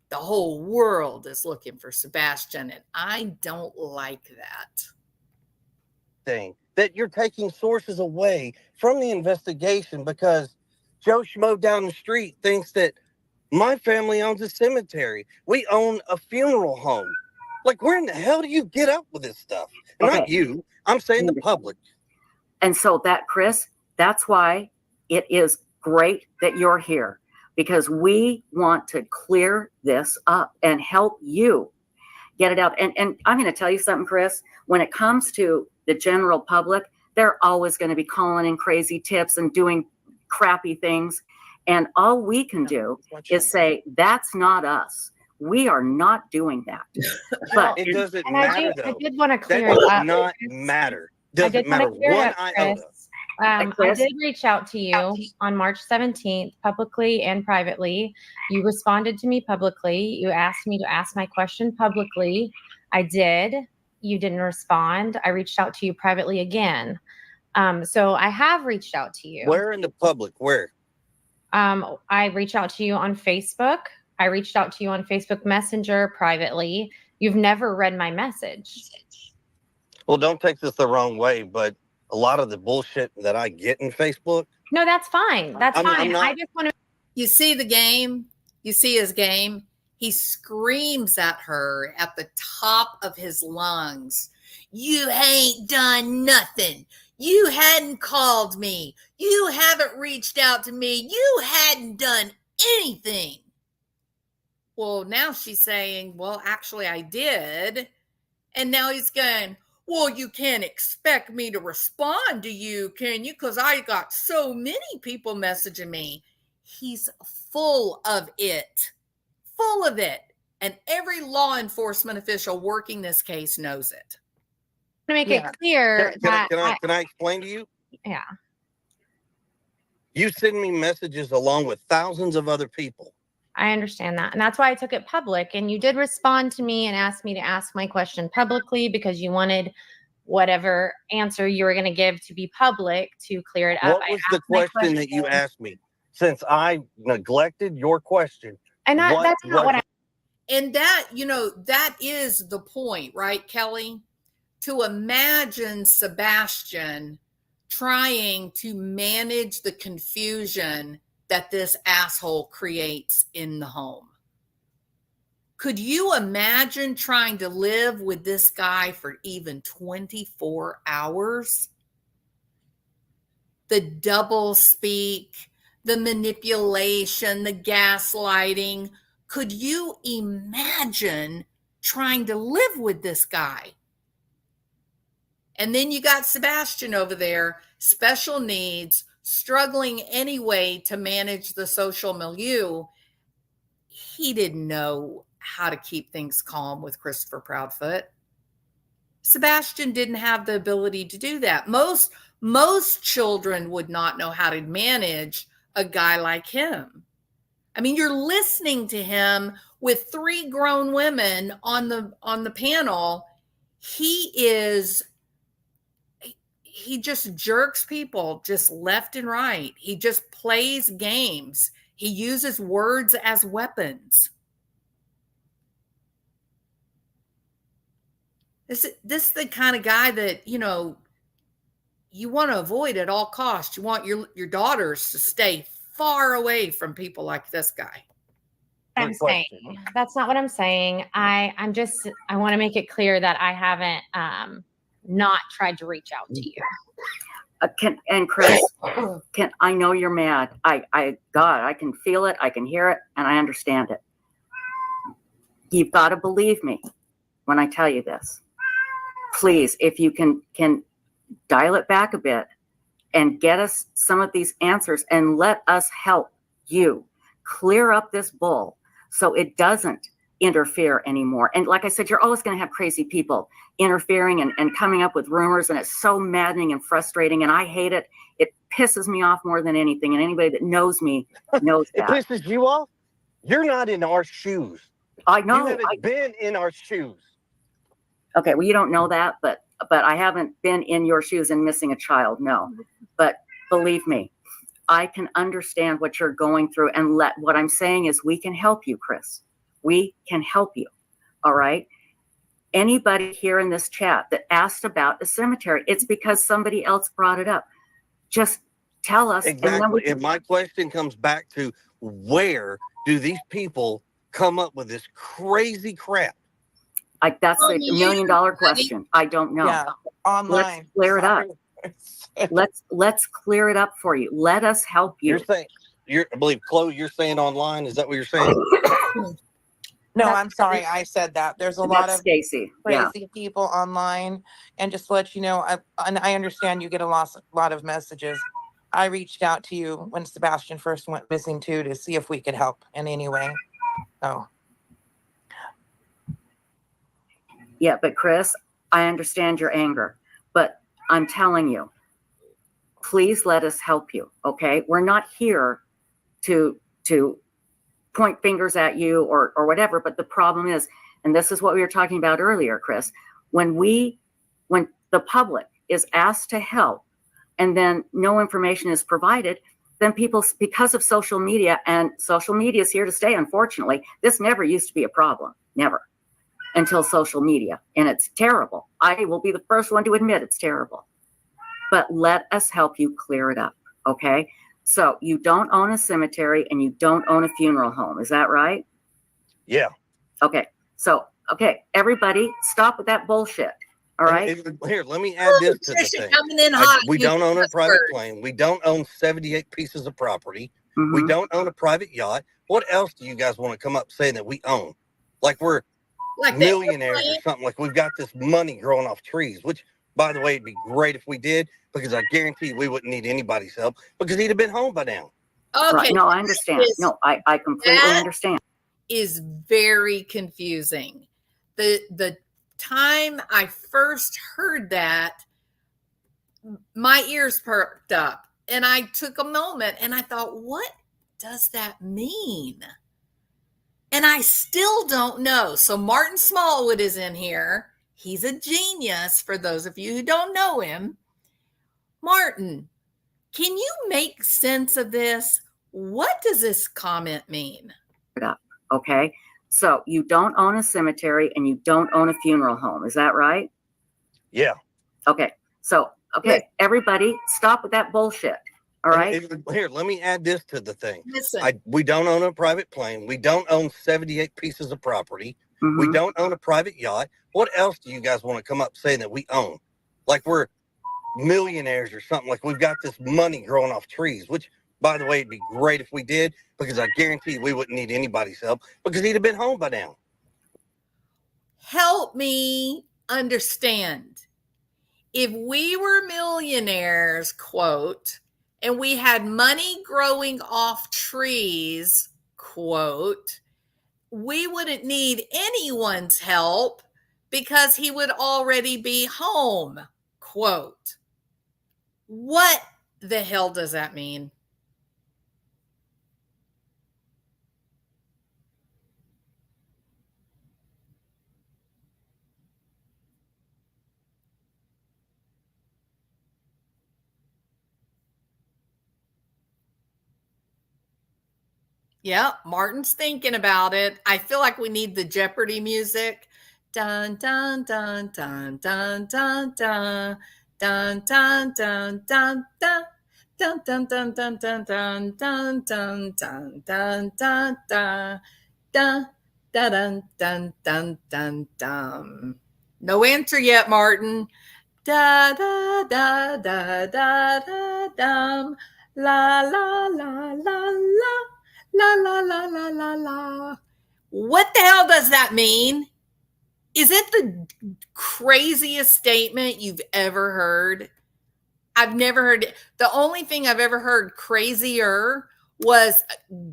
the whole world is looking for Sebastian, and I don't like that. Thing that you're taking sources away from the investigation because Joe Schmo down the street thinks that my family owns a cemetery. We own a funeral home. Like, where in the hell do you get up with this stuff? Okay. Not you. I'm saying the public. And so that, Chris, that's why it is great that you're here, because we want to clear this up and help you get it out. And I'm going to tell you something, Chris, when it comes to the general public, they're always going to be calling in crazy tips and doing crappy things. And all we can do is say, that's not us. We are not doing that. But It doesn't And matter, I though. did want to That clear it does up. not matter. I Doesn't did want matter to clear it one up, iota. Chris. I Chris? did reach out to you on March 17th, publicly and privately. You responded to me publicly. You asked me to ask my question publicly. I did. You didn't respond. I reached out to you privately again. So I have reached out to you. Where in the public? Where? I reached out to you on Facebook. I reached out to you on Facebook Messenger privately. You've never read my message. Well, don't take this the wrong way, but a lot of the bullshit that I get in Facebook. No, that's fine. That's I'm fine. not- I just want to. You see the game? You see his game? He screams at her at the top of his lungs. You ain't done nothing. You hadn't called me. You haven't reached out to me. You hadn't done anything. Well, now she's saying, well, actually, I did. And now he's going, well, you can't expect me to respond to you, can you? Because I got so many people messaging me. He's full of it. Full of it. And every law enforcement official working this case knows it. To make Yeah. it clear that Can I explain to you? yeah. You send me messages along with thousands of other people. I understand that. And that's why I took it public. And you did respond to me and asked me to ask my question publicly because you wanted whatever answer you were going to give to be public to clear it up. What I was the asked my question that you asked me? since I neglected your question. And that's not what I. And that, that is the point, right, Kelly? To imagine Sebastian trying to manage the confusion that this asshole creates in the home. Could you imagine trying to live with this guy for even 24 hours? The double speak, the manipulation, the gaslighting. Could you imagine trying to live with this guy? And then you got Sebastian over there, special needs, struggling anyway to manage the social milieu. He didn't know how to keep things calm with Christopher Proudfoot. Sebastian didn't have the ability to do that. Most children would not know how to manage a guy like him. I mean, you're listening to him with 3 grown women on the panel. He just jerks people just left and right. He just plays games. He uses words as weapons. This is the kind of guy that, you want to avoid at all costs. You want your daughters to stay far away from people like this guy. I'm saying that's not what I'm saying. I want to make it clear that I haven't not tried to reach out to you. Chris, I know you're mad. I can feel it. I can hear it, and I understand it. You've got to believe me when I tell you this. Please, if you can dial it back a bit and get us some of these answers and let us help you clear up this bull so it doesn't interfere anymore. And like I said, you're always going to have crazy people interfering and coming up with rumors, and it's so maddening and frustrating, and I hate it. It pisses me off more than anything, and anybody that knows me knows It that. pisses you off? You're not in our shoes. I know. You haven't been in our shoes. Okay, well, you don't know that, but I haven't been in your shoes and missing a child, no. But believe me, I can understand what you're going through, and what I'm saying is we can help you, Chris. We can help you, all right? Anybody here in this chat that asked about the cemetery, it's because somebody else brought it up. Just tell us. Exactly. And my question comes back to, where do these people come up with this crazy crap? That's a $1 million question. I don't know. Yeah, online. Let's clear it up. Let's clear it up for you. Let us help you. You're saying, I believe, Chloe, you're saying online. Is that what you're saying? No, I'm sorry. I said that. There's a lot of Stacy. crazy people online. And just to let you know, I understand you get a lot of messages. I reached out to you when Sebastian first went missing too, to see if we could help in any way. So. Yeah, but Chris, I understand your anger, but I'm telling you, please let us help you, okay? We're not here to point fingers at you or whatever, but the problem is, and this is what we were talking about earlier, Chris, when the public is asked to help and then no information is provided, then people, because of social media, and social media is here to stay, unfortunately, this never used to be a problem, never. Until social media, and it's terrible. I will be the first one to admit it's terrible. But let us help you clear it up, okay? So you don't own a cemetery and you don't own a funeral home, is that right? Yeah. Okay, so, everybody stop with that bullshit, all right? Here, let me add this to the thing. Coming in hot. We don't own a private plane. We don't own 78 pieces of property. Mhm. We don't own a private yacht. What else do you guys want to come up saying that we own? Like we're Like millionaires or something, like we've got this money growing off trees, which, by the way, it'd be great if we did, because I guarantee you we wouldn't need anybody's help, because he'd have been home by now. Okay. Right. No, I understand. No, I completely understand. Is very confusing. The time I first heard that, my ears perked up, and I took a moment and I thought, what does that mean? And I still don't know. So Martin Smallwood is in here. He's a genius for those of you who don't know him. Martin, can you make sense of this? What does this comment mean? Okay. So you don't own a cemetery and you don't own a funeral home. Is that right? Yeah. Okay. So, okay, everybody stop with that bullshit. All right. Here, let me add this to the thing. Listen, We don't own a private plane. We don't own 78 pieces of property. We Mhm. don't own a private yacht. What else do you guys want to come up saying that we own? Like we're millionaires or something. Like we've got this money growing off trees, which, by the way, it'd be great if we did, because I guarantee we wouldn't need anybody's help because he'd have been home by now. help me understand. If we were millionaires, quote, and we had money growing off trees, quote, we wouldn't need anyone's help because he would already be home, quote. What the hell does that mean? Yeah, Martin's thinking about it. I feel like we need the Jeopardy music. Dun dun dun dun dun dun dun dun dun dun dun dun. Dun dun dun dun dun dun dun dun dun dun dun dun dun dun dun dun dun dun. No answer yet, Martin. Da da da da da da dum. La la la la la. La la la la la la. What the hell does that mean? Is it the craziest statement you've ever heard? I've never heard it. The only thing I've ever heard crazier was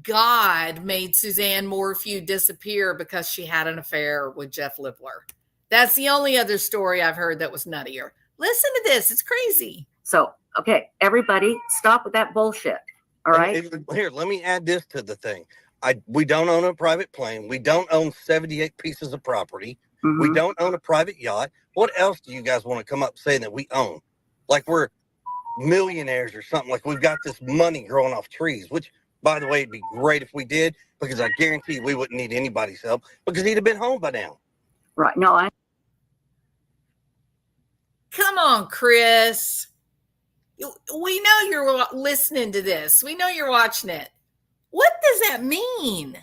God made Suzanne Morphew disappear because she had an affair with Jeff Lippler. That's the only other story I've heard that was nuttier. Listen to this. It's crazy. So, okay, everybody stop with that bullshit. All right. Here, let me add this to the thing. We don't own a private plane. We don't own 78 pieces of property. Mhm. We don't own a private yacht. What else do you guys want to come up saying that we own? Like we're millionaires or something. Like we've got this money growing off trees, which, by the way, it'd be great if we did, because I guarantee we wouldn't need anybody's help because he'd have been home by now. Right. No, Come on, Chris. We know you're listening to this. We know you're watching it. What does that mean?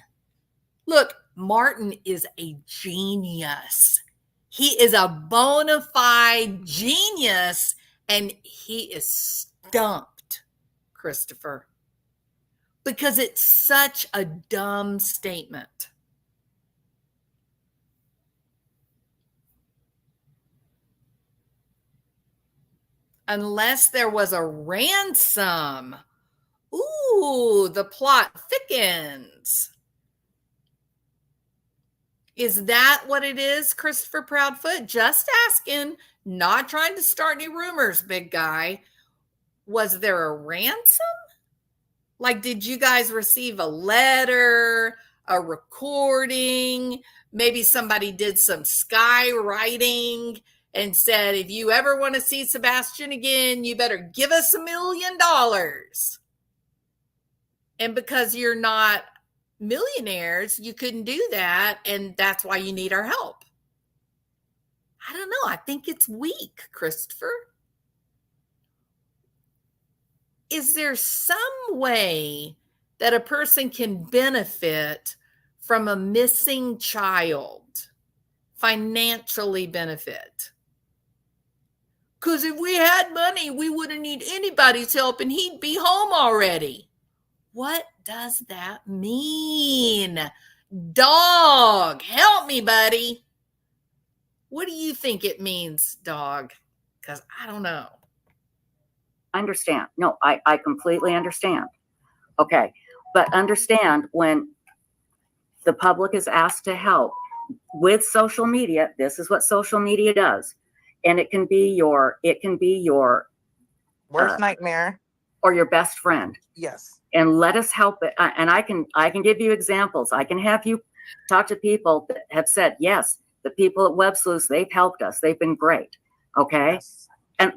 Look, Martin is a genius. He is a bona fide genius, and he is stumped, Christopher, because it's such a dumb statement. Unless there was a ransom. Ooh, the plot thickens. Is that what it is, Christopher Proudfoot? Just asking, not trying to start any rumors, big guy. Was there a ransom? Like, did you guys receive a letter, a recording? Maybe somebody did some skywriting and said, if you ever want to see Sebastian again, you better give us $1 million. And because you're not millionaires, you couldn't do that. And that's why you need our help. I don't know. I think it's weak, Christopher. Is there some way that a person can benefit from a missing child? Financially benefit? Because if we had money, we wouldn't need anybody's help and he'd be home already. What does that mean? Dog, help me, buddy. What do you think it means, dog? Because I don't know. I understand. No, I completely understand. Okay. But understand, when the public is asked to help with social media, this is what social media does. And it can be your Worst nightmare. or your best friend. Yes. And let us help it. And I can give you examples. I can have you talk to people that have said, yes, the people at Web Sleuths, they've helped us. They've been great. Okay. Yes.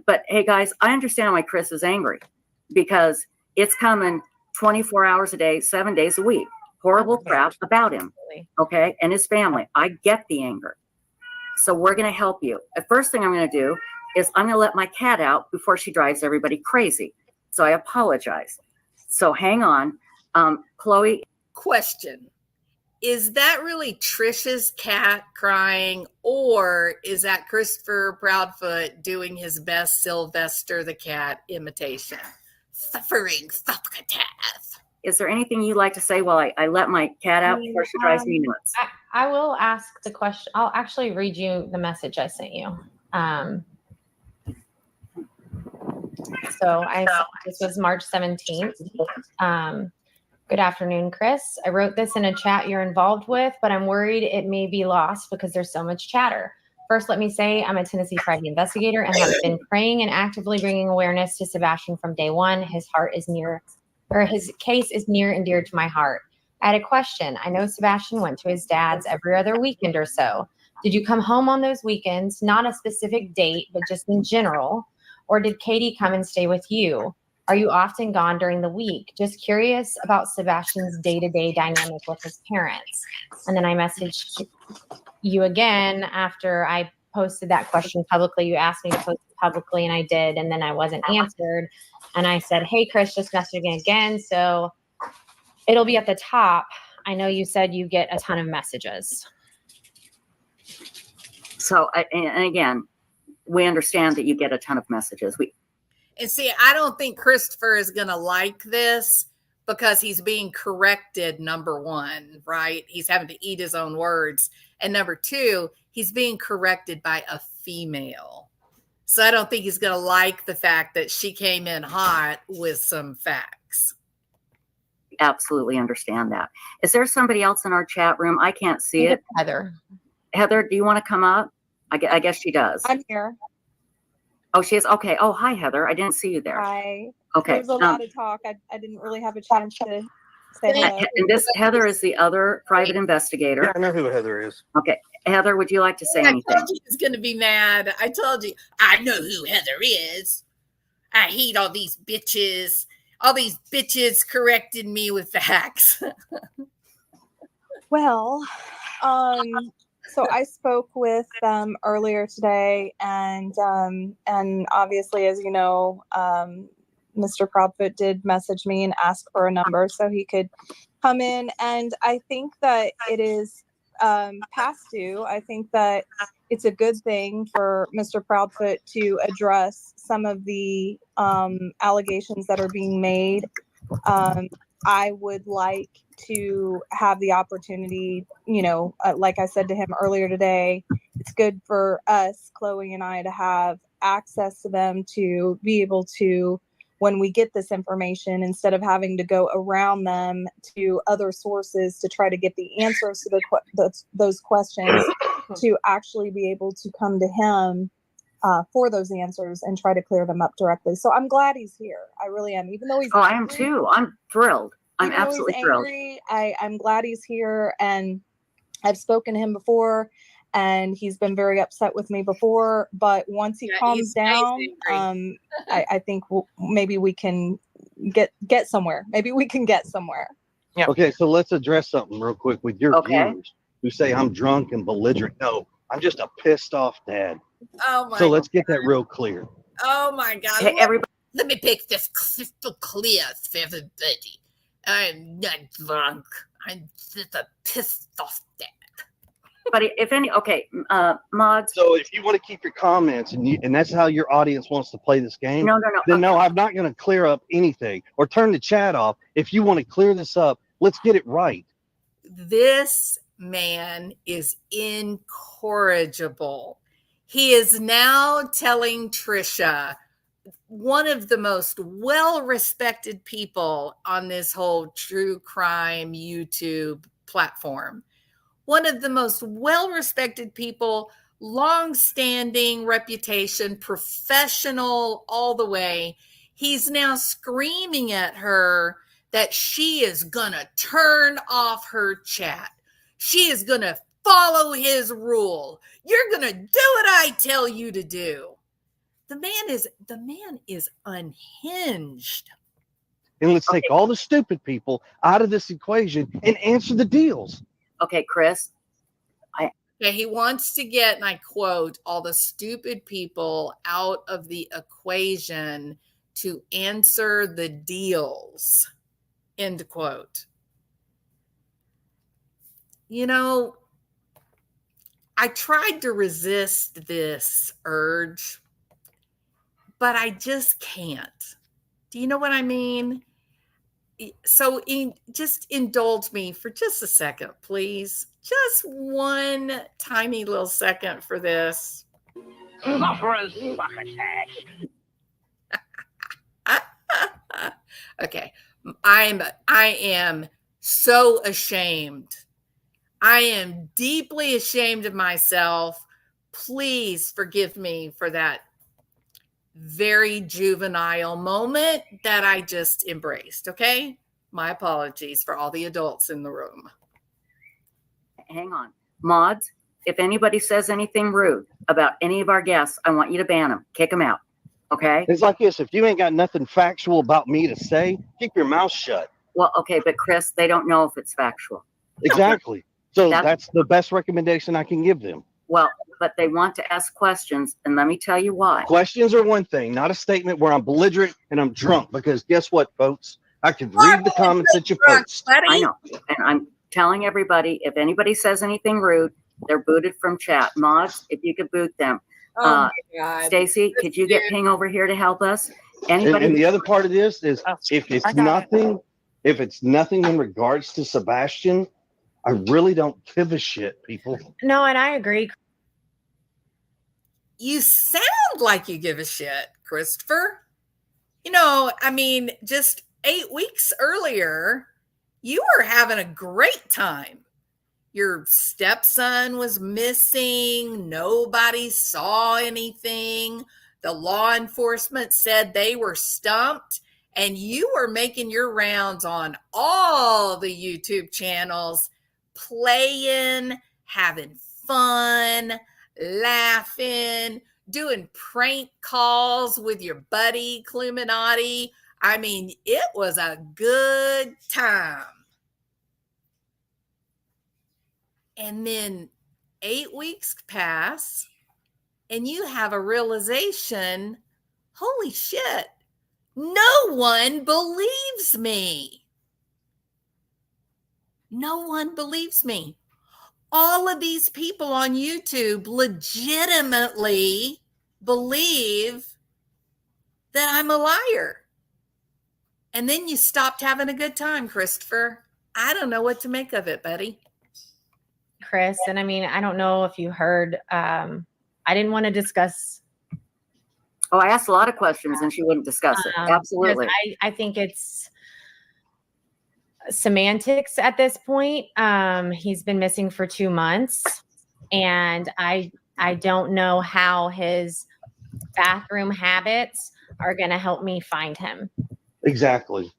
But hey guys, I understand why Chris is angry, because it's coming 24 hours a day, 7 days a week. Horrible crap about him. Absolutely. Okay. And his family. I get the anger. So we're going to help you. The first thing I'm going to do is I'm going to let my cat out before she drives everybody crazy. So I apologize. So hang on. Chloe, Question. Is that really Trisha's cat crying, or is that Christopher Proudfoot doing his best Sylvester the cat imitation? Suffering Succotash. is there anything you'd like to say while I let my cat out before she drives me nuts? I will ask the question. I'll actually read you the message I sent you. This was March 17th. Good afternoon, Chris. I wrote this in a chat you're involved with, but I'm worried it may be lost because there's so much chatter. First, let me say I'm a Tennessee private investigator and have been praying and actively bringing awareness to Sebastian from day one. His case is near and dear to my heart. I had a question. I know Sebastian went to his dad's every other weekend or so. Did you come home on those weekends? Not a specific date, but just in general. Or did Katie come and stay with you? Are you often gone during the week? Just curious about Sebastian's day-to-day dynamic with his parents. And then I messaged you again after I posted that question publicly. You asked me to post it publicly, and I did, and then I wasn't answered. And I said, hey, Chris, just messaging again. So it'll be at the top. I know you said you get a ton of messages. So, and again, we understand that you get a ton of messages. And see, I don't think Christopher is going to like this because he's being corrected, number one, right? He's having to eat his own words. And number two, he's being corrected by a female. So I don't think he's going to like the fact that she came in hot with some facts. Absolutely understand that. Is there somebody else in our chat room? I can't see it. Heather. Heather, do you want to come up? I guess she does. I'm here. Oh, she is. Okay. Oh, hi, Heather. I didn't see you there. Hi. Okay. There was a lot of talk. I didn't really have a chance to say hello. And this Heather is the other private investigator. Yeah, I know who Heather is. Okay. Heather, would you like to say I anything? told you he's going to be mad. I told you. I know who Heather is. I hate all these bitches. All these bitches corrected me with facts. Well, so I spoke with them earlier today, and obviously, as you know, Mr. Proudfoot did message me and ask for a number so he could come in. And I think that it is past due. I think that it's a good thing for Mr. Proudfoot to address some of the allegations that are being made. I would like to have the opportunity, like I said to him earlier today, it's good for us, Chloe and I, to have access to them, to be able to, when we get this information, instead of having to go around them to other sources to try to get the answers to those questions, to actually be able to come to him for those answers and try to clear them up directly. So I'm glad he's here. I really am. Even though he's I am too. I'm thrilled. I'm even though absolutely he's thrilled. angry, I'm glad he's here, and I've spoken to him before, and he's been very upset with me before. But once he calms down, I think maybe we can get somewhere. Maybe we can get somewhere. Yeah. Okay, so let's address something real quick with your Okay. viewers who say I'm drunk and belligerent. No, I'm just a pissed off dad. Oh my So let's get that real clear. Oh my God. Hey, everybody. Let me make this crystal clear for everybody. I'm not drunk. I'm just a pissed off dad. If any, okay, mods. So if you want to keep your comments and that's how your audience wants to play this game, No. then no, I'm not going to clear up anything or turn the chat off. If you want to clear this up, let's get it right. This man is incorrigible. He is now telling Trisha, one of the most well-respected people on this whole true crime YouTube platform, one of the most well-respected people, long-standing reputation, professional all the way. He's now screaming at her that she is going to turn off her chat. She is going to follow his rule. You're going to do what I tell you to do. The man is unhinged. and let's take all the stupid people out of this equation and answer the deals. Okay, Chris. Yeah, he wants to get, and I quote, all the stupid people out of the equation to answer the deals, end quote. You know, I tried to resist this urge, but I just can't. Do you know what I mean? So just indulge me for just a second, please. Just one tiny little second for this. Okay. I am so ashamed. I am deeply ashamed of myself. Please forgive me for that very juvenile moment that I just embraced. Okay. My apologies for all the adults in the room. Hang on. Mods, if anybody says anything rude about any of our guests, I want you to ban them, kick them out. Okay. It's like this. If you ain't got nothing factual about me to say, keep your mouth shut. Well, okay, but Chris, they don't know if it's factual. Exactly. So that's the best recommendation I can give them. Well, but they want to ask questions, and let me tell you why. Questions are one thing, not a statement where I'm belligerent and I'm drunk, because guess what, folks? I can read the comments that you post. I know. And I'm telling everybody, if anybody says anything rude, they're booted from chat. Mods, if you could boot them. Oh my God. Stacy, could you get Ping over here to help us? Anybody? And the other part of this is if it's nothing in regards to Sebastian, I really don't give a shit, people. No, and I agree. You sound like you give a shit, Christopher. You know, I mean, just 8 weeks earlier, you were having a great time. Your stepson was missing. Nobody saw anything. The law enforcement said they were stumped, and you were making your rounds on all the YouTube channels, playing, having fun, laughing, doing prank calls with your buddy Cluminati. I mean, it was a good time. And then 8 weeks pass and you have a realization, holy shit, no one believes me. No one believes me. All of these people on YouTube legitimately believe that I'm a liar. And then you stopped having a good time, Christopher. I don't know what to make of it, buddy. Chris, and I mean, I don't know if you heard, I didn't want to discuss. Oh, I asked a lot of questions and she wouldn't discuss it. Absolutely. I think it's semantics at this point. He's been missing for 2 months, and I don't know how his bathroom habits are going to help me find him. Exactly.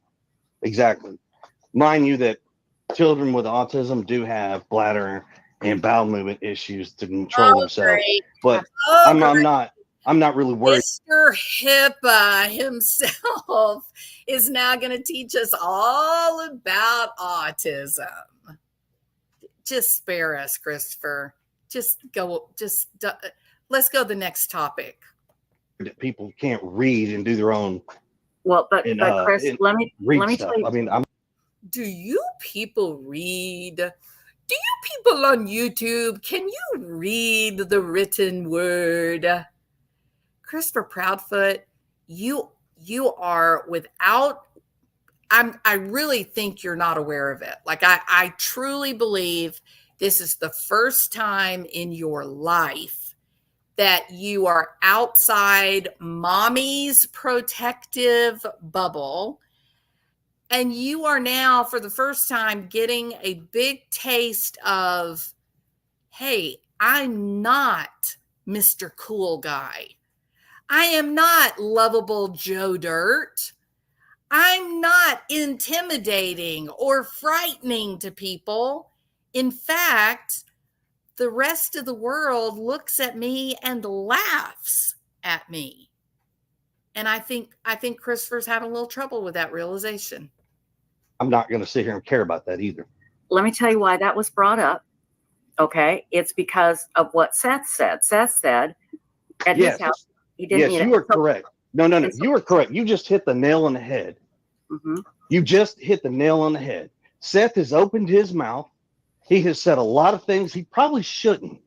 Mind you that children with autism do have bladder and bowel movement issues to control themselves. Great. But I'm not really worried. Mr. HIPAA himself is now going to teach us all about autism. Just spare us, Christopher. Let's go to the next topic. That people can't read and do their own. Well, but Chris, let me tell you. I mean, do you people read? Do you people on YouTube, can you read the written word? Christopher Proudfoot, you are without, I really think you're not aware of it. Like I truly believe this is the first time in your life that you are outside mommy's protective bubble. And you are now, for the first time, getting a big taste of, hey, I'm not Mr. Cool Guy. I am not lovable Joe Dirt. I'm not intimidating or frightening to people. In fact, the rest of the world looks at me and laughs at me. And I think Christopher's having a little trouble with that realization. I'm not going to sit here and care about that either. Let me tell you why that was brought up. Okay. It's because of what Seth said. Seth said at his house, he didn't Yes, need you it. are correct. No, you are correct. You just hit the nail on the head. Mhm. You just hit the nail on the head. Seth has opened his mouth. He has said a lot of things he probably shouldn't.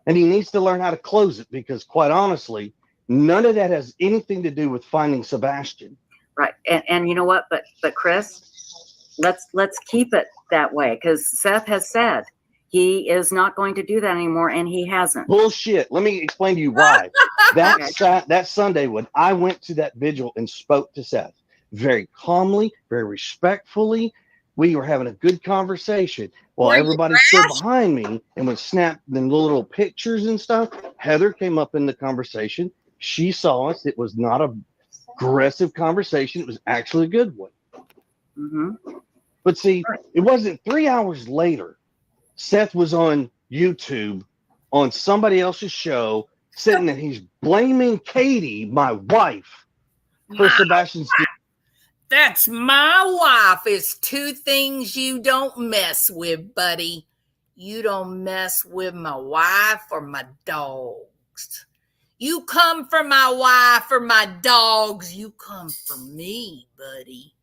And he needs to learn how to close it, because quite honestly, none of that has anything to do with finding Sebastian. Right. And you know what? But Chris, let's keep it that way, because Seth has said he is not going to do that anymore, and he hasn't. Bullshit. Let me explain to you why. That Sunday when I went to that vigil and spoke to Seth very calmly, very respectfully, we were having a good conversation while everybody stood behind me and would snap them little pictures and stuff. Heather came up in the conversation. She saw us. It was not a aggressive conversation. It was actually a good one. Mm-hmm. But see, it wasn't 3 hours later. Seth was on YouTube on somebody else's show, sitting and he's blaming Katie, my wife, for Sebastian's. That's my wife. It's two things you don't mess with, buddy. You don't mess with my wife or my dogs. You come for my wife or my dogs. You come for me, buddy.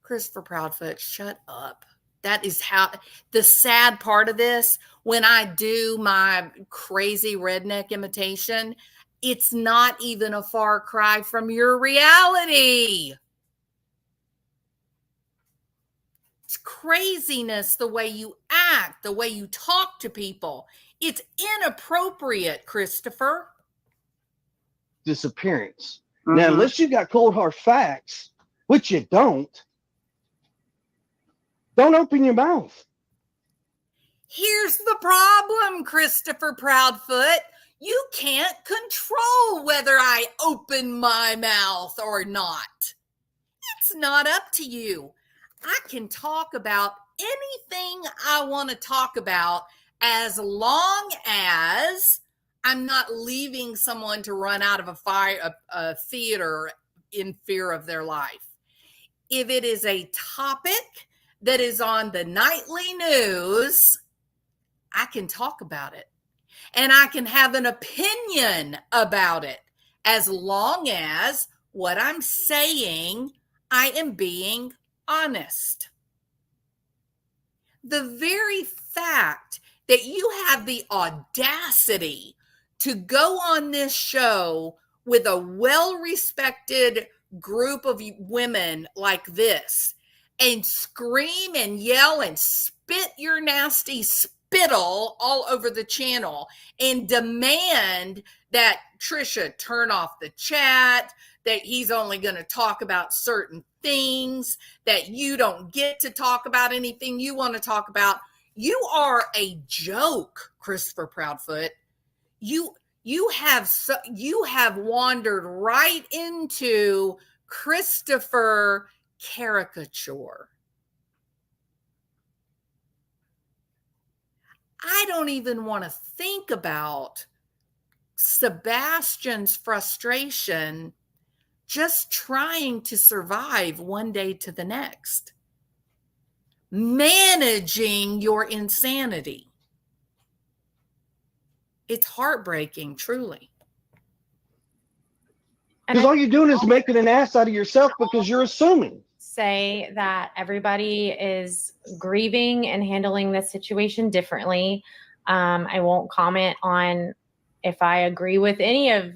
Christopher Proudfoot, shut up. That is how the sad part of this, when I do my crazy redneck imitation, it's not even a far cry from your reality. It's craziness the way you act, the way you talk to people. It's inappropriate, Christopher. Disappearance. Now, unless you got cold hard facts, which you don't open your mouth. Here's the problem, Christopher Proudfoot. You can't control whether I open my mouth or not. It's not up to you. I can talk about anything I want to talk about as long as I'm not leaving someone to run out of a theater in fear of their life. If it is a topic that is on the nightly news, I can talk about it. And I can have an opinion about it, as long as what I'm saying, I am being honest. The very fact that you have the audacity to go on this show with a well-respected group of women like this and scream and yell and spit your nasty spittle all over the channel and demand that Trisha turn off the chat, that he's only going to talk about certain things, that you don't get to talk about anything you want to talk about. You are a joke, Christopher Proudfoot. You have wandered right into Christopher caricature. I don't even want to think about Sebastian's frustration just trying to survive one day to the next, managing your insanity. It's heartbreaking, truly. Because all you're doing is making an ass out of yourself because you're assuming. Say that everybody is grieving and handling this situation differently. I won't comment on if I agree with any of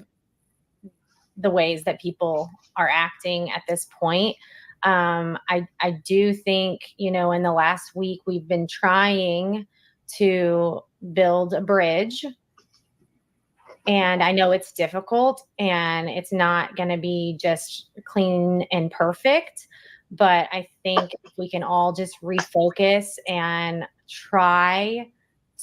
the ways that people are acting at this point. I do think, in the last week, we've been trying to build a bridge. And I know it's difficult and it's not going to be just clean and perfect. But I think if we can all just refocus and try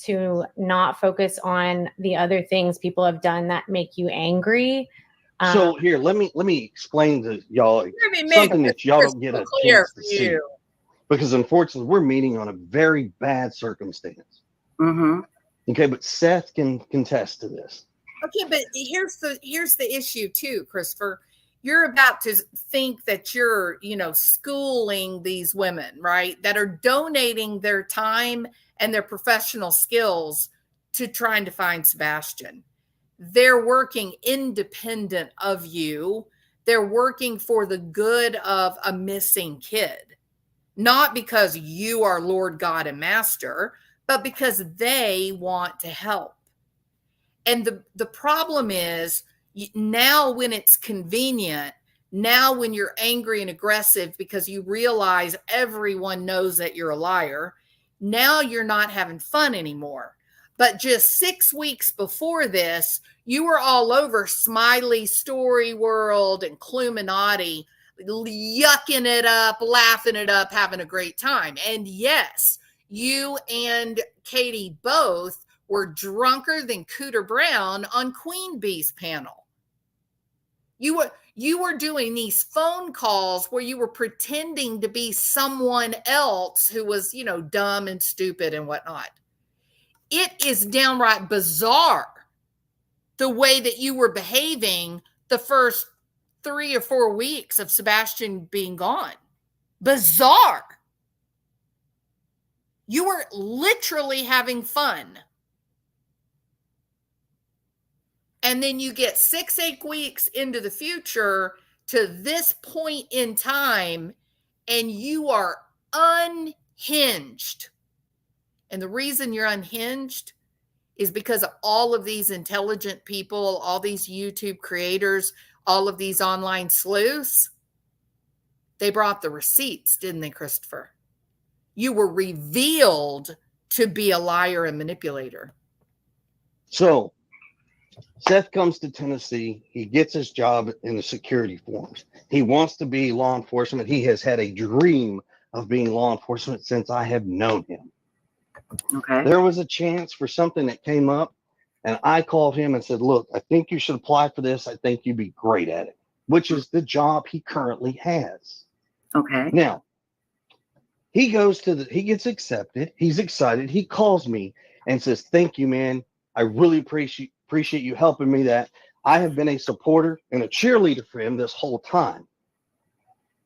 to not focus on the other things people have done that make you angry. So here, let me explain to y'all something that y'all don't get a chance to see. Because unfortunately, we're meeting on a very bad circumstance. Mm-hmm. Okay, but Seth can contest to this. Okay, but here's the issue too, Christopher. You're about to think that you're, schooling these women, right? That are donating their time and their professional skills to trying to find Sebastian. They're working independent of you. They're working for the good of a missing kid. Not because you are Lord God and Master, but because they want to help. And the problem is now when it's convenient, now when you're angry and aggressive because you realize everyone knows that you're a liar, now you're not having fun anymore. But just 6 weeks before this, you were all over Smiley Story World and Cluminati, yucking it up, laughing it up, having a great time. And yes, you and Katie both were drunker than Cooter Brown on Queen Bee's panel. You were doing these phone calls where you were pretending to be someone else who was, dumb and stupid and whatnot. It is downright bizarre the way that you were behaving the first 3 or 4 weeks of Sebastian being gone. Bizarre. You were literally having fun. And then you get 6-8 weeks into the future to this point in time, and you are unhinged. And the reason you're unhinged is because of all of these intelligent people, all these YouTube creators, all of these online sleuths. They brought the receipts, didn't they, Christopher? You were revealed to be a liar and manipulator. So Seth comes to Tennessee. He gets his job in the security force. He wants to be law enforcement. He has had a dream of being law enforcement since I have known him. Okay. There was a chance for something that came up, and I called him and said, look, I think you should apply for this. I think you'd be great at it, which is the job he currently has. Okay. Now, he gets accepted. He's excited. He calls me and says, thank you, man. I really appreciate you helping me. That I have been a supporter and a cheerleader for him this whole time.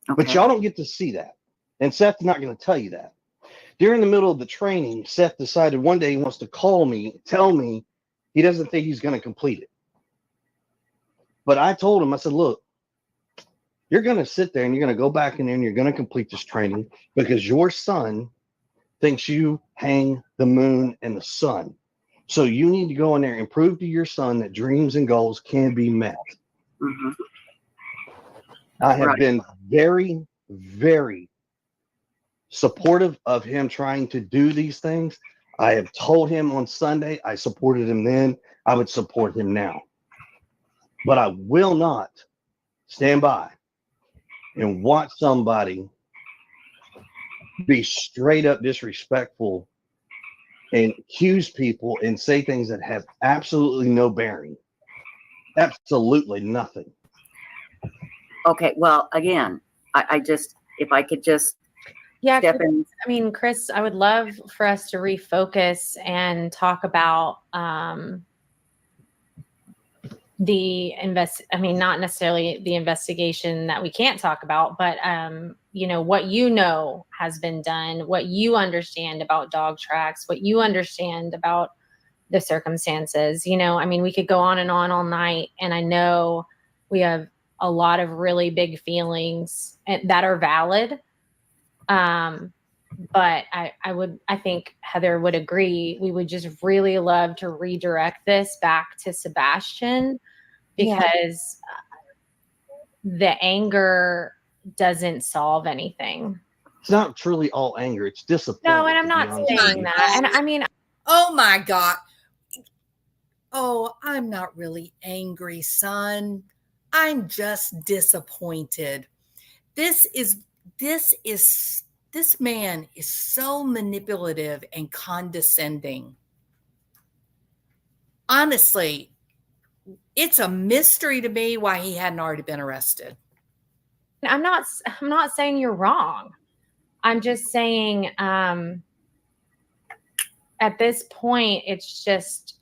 Okay. But y'all don't get to see that. And Seth's not going to tell you that. During the middle of the training, Seth decided one day he wants to call me, tell me he doesn't think he's going to complete it. But I told him, I said, look, you're going to sit there and you're going to go back in there and you're going to complete this training because your son thinks you hang the moon and the sun. So you need to go in there and prove to your son that dreams and goals can be met. Mm-hmm. I have been very, very supportive of him trying to do these things. I have told him on Sunday, I supported him then, I would support him now. But I will not stand by and watch somebody be straight up disrespectful and accuse people and say things that have absolutely no bearing. Absolutely nothing. Okay. Well, again, I just, if I could just step in. I mean, Chris, I would love for us to refocus and talk about not necessarily the investigation that we can't talk about, but what has been done, what you understand about dog tracks, what you understand about the circumstances. We could go on and on all night, and I know we have a lot of really big feelings that are valid. But I think Heather would agree. We would just really love to redirect this back to Sebastian because the anger doesn't solve anything. It's not truly all anger. It's disappointment. No, and I'm not saying that. And oh my God. Oh, I'm not really angry, son. I'm just disappointed. This man is so manipulative and condescending. Honestly, it's a mystery to me why he hadn't already been arrested. I'm not saying you're wrong. I'm just saying at this point, it's just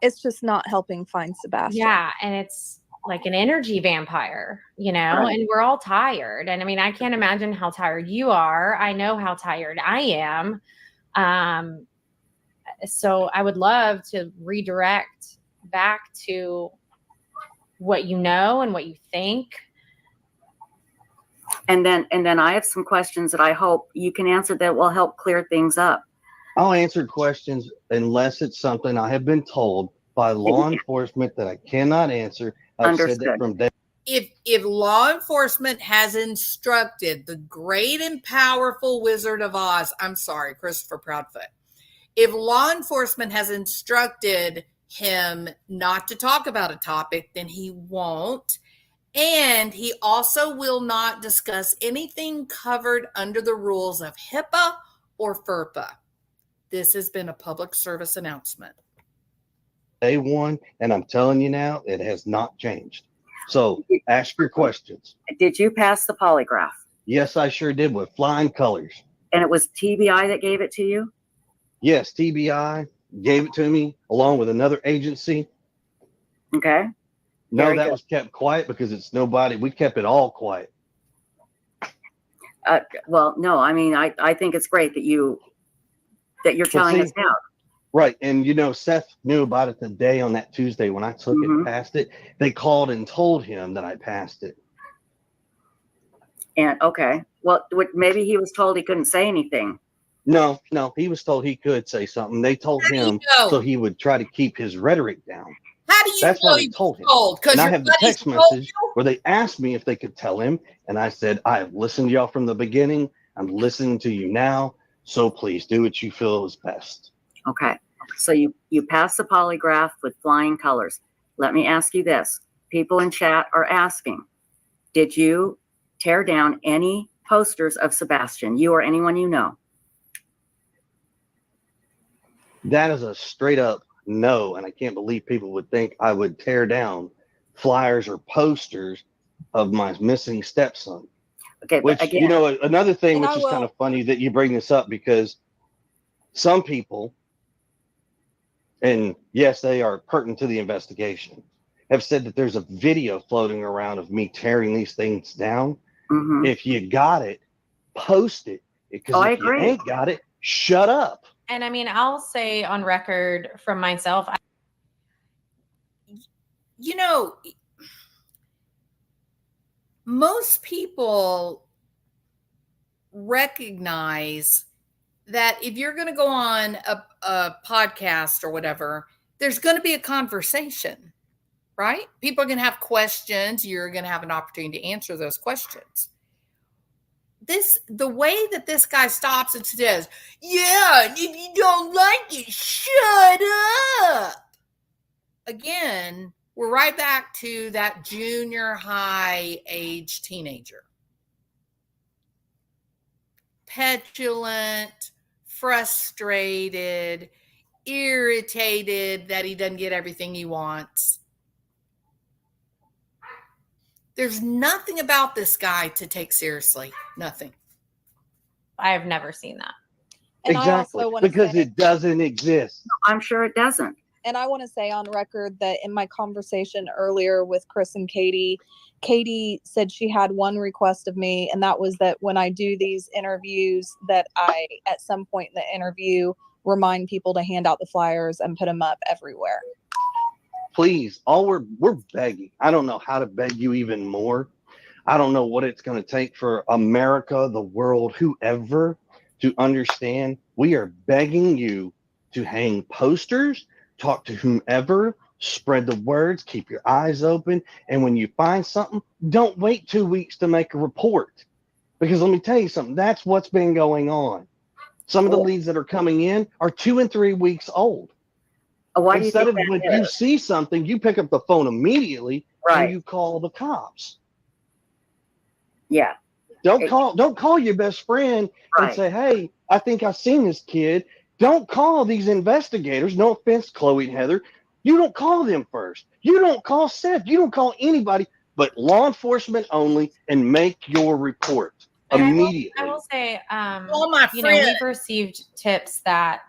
it's just not helping find Sebastian. Yeah, and it's like an energy vampire, Right. and we're all tired. And I mean, I can't imagine how tired you are. I know how tired I am. So I would love to redirect back to what you know and what you think. And then I have some questions that I hope you can answer that will help clear things up. I'll answer questions unless it's something I have been told by law enforcement that I cannot answer. I've said that Understood. from day. If law enforcement has instructed the great and powerful Wizard of Oz, I'm sorry, Christopher Proudfoot, if law enforcement has instructed him not to talk about a topic, then he won't. And he also will not discuss anything covered under the rules of HIPAA or FERPA. This has been a public service announcement. Day one, and I'm telling you now, it has not changed. So ask your questions. Did you pass the polygraph? Yes, I sure did, with flying colors. And it was TBI that gave it to you? Yes, TBI gave it to me along with another agency. Okay. No, Very that good. was kept quiet because it's nobody. We kept it all quiet. Well, no, I mean, I think it's great that you're telling us now. Right. And, Seth knew about it the day on that Tuesday when I took it, passed it. They called and told him that I passed it. And okay, well, maybe he was told he couldn't say anything. No, he was told he could say something. They told him so he would try to keep his rhetoric down. How do you That's know what he they told him. because And I your have the buddies text told message you? where they asked me if they could tell him. And I said, I have listened to y'all from the beginning. I'm listening to you now. So please do what you feel is best. Okay. So you passed the polygraph with flying colors. Let me ask you this. People in chat are asking, did you tear down any posters of Sebastian, you or anyone you know? That is a straight up no. And I can't believe people would think I would tear down flyers or posters of my missing stepson. Okay. Which, but again, another thing, And which I is will- kind of funny that you bring this up because some people, and yes, they are pertinent to the investigation, have said that there's a video floating around of me tearing these things down. mhm. If you got it, post it. Because I if you agree. ain't got it, shut up. And I mean, I'll say on record from myself, Most people recognize that if you're going to go on a podcast or whatever, there's going to be a conversation, right? People are going to have questions. You're going to have an opportunity to answer those questions. The way that this guy stops and says, yeah, if you don't like it, shut up. Again, we're right back to that junior high age teenager. Petulant, frustrated, irritated that he doesn't get everything he wants. There's nothing about this guy to take seriously. Nothing. I have never seen that. And I Exactly. also want to Because say, it doesn't exist. I'm sure it doesn't. and I want to say on record that in my conversation earlier with Chris and Katie, Katie said she had one request of me, and that was that when I do these interviews, that I, at some point in the interview, remind people to hand out the flyers and put them up everywhere. Please, we're begging. I don't know how to beg you even more. I don't know what it's going to take for America, the world, whoever to understand. We are begging you to hang posters, talk to whomever, spread the words, keep your eyes open. And when you find something, don't wait 2 weeks to make a report. Because let me tell you something, that's what's been going on. Some of the leads that are coming in are 2 and 3 weeks old. Why do you Instead think of when that you is? see something, you pick up the phone immediately Right. and you call the cops. Yeah. Don't call your best friend and Right. say, hey, I think I've seen this kid. Don't call these investigators. No offense, Chloe and Heather. You don't call them first. You don't call Seth. You don't call anybody but law enforcement only and make your report And immediately. I will say, Oh, my we've friend. received tips that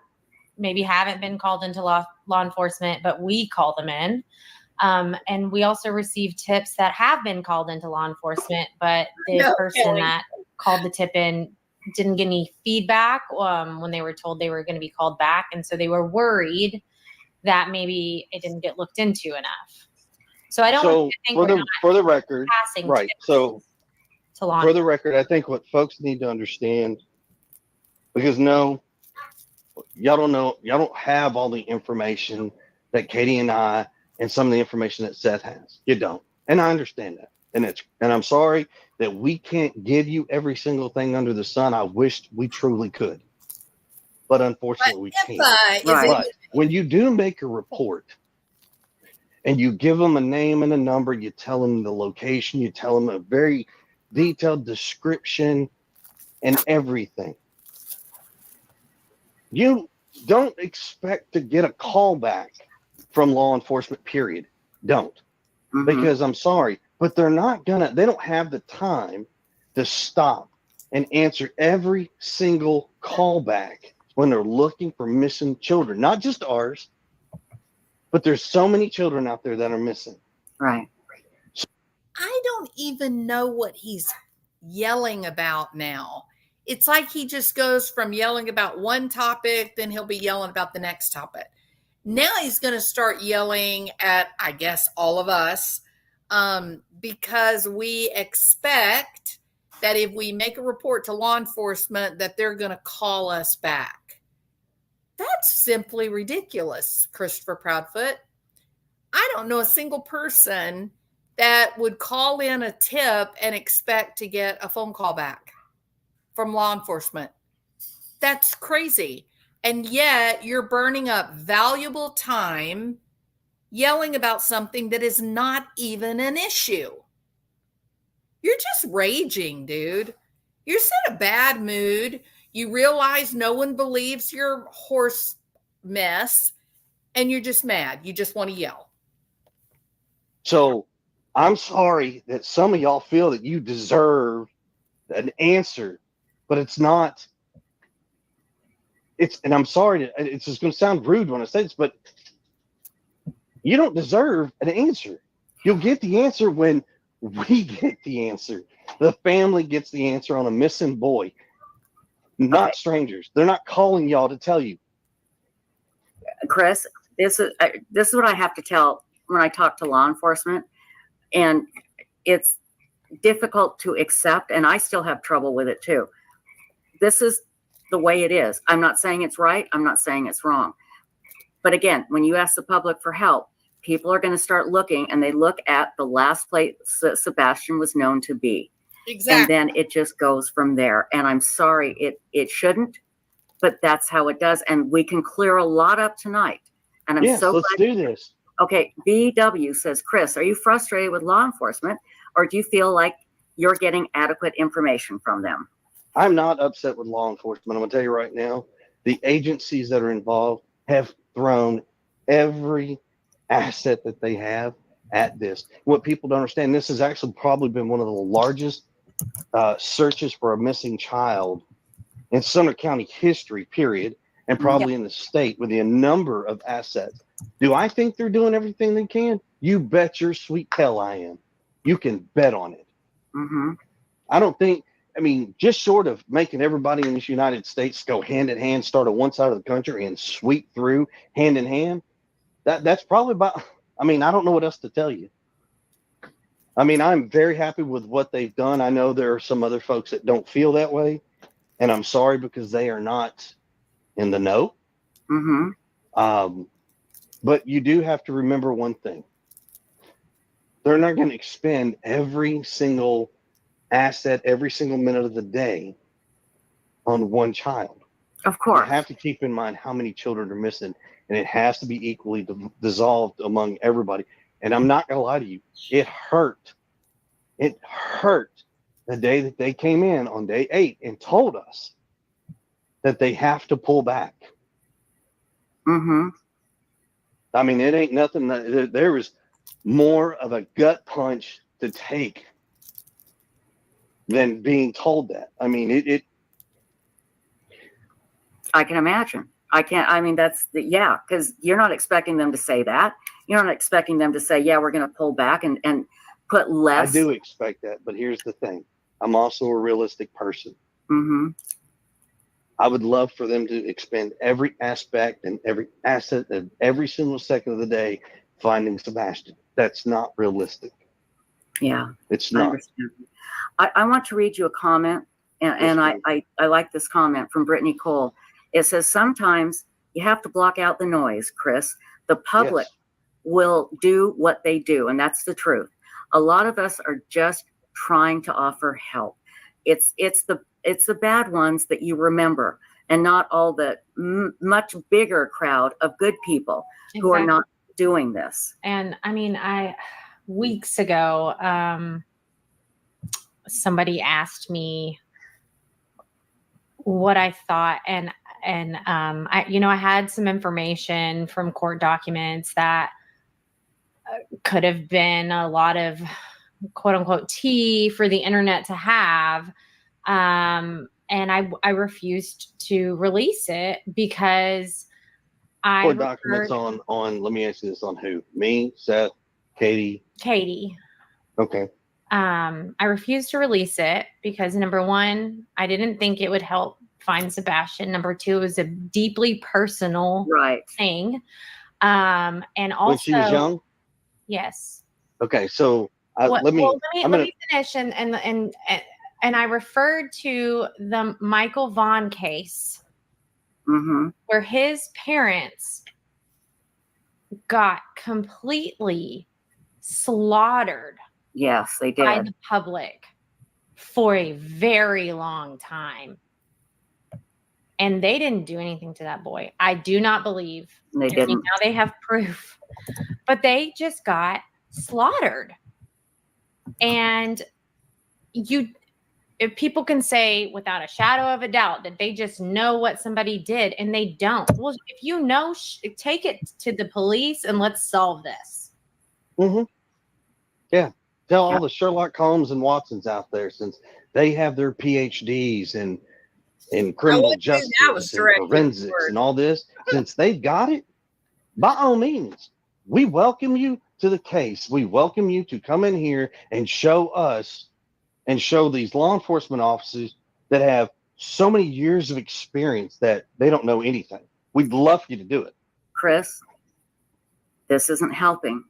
maybe haven't been called into law enforcement, but we call them in. And we also receive tips that have been called into law enforcement, but the person that called the tip in didn't get any feedback when they were told they were going to be called back. And so they were worried that maybe it didn't get looked into enough. So I don't want you to think for the record, passing right. tips So to law for the record, I think what folks need to understand, because y'all don't have all the information that Katie and I and some of the information that Seth has. You don't. And I understand that. And I'm sorry that we can't give you every single thing under the sun. I wished we truly could. But unfortunately, we can't. But when you do make a report and you give them a name and a number, you tell them the location, you tell them a very detailed description and everything, you don't expect to get a call back from law enforcement, period. Don't. Because I'm sorry, but they don't have the time to stop and answer every single call back when they're looking for missing children, not just ours, but there's so many children out there that are missing. Right. I don't even know what he's yelling about now. It's like he just goes from yelling about one topic, then he'll be yelling about the next topic. Now he's going to start yelling at, I guess, all of us, because we expect that if we make a report to law enforcement that they're going to call us back. That's simply ridiculous, Christopher Proudfoot. I don't know a single person that would call in a tip and expect to get a phone call back from law enforcement. That's crazy. And yet you're burning up valuable time yelling about something that is not even an issue. You're just raging, dude. You're just in a bad mood. You realize no one believes your horse mess, and you're just mad. You just want to yell. So I'm sorry that some of y'all feel that you deserve an answer, but it's not. And I'm sorry, it's just going to sound rude when I say this, but you don't deserve an answer. You'll get the answer when we get the answer. The family gets the answer on a missing boy, not strangers. They're not calling y'all to tell you. Chris, this is what I have to tell when I talk to law enforcement, and it's difficult to accept, and I still have trouble with it too. This is the way it is. I'm not saying it's right. I'm not saying it's wrong. But again, when you ask the public for help, people are going to start looking, and they look at the last place Sebastian was known to be. Exactly. And then it just goes from there. And I'm sorry, it shouldn't, but that's how it does. And we can clear a lot up tonight. And I'm so let's glad. do this. Okay, BW says, Chris, are you frustrated with law enforcement, or do you feel like you're getting adequate information from them? I'm not upset with law enforcement. I'm going to tell you right now, the agencies that are involved have thrown every asset that they have at this. What people don't understand, this has actually probably been one of the largest searches for a missing child in Sumner County history, period, and probably in the state with the number of assets. Do I think they're doing everything they can? You bet your sweet tail I am. You can bet on it. I don't think, just short of making everybody in this United States go hand in hand, start on one side of the country and sweep through hand in hand, that's probably about, I don't know what else to tell you. I'm very happy with what they've done. I know there are some other folks that don't feel that way, and I'm sorry because they are not in the know. But you do have to remember one thing. They're not going to expend every single asset, every single minute of the day on one child. Of course. You have to keep in mind how many children are missing, and it has to be equally dissolved among everybody. And I'm not going to lie to you. It hurt. It hurt the day that they came in on day 8 and told us that they have to pull back. It ain't nothing. There was more of a gut punch to take than being told that. I can imagine. I can't, I mean, yeah, because you're not expecting them to say that. You're not expecting them to say, yeah, we're going to pull back and put I less. do expect that, but here's the thing. I'm also a realistic person. Mm-hmm. I would love for them to expend every aspect and every asset and every single second of the day finding Sebastian. That's not realistic. Yeah. It's I not. understand. I want to read you a comment, and Yes, I like this comment from Brittany Cole. It says, sometimes you have to block out the noise, Chris. The public Yes. will do what they do, and that's the truth. A lot of us are just trying to offer help. It's the bad ones that you remember, and not all the much bigger crowd of good people who are not doing this. And I mean, weeks ago, somebody asked me what I thought, and I had some information from court documents that could have been a lot of quote unquote tea for the internet to have. And I refused to release it because Court documents on, let me ask you this, on who? Me, Seth, Katie? Okay. I refused to release it because, number one, I didn't think it would help find Sebastian. Number two, it was a deeply personal thing. And also, when she was young? Yes. Okay, so let me finish, and I referred to the Michael Vaughn case, where his parents got completely slaughtered. Yes, they did. By the public for a very long time. And they didn't do anything to that boy. I do not believe. They didn't. Now they have proof. But they just got slaughtered. And if people can say without a shadow of a doubt that they just know what somebody did, and they don't. Well, if you know, take it to the police and let's solve this. Mm-hmm. Yeah. Tell all the Sherlock Holmes and Watsons out there, since they have their PhDs in criminal justice and forensics and all this, since they've got it, by all means, we welcome you to the case. We welcome you to come in here and show us and show these law enforcement officers that have so many years of experience that they don't know anything. We'd love for you to do it. Chris, this isn't helping.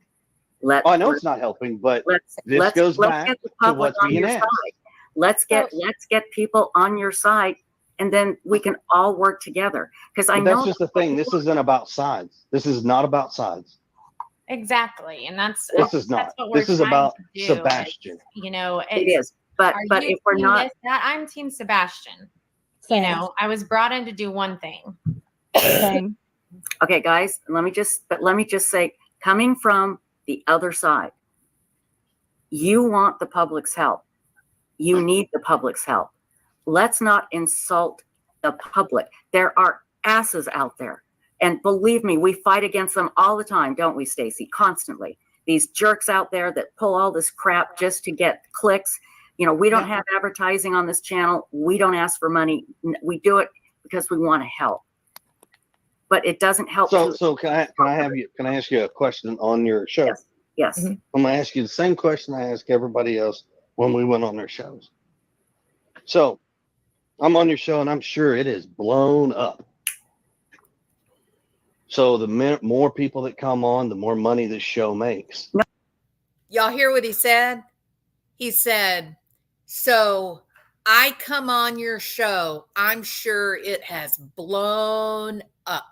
I know it's not helping, but this goes back to what's being asked. Let's get people on your side, and then we can all work together. Because I know that's just the thing. This isn't about sides. This is not about sides. Exactly, and that's this is not. This is about Sebastian. It is. But if we're not, I'm Team Sebastian. I was brought in to do one thing. Okay, guys. Let me just say, coming from the other side, you want the public's help. You need the public's help. Let's not insult the public. There are asses out there. And believe me, we fight against them all the time, don't we, Stacy? Constantly. These jerks out there that pull all this crap just to get clicks. We don't have advertising on this channel. We don't ask for money. We do it because we want to help. But it doesn't help. So can I ask you a question on your show? Yes. I'm going to ask you the same question I ask everybody else when we went on their shows. So I'm on your show, and I'm sure it is blown up. So the more people that come on, the more money this show makes. Y'all hear what he said? He said, so I come on your show, I'm sure it has blown up.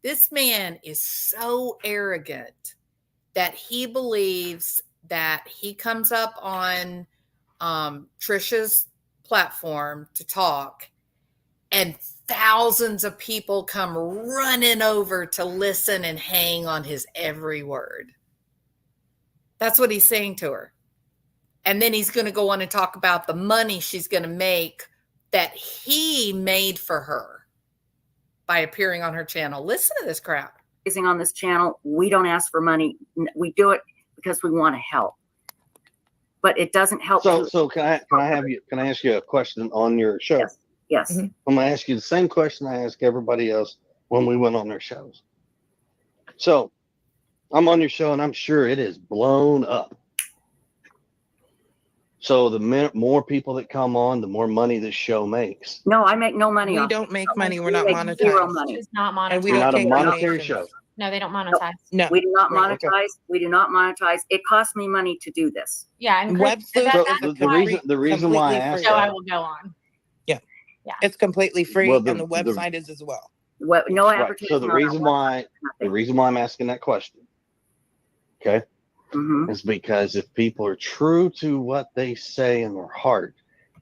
This man is so arrogant that he believes that he comes up on Trisha's platform to talk, and thousands of people come running over to listen and hang on his every word. That's what he's saying to her. And then he's going to go on and talk about the money she's going to make that he made for her by appearing on her channel. Listen to this crap. On this channel, we don't ask for money. We do it because we want to help. But it doesn't help. So can I ask you a question on your show? Yes. Mhm. I'm going to ask you the same question I ask everybody else when we went on their shows. So I'm on your show and I'm sure it is blown up. So the more people that come on, the more money this show makes. No, I make no money We off. don't make it. money. We're We not make zero monetized. money. It's not monetized. And we You're don't not a take monetary donations. show. No, they don't monetize. No. We do not Right. monetize. Okay. We do not monetize. It costs me money to do this. Yeah, and Chris, Webster that- So that's the reason why I completely asked show I that, will go on. It's completely free, Well, and the website is as well. What, no right? advertising. So the reason why I'm asking that question, okay, Hmm. is because if people are true to what they say in their heart,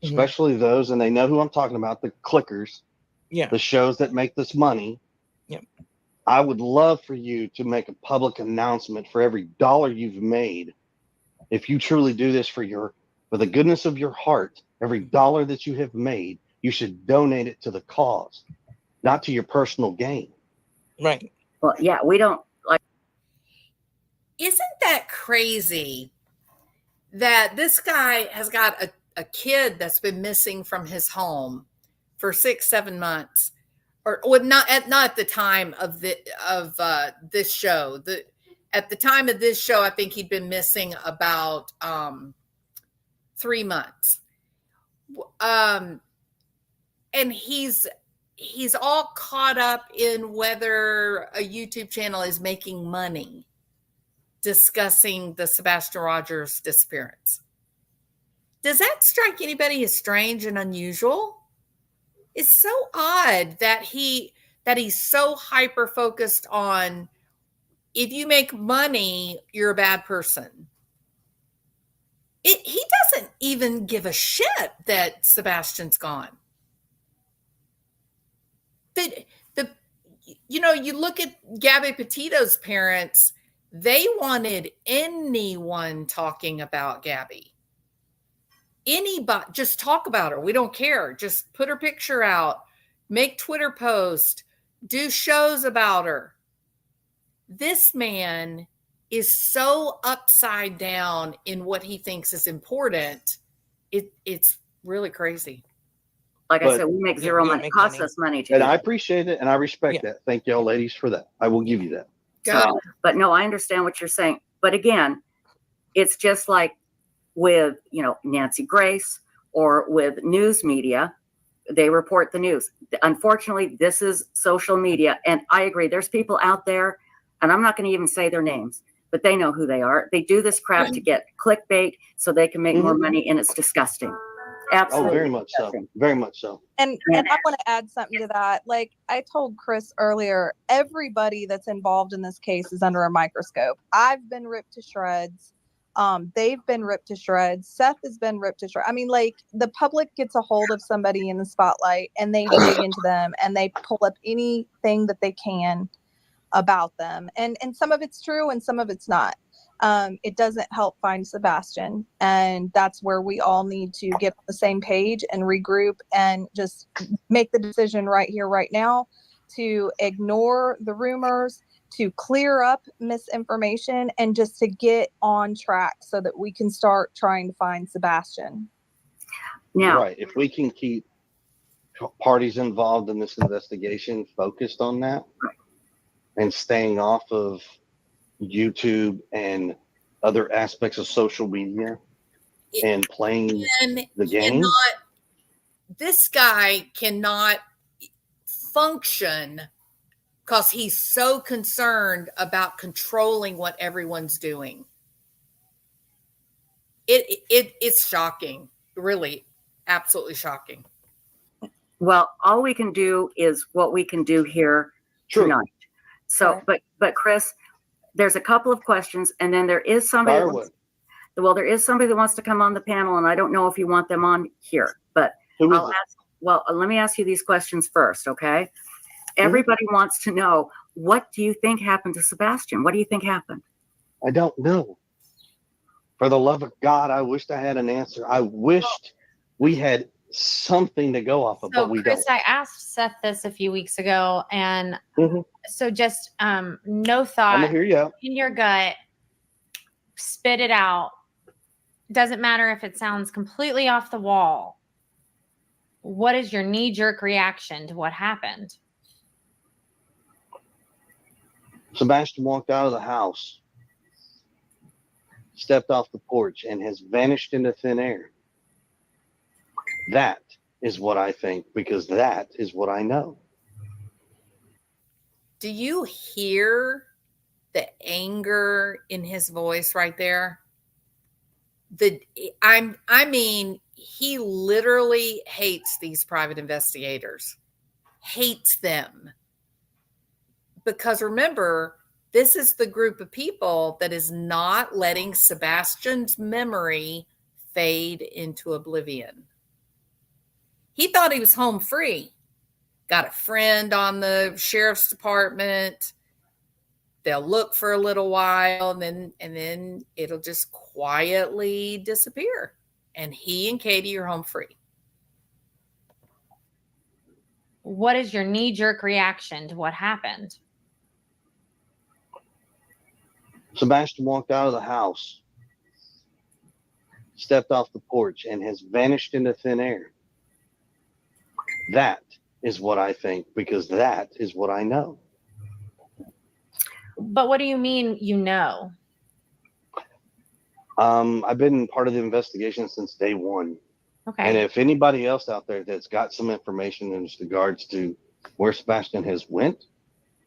Mhm. especially those, and they know who I'm talking about, the clickers, Yeah. the shows that make this money. Yep. I would love for you to make a public announcement for every dollar you've made. If you truly do this for the goodness of your heart, every dollar that you have made, you should donate it to the cause, not to your personal gain. Right. Well, yeah, we don't like. Isn't that crazy that this guy has got a kid that's been missing from his home for 6-7 months, or not at the time of this show. At the time of this show, I think he'd been missing about 3 months. And he's all caught up in whether a YouTube channel is making money discussing the Sebastian Rogers disappearance. Does that strike anybody as strange and unusual? It's so odd that he's so hyper focused on, if you make money, you're a bad person. He doesn't even give a shit that Sebastian's gone. You look at Gabby Petito's parents, they wanted anyone talking about Gabby. Anybody, just talk about her. We don't care. Just put her picture out, make Twitter posts, do shows about her. This man is so upside down in what he thinks is important. It's really crazy. Like I But- said, we make Yeah, zero we don't money. It make costs money. us money to And do I it. appreciate it and I respect Yeah. that. Thank y'all ladies for that. I will give you that. So, but no, I understand what you're saying. But again, it's just like with, Nancy Grace or with news media, they report the news. Unfortunately, this is social media. And I agree, there's people out there, and I'm not going to even say their names, but they know who they are. They do this crap to get clickbait so they can make more money, and it's disgusting. Oh, Absolutely. very much so. disgusting. Very much so. And I want to add something to that. Like I told Chris earlier, everybody that's involved in this case is under a microscope. I've been ripped to shreds. They've been ripped to shreds. Seth has been ripped to shreds. I mean, like the public gets a hold of somebody in the spotlight and they dig into them and they pull up anything that they can about them. And some of it's true and some of it's not. It doesn't help find Sebastian. And that's where we all need to get on the same page and regroup and just make the decision right here, right now, to ignore the rumors, to clear up misinformation, and just to get on track so that we can start trying to find Sebastian. Now, Right. If we can keep parties involved in this investigation focused on that and staying off of YouTube and other aspects of social media and playing the game. This guy cannot function because he's so concerned about controlling what everyone's doing. It's shocking, really, absolutely shocking. well, all we can do is what we can do here True. tonight. So, but Chris, there's a couple of questions, and then there is somebody. Fire that away. wants- Well, there is somebody that wants to come on the panel, and I don't know if you want them on here, but Who is I'll it? ask. Well, let me ask you these questions first, okay? Everybody wants to know, what do you think happened to Sebastian? What do you think happened? I don't know. For the love of God, I wished I had an answer. I wished we had something to go off of, So, but we Chris, don't. I asked Seth this a few weeks ago, and Mhm. so just no I'm thought gonna hear you out. in your gut, spit it out. Doesn't matter if it sounds completely off the wall. What is your knee-jerk reaction to what happened? Sebastian walked out of the house, stepped off the porch, and has vanished into thin air. That is what I think, because that is what I know. Do you hear the anger in his voice right there? I mean, he literally hates these private investigators. Hates them. Because remember, this is the group of people that is not letting Sebastian's memory fade into oblivion. He thought he was home free. Got a friend on the sheriff's department. They'll look for a little while and then it'll just quietly disappear. And he and Katie are home free. What is your knee-jerk reaction to what happened? Sebastian walked out of the house, stepped off the porch, and has vanished into thin air. That is what I think, because that is what I know. But what do you mean you know? I've been part of the investigation since day one. Okay. And if anybody else out there that's got some information in regards to where Sebastian has went,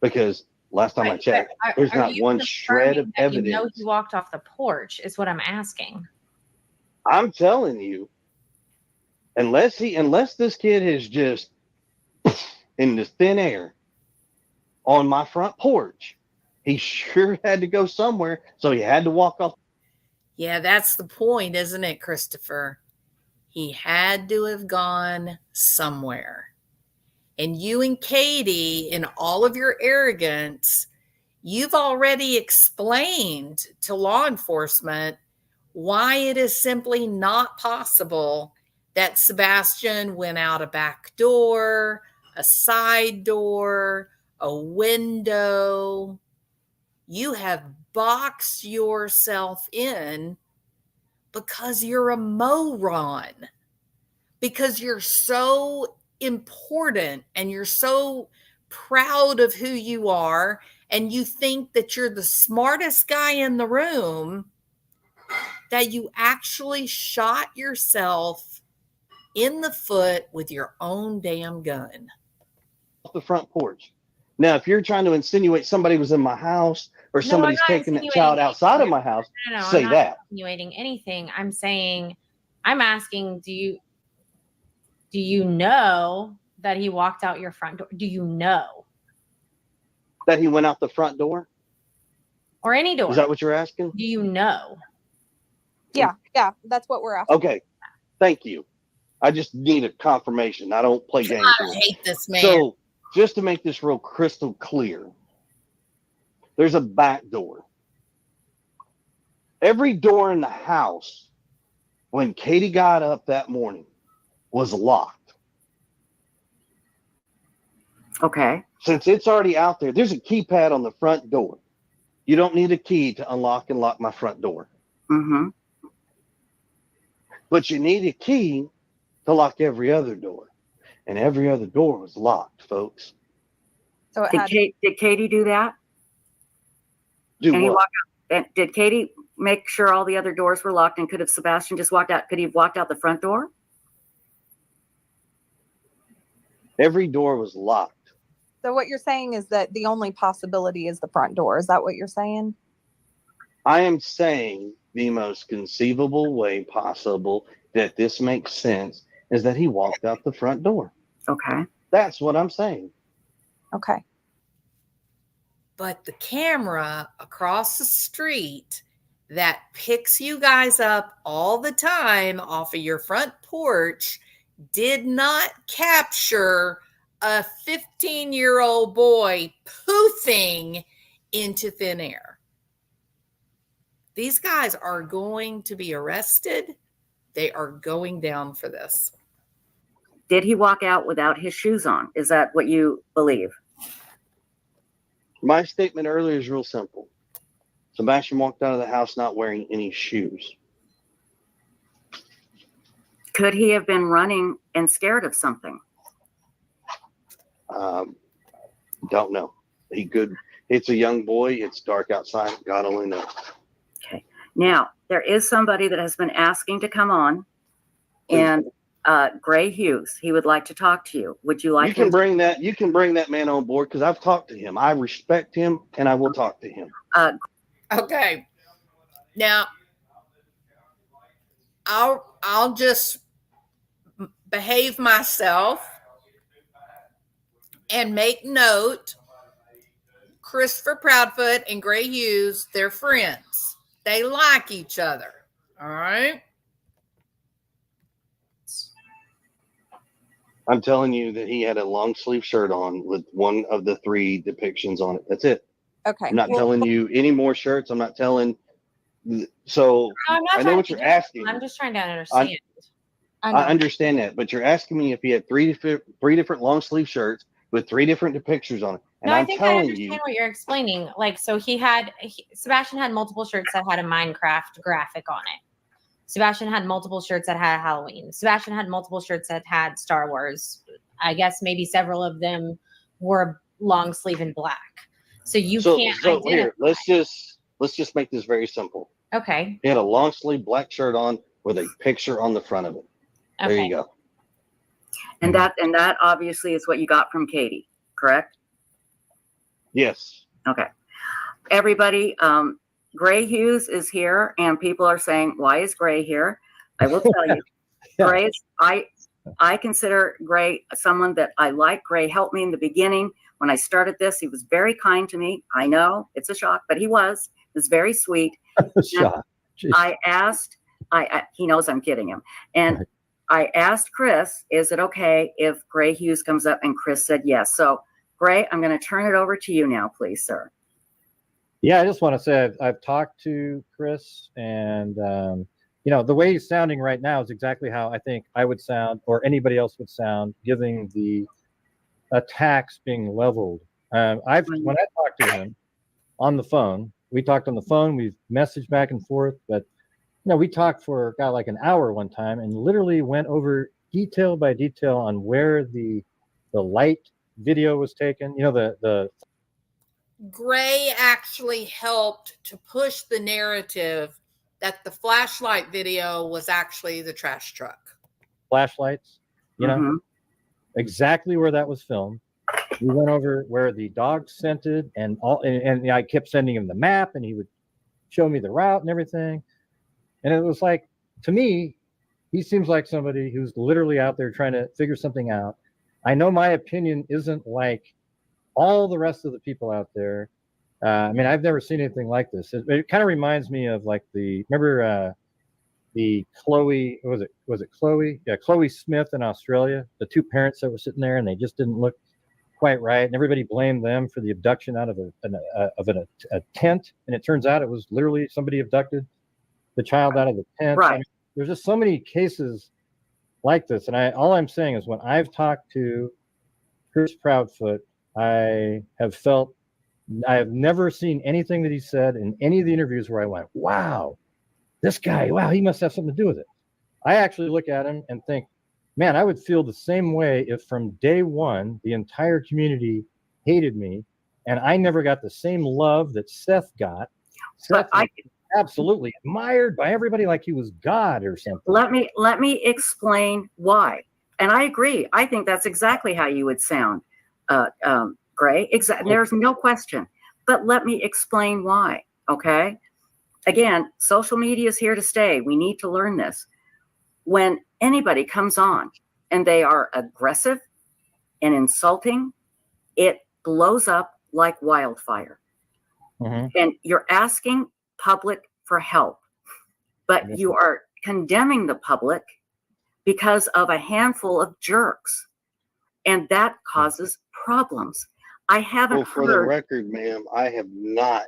because last time I Right, checked, but there's are not you one shred of confirming that evidence. You know he walked off the porch is what I'm asking. I'm telling you, unless this kid is just in the thin air on my front porch, he sure had to go somewhere, so he had to walk off. Yeah, that's the point, isn't it, Christopher? He had to have gone somewhere. And you and Katie, in all of your arrogance, you've already explained to law enforcement why it is simply not possible that Sebastian went out a back door, a side door, a window. You have boxed yourself in because you're a moron, because you're so important and you're so proud of who you are, and you think that you're the smartest guy in the room, that you actually shot yourself in the foot with your own damn gun. Off the front porch. Now, if you're trying to insinuate somebody was in my house or No, somebody's I'm not taking that insinuating child outside of my anything. house, No, say I'm not that. insinuating anything. I'm asking, do you know that he walked out your front door? Do you know? That he went out the front door? Or any door? Is that what you're asking? Do you know? Yeah, that's what we're after. Okay. Thank you. I just need a confirmation. I don't play games. I hate this man. So, just to make this real crystal clear, there's a back door. Every door in the house, when Katie got up that morning, was locked. Okay. Since it's already out there, there's a keypad on the front door. You don't need a key to unlock and lock my front door. Mm-hmm. But you need a key to lock every other door. And every other door was locked, folks. So it had Did Katie do that? Do And he what? walked out, and did Katie make sure all the other doors were locked? And could have Sebastian just walked out? Could he have walked out the front door? Every door was locked. So what you're saying is that the only possibility is the front door. Is that what you're saying? I am saying the most conceivable way possible that this makes sense is that he walked out the front door. Okay. That's what I'm saying. Okay. But the camera across the street that picks you guys up all the time off of your front porch did not capture a 15-year-old boy poofing into thin air. These guys are going to be arrested. They are going down for this. Did he walk out without his shoes on? Is that what you believe? My statement earlier is real simple. Sebastian walked out of the house not wearing any shoes. Could he have been running and scared of something? Don't know. He could. It's a young boy. It's dark outside. God only knows. Okay. Now, there is somebody that has been asking to come on, and Gray Hughes, he would like to talk to you. Would you like You can him? bring that. You can bring that man on board because I've talked to him. I respect him, and I will talk to him. Okay. Now, I'll just behave myself and make note. Christopher Proudfoot and Gray Hughes, they're friends. They like each other. All right. I'm telling you that he had a long sleeve shirt on with one of the 3 depictions on it. That's it. Okay. I'm not telling you any more shirts. I'm not telling. So I'm not I know trying what to you're do- asking. I'm just trying to understand. I know. I understand that, but you're asking me if he had three different long sleeve shirts with 3 different depictions on it, and No, I I'm think I telling understand you, what you're explaining. Like, so Sebastian had multiple shirts that had a Minecraft graphic on it. Sebastian had multiple shirts that had Halloween. Sebastian had multiple shirts that had Star Wars. I guess maybe several of them were long sleeve and black. So you can't identify. Here, let's just make this very simple. Okay. He had a long sleeve black shirt on with a picture on the front of it. There Okay. you go. And that obviously is what you got from Katie, correct? Yes. Okay. Everybody, Gray Hughes is here, and people are saying, why is Gray here? I will tell you, Yeah. Gray, I consider Gray someone that I like. Gray helped me in the beginning. When I started this, he was very kind to me. I know it's a shock, but he was very sweet. Shot. Jeez. I asked, he knows I'm kidding him. And Right. I asked Chris, is it okay if Gray Hughes comes up? And Chris said yes. So Gray, I'm going to turn it over to you now, please, sir. Yeah, I just want to say I've talked to Chris, and the way he's sounding right now is exactly how I think I would sound, or anybody else would sound, given the attacks being leveled. When I talked to him on the phone, we talked on the phone. We've messaged back and forth, but we talked for like an hour one time, and literally went over detail by detail on where the light video was taken. The Gray actually helped to push the narrative that the flashlight video was actually the trash truck. flashlights, Mhm. exactly where that was filmed. We went over where the dog scented and all, and I kept sending him the map, and he would show me the route and everything. And it was like, to me, he seems like somebody who's literally out there trying to figure something out. I know my opinion isn't like all the rest of the people out there. I've never seen anything like this. It kind of reminds me of like remember the Chloe, was it Chloe? Yeah, Chloe Smith in Australia, the 2 parents that were sitting there and they just didn't look quite right, and everybody blamed them for the abduction out of a tent, and it turns out it was literally somebody abducted the child out of the tent. Right. There's just so many cases like this, and all I'm saying is when I've talked to Chris Proudfoot, I have never seen anything that he said in any of the interviews where I went, wow, this guy, wow, he must have something to do with it. I actually look at him and think, man, I would feel the same way if from day one the entire community hated me and I never got the same love that Seth got. Seth was absolutely admired by everybody like he was God or something. Let me explain why. And I agree. I think that's exactly how you would sound, Gray. There's no question. But let me explain why, okay? Again, social media is here to stay. We need to learn this. When anybody comes on and they are aggressive and insulting, it blows up like wildfire. Mhm. And you're asking public for help, but Yes. you are condemning the public because of a handful of jerks, and that causes problems. I haven't Well, for the heard. record, ma'am, I have not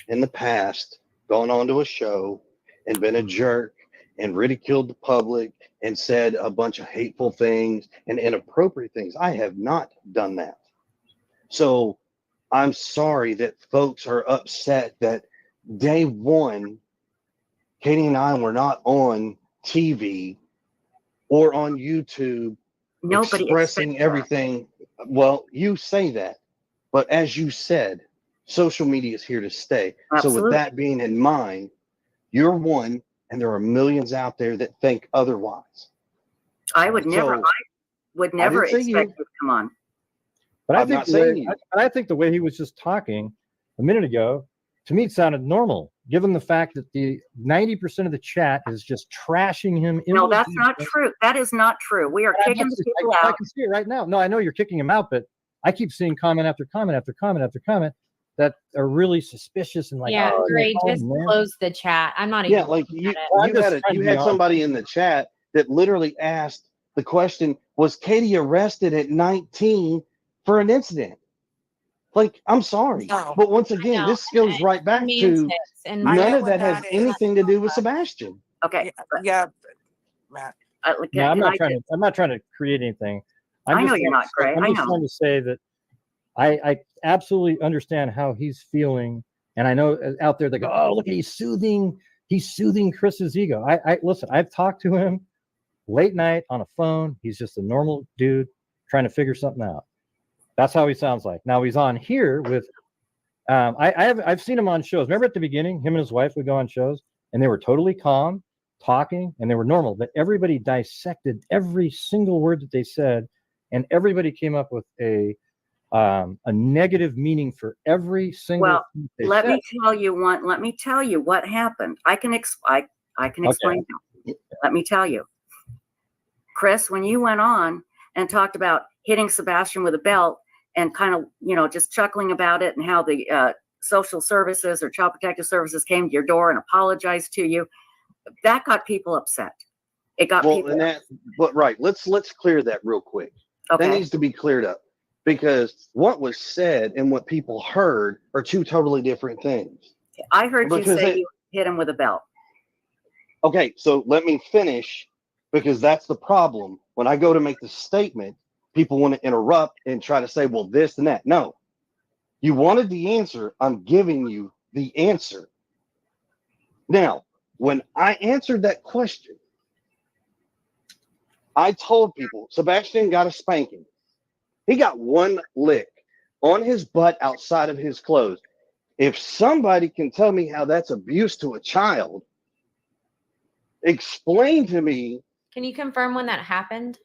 in the past gone onto a show and been a jerk and ridiculed the public and said a bunch of hateful things and inappropriate things. I have not done that. So I'm sorry that folks are upset that day one, Katie and I were not on TV or on YouTube Nobody expressing expects that. everything. Well, you say that, but as you said, social media is here to stay. So Absolutely. with that being in mind, you're one, and there are millions out there that think otherwise. I would never, So, I would never didn't say expect you. you to come on. But I I'm think not the saying way, you. I think the way he was just talking a minute ago, to me, it sounded normal, given the fact that the 90% of the chat is just trashing him. No, that's not true. That is not true. We are kicking the people I out. can see it right now. No, I know you're kicking him out, but I keep seeing comment after comment after comment after comment that are really suspicious and like, Yeah, oh, great. no, Just man. close the chat. I'm not Yeah, even like looking you, at it. Well, I'm you just had trying to be honest. somebody in the chat that literally asked the question, was Katie arrested at 19 for an incident? Like, I'm sorry, No. but once again, know. this goes right back to Semantics and I none know of what that has that is. anything to do with Sebastian. Okay. Yeah, Matt. No, I'm can not I trying just- to. I'm not trying to create anything. I know just you're trying not, to say- Gray. I'm I just know. trying to say that I absolutely understand how he's feeling, and I know out there they go, "Oh, look, he's soothing Chris's ego." I listen. I've talked to him late night on a phone. He's just a normal dude trying to figure something out. That's how he sounds like. Now he's on here with. I've seen him on shows. Remember at the beginning, him and his wife would go on shows, and they were totally calm, talking, and they were normal. But everybody dissected every single word that they said, and everybody came up with a negative meaning for every single Well, thing they let said. me tell you what happened. I can explain now. Let me tell you. Chris, when you went on and talked about hitting Sebastian with a belt and kind of, just chuckling about it and how the social services or child protective services came to your door and apologized to you, that got people upset. It got people. But right, let's clear that real quick. Okay. That needs to be cleared up because what was said and what people heard are two totally different things. I heard you Because say you hit him with a belt. Okay, so let me finish because that's the problem. When I go to make the statement, people want to interrupt and try to say, well, this and that. No, you wanted the answer. I'm giving you the answer. Now, when I answered that question, I told people Sebastian got a spanking. He got one lick on his butt outside of his clothes. If somebody can tell me how that's abuse to a child, explain to me. Can you confirm when that happened?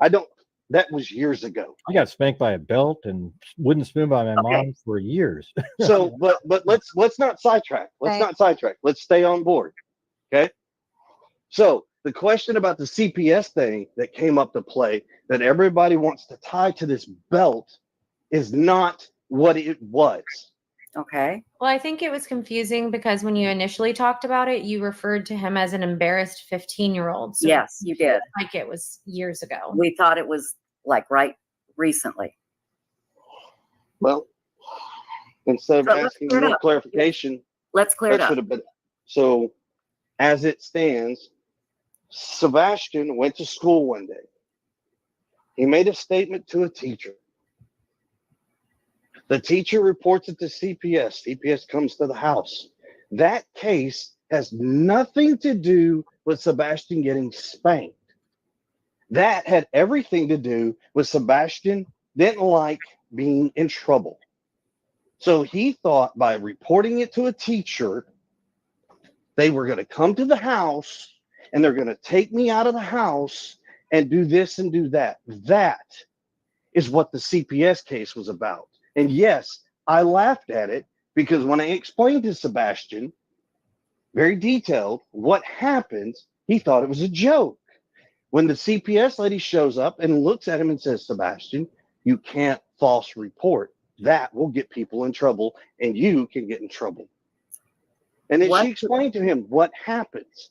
I don't. That was years ago. I got spanked by a belt and wooden spoon by my Okay. mom for years. So, but let's not sidetrack. Let's stay on board. Okay. So the question about the CPS thing that came up to play that everybody wants to tie to this belt is not what it was. Okay. Well, I think it was confusing because when you initially talked about it, you referred to him as an embarrassed 15-year-old. So Yes, you did. like it was years ago. We thought it was like right recently. Well, instead of So let's asking clear it more up. clarification, Let's clear it that up. should have been. So, as it stands, Sebastian went to school one day. He made a statement to a teacher. The teacher reports it to CPS. CPS comes to the house. That case has nothing to do with Sebastian getting spanked. That had everything to do with Sebastian didn't like being in trouble. So he thought by reporting it to a teacher, they were going to come to the house and they're going to take me out of the house and do this and do that. That is what the CPS case was about. And yes, I laughed at it because when I explained to Sebastian, very detailed, what happened, he thought it was a joke. When the CPS lady shows up and looks at him and says, Sebastian, you can't false report. That will get people in trouble and you can get in trouble. And then she explained to him what happens.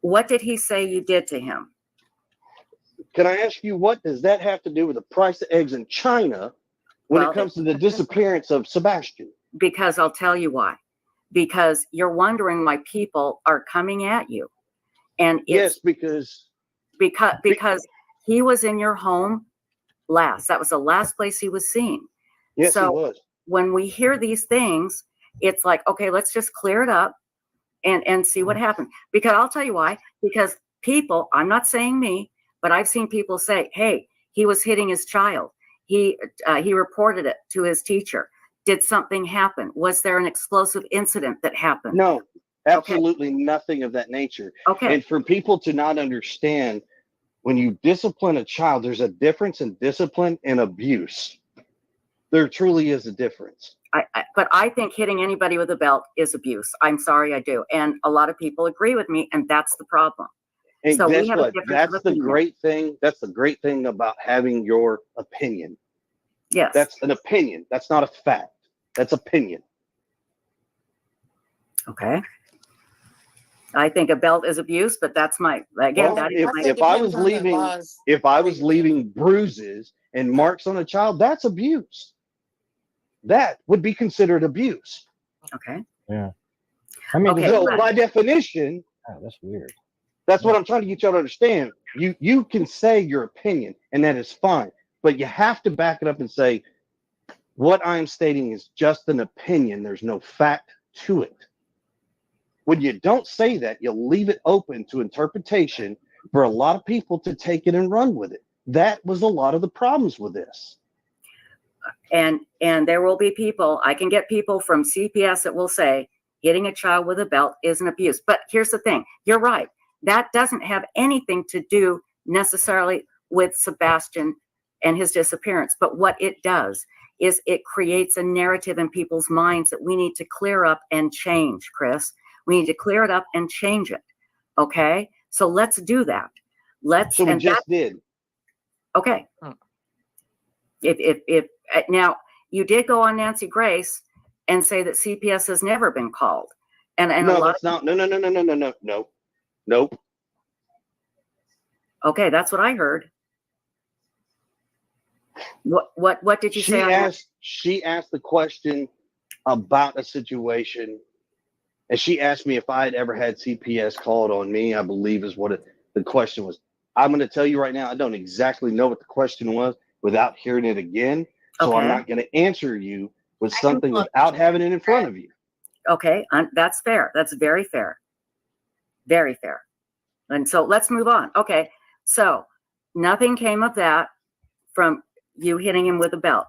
What did he say you did to him? Can I ask you, what does that have to do with the price of eggs in China when Well, it comes to the disappearance of Sebastian? Because I'll tell you why. Because you're wondering why people are coming at you. And Yes, it's because he was in your home last. That was the last place he was seen. Yes, So he was. when we hear these things, it's like, okay, let's just clear it up and see what happens. Because I'll tell you why. Because people, I'm not saying me, but I've seen people say, hey, he was hitting his child. He reported it to his teacher. Did something happen? Was there an explosive incident that happened? No, absolutely nothing of that nature. Okay. And for people to not understand, when you discipline a child, there's a difference in discipline and abuse. There truly is a difference. But I think hitting anybody with a belt is abuse. I'm sorry, I do. And a lot of people agree with me, and that's the problem. And So guess we have a what? difference That's of the opinion. great thing. That's the great thing about having your opinion. Yes. That's an opinion. That's not a fact. That's opinion. Okay. I think a belt is abuse, but that's my, again, Well, that is my, if I was leaving bruises and marks on a child, that's abuse. That would be considered abuse. okay. Yeah. I mean, Okay, So but- by definition, oh, that's weird. that's what I'm trying to get y'all to understand. You can say your opinion, and that is fine, but you have to back it up and say, what I'm stating is just an opinion. There's no fact to it. When you don't say that, you leave it open to interpretation for a lot of people to take it and run with it. That was a lot of the problems with this. And there will be people, I can get people from CPS that will say hitting a child with a belt is an abuse. But here's the thing, you're right. That doesn't have anything to do necessarily with Sebastian and his disappearance. But what it does is it creates a narrative in people's minds that we need to clear up and change, Chris. We need to clear it up and change it. Okay? So let's do that. So we just did. Okay. If now you did go on Nancy Grace and say that CPS has never been called, and No, a lot that's not. No. Nope. Okay, that's what I heard. What did you say? She asked the question about a situation, and she asked me if I had ever had CPS called on me. I believe is what the question was. I'm going to tell you right now, I don't exactly know what the question was without hearing it again. So I'm Okay. not going to answer you with something without having it in front of you. Okay, that's fair. That's very fair. Very fair. And so let's move on. Okay, so nothing came of that from you hitting him with a belt.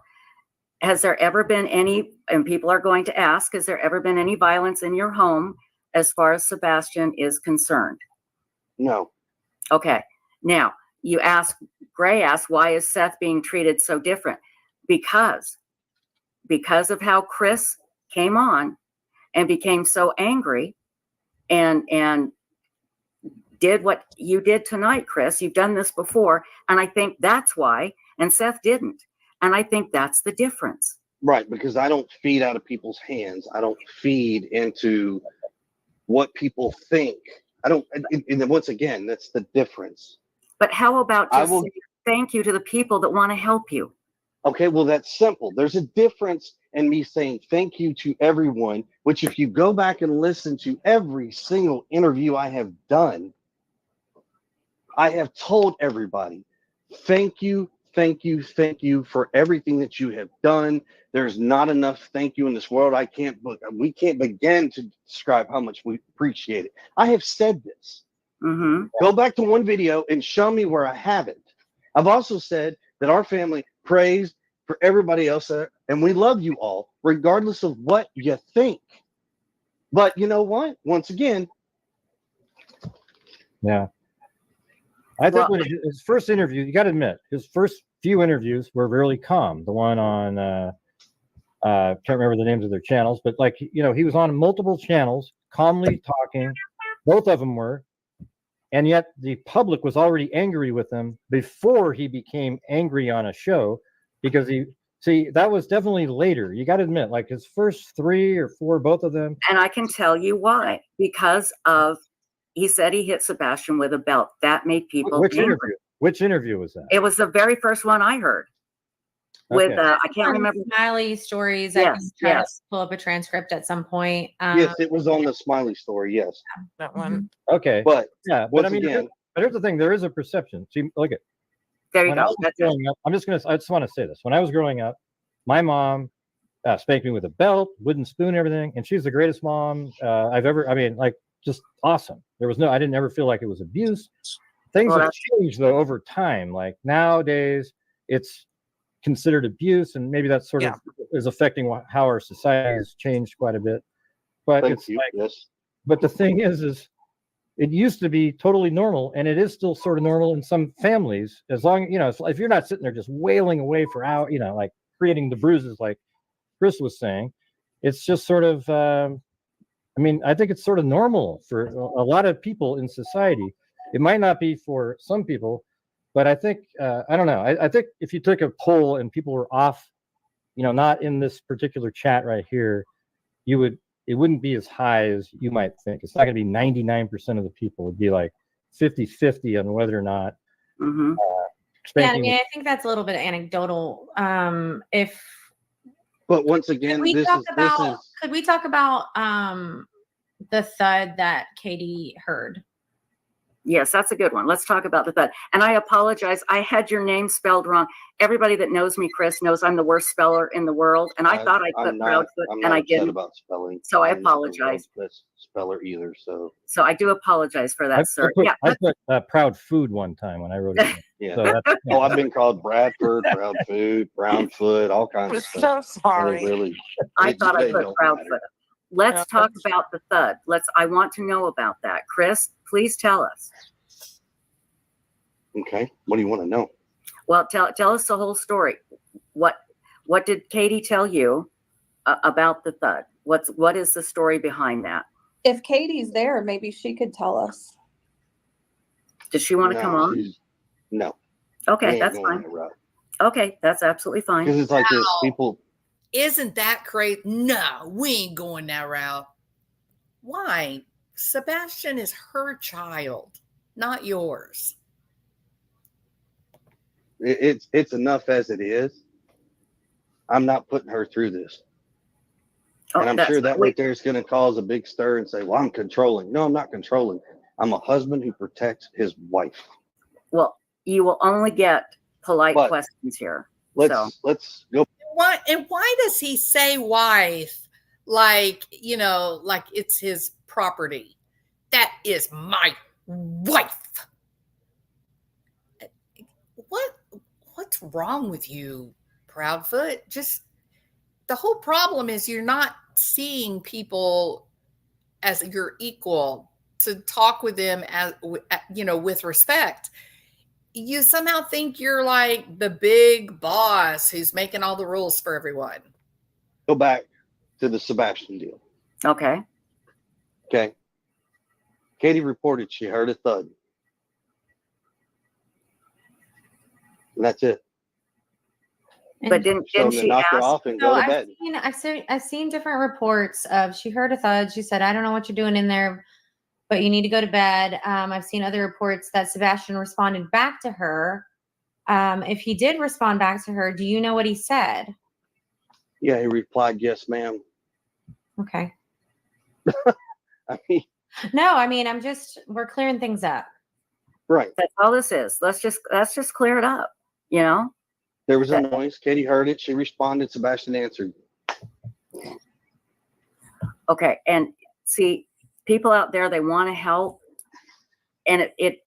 Has there ever been any, and people are going to ask, has there ever been any violence in your home as far as Sebastian is concerned? No. Okay, now Gray asked, why is Seth being treated so different? Because of how Chris came on and became so angry and did what you did tonight, Chris. You've done this before. And I think that's why, and Seth didn't. And I think that's the difference. Right, because I don't feed out of people's hands. I don't feed into what people think. I don't, and then once again, that's the difference. But how about I just will- saying thank you to the people that want to help you? Okay, well, that's simple. There's a difference in me saying thank you to everyone, which if you go back and listen to every single interview I have done, I have told everybody, thank you for everything that you have done. There's not enough thank you in this world. We can't begin to describe how much we appreciate it. I have said this. Mm-hmm. Go back to one video and show me where I haven't. I've also said that our family prays for everybody else, and we love you all, regardless of what you think. But you know what? Once again, Yeah. I think when his first interview, you got to admit, his first few interviews were really calm. The one on, can't remember the names of their channels, but like, you know, he was on multiple channels, calmly talking. Both of them were. And yet the public was already angry with him before he became angry on a show, because that was definitely later. You got to admit, like his first 3 or 4, both of them. And I can tell you why. Because he said he hit Sebastian with a belt. That made people Which angry. interview? Which interview was that? It was the very first one I heard. With Okay. I can't remember. Smiley stories. I Yes, can try yes. to pull up a transcript at some point. yes, it was on the Smiley story, yes. That one. Okay. But Yeah, but once I mean, again, but here's the thing: there is a perception. See, look at There you when I go. was That's it. growing up. I just want to say this: when I was growing up, my mom spanked me with a belt, wooden spoon, everything, and she's the greatest mom I've ever. I mean, like just awesome. I didn't ever feel like it was abuse. Things Well, have changed though over time. Like nowadays, it's considered abuse, and maybe that sort of is affecting how our society has changed quite a bit. But Thank it's you. like, Yes. but the thing is it used to be totally normal, and it is still sort of normal in some families. As long, if you're not sitting there just wailing away for hours, like creating the bruises, like Chris was saying, it's just sort of. I think it's sort of normal for a lot of people in society. It might not be for some people, but I think I don't know. I think if you took a poll and people were off, not in this particular chat right here, it wouldn't be as high as you might think. It's not going to be 99% of the people. It'd be like 50-50 on whether or not. Mm-hmm. Yeah, I think that's a little bit anecdotal. But once again, could we talk about the thud that Katie heard? Yes, that's a good one. Let's talk about the thud. And I apologize. I had your name spelled wrong. Everybody that knows me, Chris, knows I'm the worst speller in the world. And I thought I put Proudfoot, and I didn't. About spelling. So I apologize. Best speller either. So I do apologize for that, sir. I put Proud Food one time when I wrote it. Yeah. So I've been called Bradford, Proud Food, Brownfoot, all kinds of stuff. So sorry. Really, I thought I put Proudfoot. Let's talk about the thud. I want to know about that. Chris, please tell us. Okay. What do you want to know? Well, tell us the whole story. What did Katie tell you about the thud? What is the story behind that? If Katie's there, maybe she could tell us. Does she want to come on? No. Okay, that's fine. Okay, that's absolutely fine. Because it's like this, people. Isn't that crazy? No, we ain't going that route. Why? Sebastian is her child, not yours. It's enough as it is. I'm not putting her through this. And I'm sure that right there is going to cause a big stir and say, well, I'm controlling. No, I'm not controlling. I'm a husband who protects his wife. Well, you will only get polite questions here. Let's go. Why does he say wife like it's his property? That is my wife. What's wrong with you, Proudfoot? Just the whole problem is you're not seeing people as your equal, to talk with them as with respect. You somehow think you're like the big boss who's making all the rules for everyone. Go back to the Sebastian deal. Okay. Katie reported she heard a thud. And that's it. But didn't she knock her ask? off and go to bed? I've seen different reports of she heard a thud. She said, I don't know what you're doing in there, but you need to go to bed. I've seen other reports that Sebastian responded back to her. If he did respond back to her, do you know what he said? Yeah, he replied, yes, ma'am. Okay. We're clearing things up. Right. That's all this is. Let's just clear it up, There was a noise. Katie heard it. She responded. Sebastian answered. Okay. And see, people out there, they want to help. And it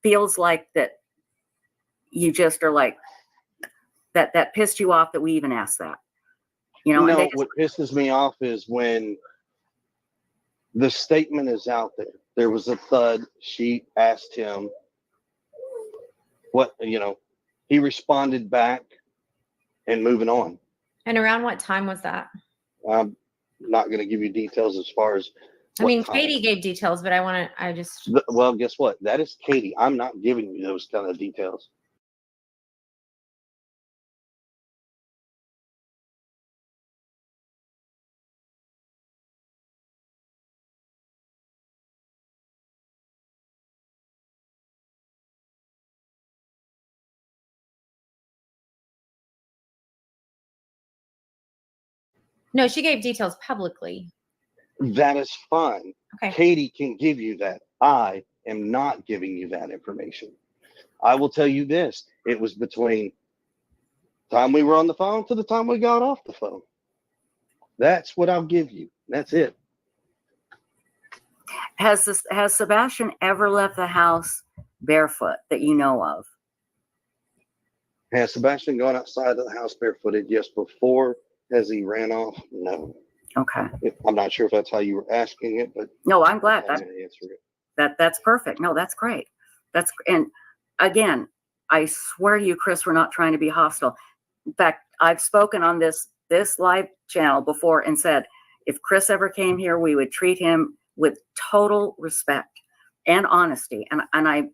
feels like that you just are like that pissed you off that we even asked that. What pisses me off is when the statement is out there. There was a thud. She asked him what, he responded back and moving on. And around what time was that? I'm not going to give you details as far as I What mean, time? Katie gave details, but I just, Well, guess what? That is Katie. I'm not giving you those kind of details. no, she gave details publicly. That is fine. Okay. Katie can give you that. I am not giving you that information. I will tell you this. It was between the time we were on the phone to the time we got off the phone. That's what I'll give you. That's it. Has Sebastian ever left the house barefoot that you know of? Has Sebastian gone outside of the house barefooted? Yes. Before, has he ran off? No. Okay. I'm not sure if that's how you were asking it, but No, I'm glad I'm going to answer it. that's perfect. No, that's great. And again, I swear to you, Chris, we're not trying to be hostile. In fact, I've spoken on this live channel before and said, if Chris ever came here, we would treat him with total respect and honesty. And I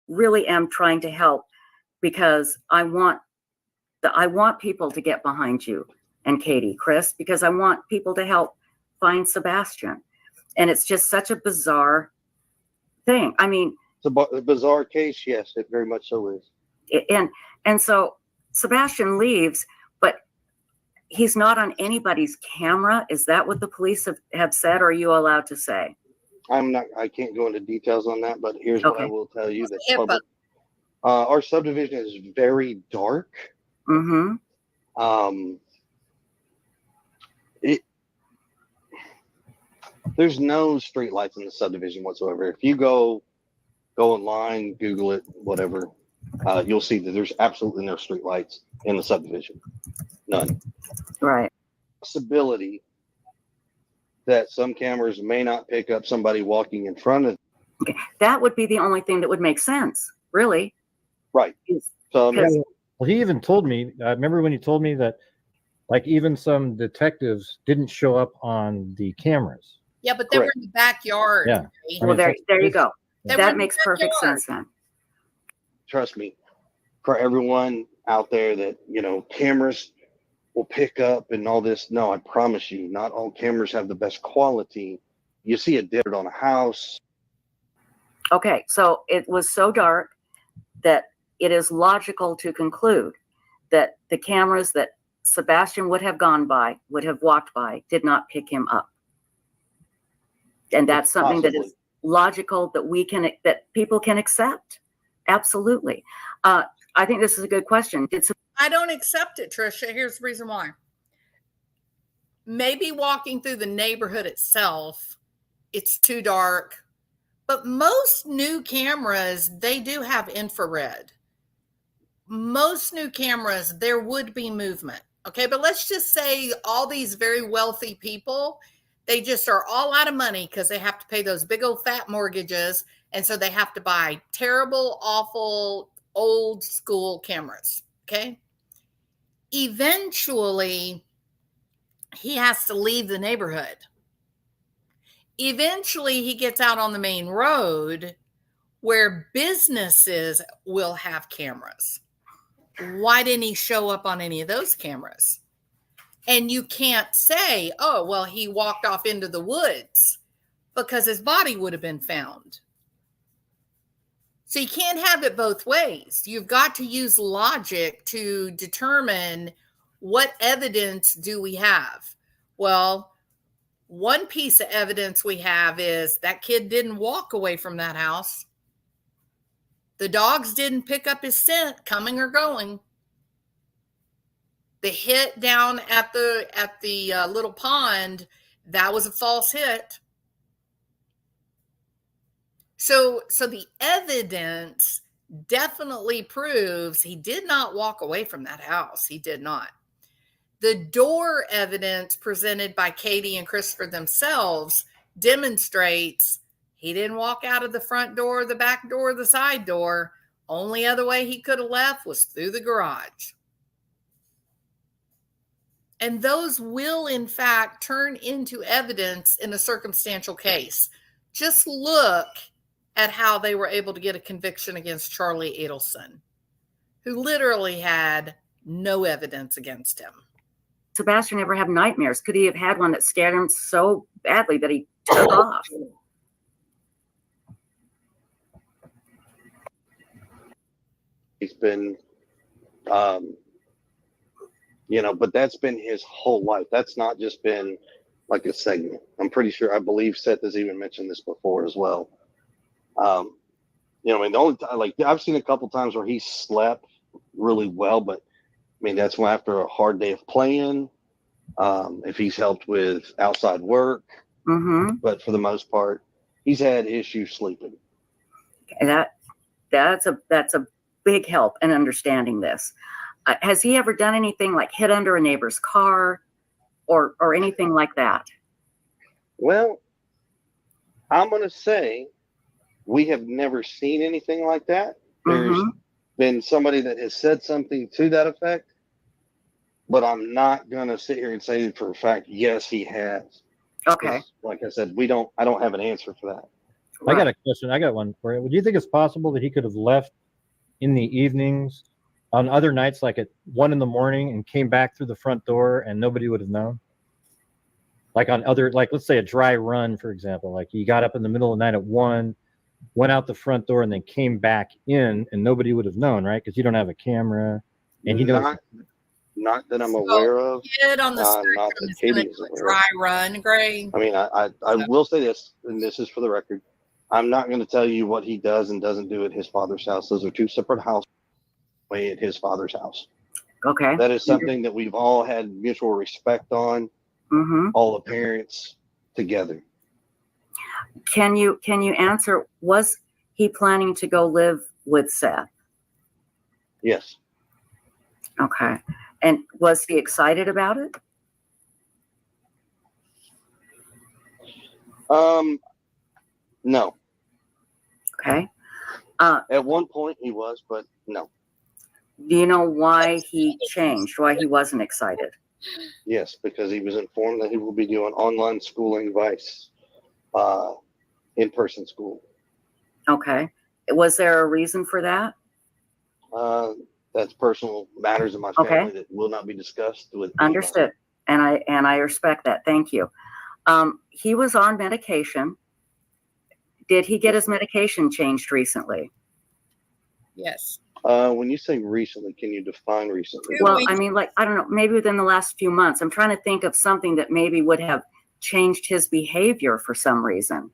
really am trying to help because I want people to get behind you and Katie, Chris, because I want people to help find Sebastian. And it's just such a bizarre thing. I mean, It's a bizarre case. Yes, it very much so is. and so Sebastian leaves, but he's not on anybody's camera. Is that what the police have said? Or are you allowed to say? I can't go into details on that, but here's what I will tell you. That's public. Our subdivision is very dark. Mm-hmm. There's no street lights in the subdivision whatsoever. If you go online, Google it, whatever, you'll see that there's absolutely no street lights in the subdivision. None. Right. Possibility that some cameras may not pick up somebody walking in front of. Okay. That would be the only thing that would make sense, really. Right. So well, he even told me, I remember when he told me that like even some detectives didn't show up on the cameras. Yeah, but they were in the backyard. Yeah. Right? Well, there you go. They were That in makes the perfect backyard. sense then. trust me, for everyone out there that, cameras will pick up and all this. No, I promise you, not all cameras have the best quality. You see a dip on a house. Okay, so it was so dark that it is logical to conclude that the cameras that Sebastian would have walked by, did not pick him up. And that's something that is logical that people can accept. Absolutely. I think this is a good question. I don't accept it, Trisha. Here's the reason why. Maybe walking through the neighborhood itself, it's too dark. But most new cameras, they do have infrared. Most new cameras, there would be movement. Okay, but let's just say all these very wealthy people, they just are all out of money because they have to pay those big old fat mortgages. And so they have to buy terrible, awful, old school cameras. Okay. Eventually, he has to leave the neighborhood. Eventually, he gets out on the main road where businesses will have cameras. Why didn't he show up on any of those cameras? And you can't say, oh, well, he walked off into the woods, because his body would have been found. So you can't have it both ways. You've got to use logic to determine what evidence do we have. Well, one piece of evidence we have is that kid didn't walk away from that house. The dogs didn't pick up his scent coming or going. The hit down at the little pond, that was a false hit. So the evidence definitely proves he did not walk away from that house. He did not. The door evidence presented by Katie and Christopher themselves demonstrates he didn't walk out of the front door, the back door, the side door. Only other way he could have left was through the garage. And those will, in fact, turn into evidence in a circumstantial case. Just look at how they were able to get a conviction against Charlie Adelson, who literally had no evidence against him. Sebastian ever have nightmares? Could he have had one that scared him so badly that he took off? He's been, but that's been his whole life. That's not just been like a segment. I'm pretty sure, I believe Seth has even mentioned this before as well. The only time, like, I've seen a couple times where he slept really well, but that's when after a hard day of playing, if he's helped with outside work, but for the most part, he's had issues sleeping. That's a big help in understanding this. Has he ever done anything like hid under a neighbor's car or anything like that? Well, I'm going to say we have never seen anything like that. There's been somebody that has said something to that effect, but I'm not going to sit here and say for a fact, yes, he has. Okay. Like I said, I don't have an answer for that. I got a question. I got one for you. Do you think it's possible that he could have left in the evenings on other nights, like at 1 a.m, and came back through the front door and nobody would have known? Like on other, like let's say a dry run, for example, like he got up in the middle of the night at 1, went out the front door and then came back in and nobody would have known, right? Because you don't have a camera and he knows. Not that I'm aware of. Kid on the spectrum not that is going Katie to is do a aware dry of. run, Gray. I will say this, and this is for the record. I'm not going to tell you what he does and doesn't do at his father's house. Those are two separate houses at his father's house. Okay. That is something that we've all had mutual respect on, all the parents together. Can you answer, was he planning to go live with Seth? Yes. Okay. And was he excited about it? No. Okay. At one point he was, but no. Do you know why he changed, why he wasn't excited? Yes, because he was informed that he will be doing online schooling vice, in-person school. Okay. Was there a reason for that? That's personal matters of my family that will not be discussed with anybody. Understood. And I respect that. Thank you. He was on medication. Did he get his medication changed recently? Yes. When you say recently, can you define recently? Well, I mean, like, I don't know, maybe within the last few months. I'm trying to think of something that maybe would have changed his behavior for some reason.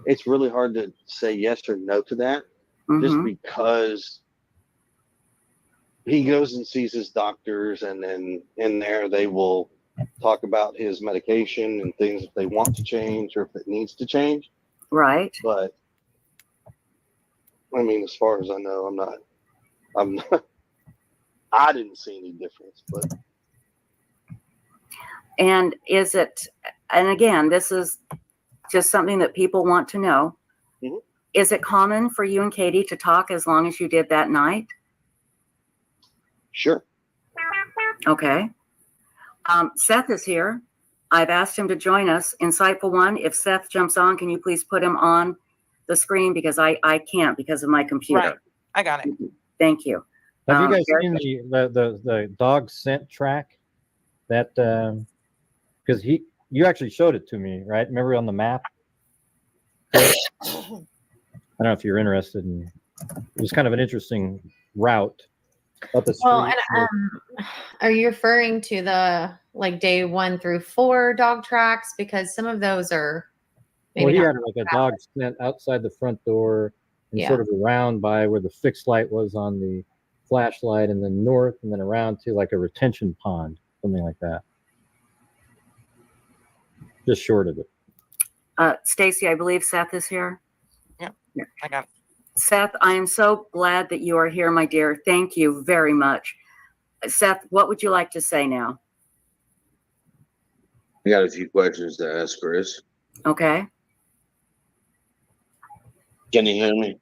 It's really hard to say yes or no to that, just because he goes and sees his doctors, and then in there they will talk about his medication and things if they want to change or if it needs to change. Right. But as far as I know, I'm not I didn't see any difference, but. And is it, and again, this is just something that people want to know. Is it common for you and Katie to talk as long as you did that night? Sure. Okay. Seth is here. I've asked him to join us. Insightful One, if Seth jumps on, can you please put him on the screen, because I can't because of my computer. Right. I got it. Thank you. Have you guys seen the dog scent track? That because you actually showed it to me, right? Remember on the map? I don't know if you're interested in. It was kind of an interesting route up the street. Well, and are you referring to the day 1 through 4 dog tracks? Because some of those are maybe he not had like a dog scent outside the front door and sort of around by where the fixed light was on the flashlight, and then north, and then around to like a retention pond, something like that. just short of it. Stacy, I believe Seth is here. I got it. Seth, I am so glad that you are here, my dear. Thank you very much. Seth, what would you like to say now? I got a few questions to ask Chris. Okay. Can you hear me?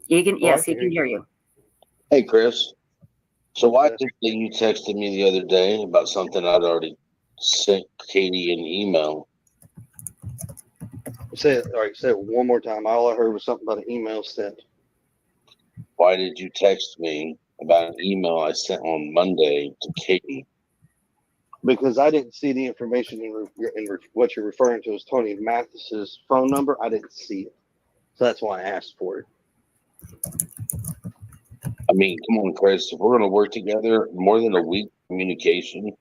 You can, Oh, yes, I he can can hear hear you. Hey, Chris. So why Yes. did you texted me the other day about something I'd already sent Katie an email? Say it. All right. Say it one more time. All I heard was something about an email sent. Why did you text me about an email I sent on Monday to Katie? Because I didn't see the information what you're referring to as Tony Mathis's phone number. I didn't see it. So that's why I asked for it. I mean, come on, Chris. If we're going to work together, more than a week communication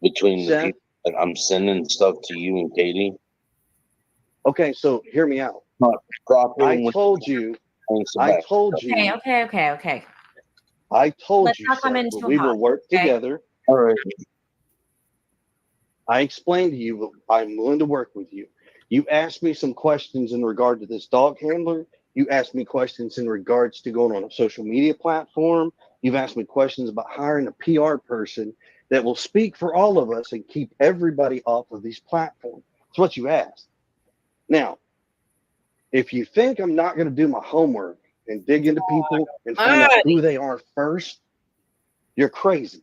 between the Seth? people that I'm sending stuff to you and Katie. Okay, so hear me out. Drop in I with- told you. Thanks, I bye. told you. Okay. I told Let's you, not come Seth, in that too we will hot, work okay? together. All right. I explained to you that I'm willing to work with you. You asked me some questions in regard to this dog handler. You asked me questions in regards to going on a social media platform. You've asked me questions about hiring a PR person that will speak for all of us and keep everybody off of these platforms. That's what you asked. Now, if you think I'm not going to do my homework and dig into people and find out who they are first, you're crazy.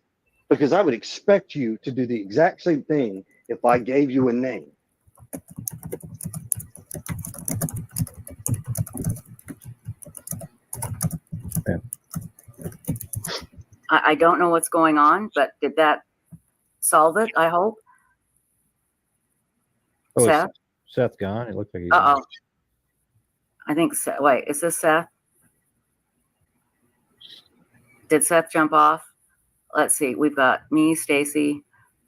Because I would expect you to do the exact same thing if I gave you a name. I don't know what's going on, but did that solve it? I hope. Oh, Seth? is Seth gone? It looks like he's Uh-oh. I think, wait, is this Seth? Did Seth jump off? Let's see. We've got me, Stacy.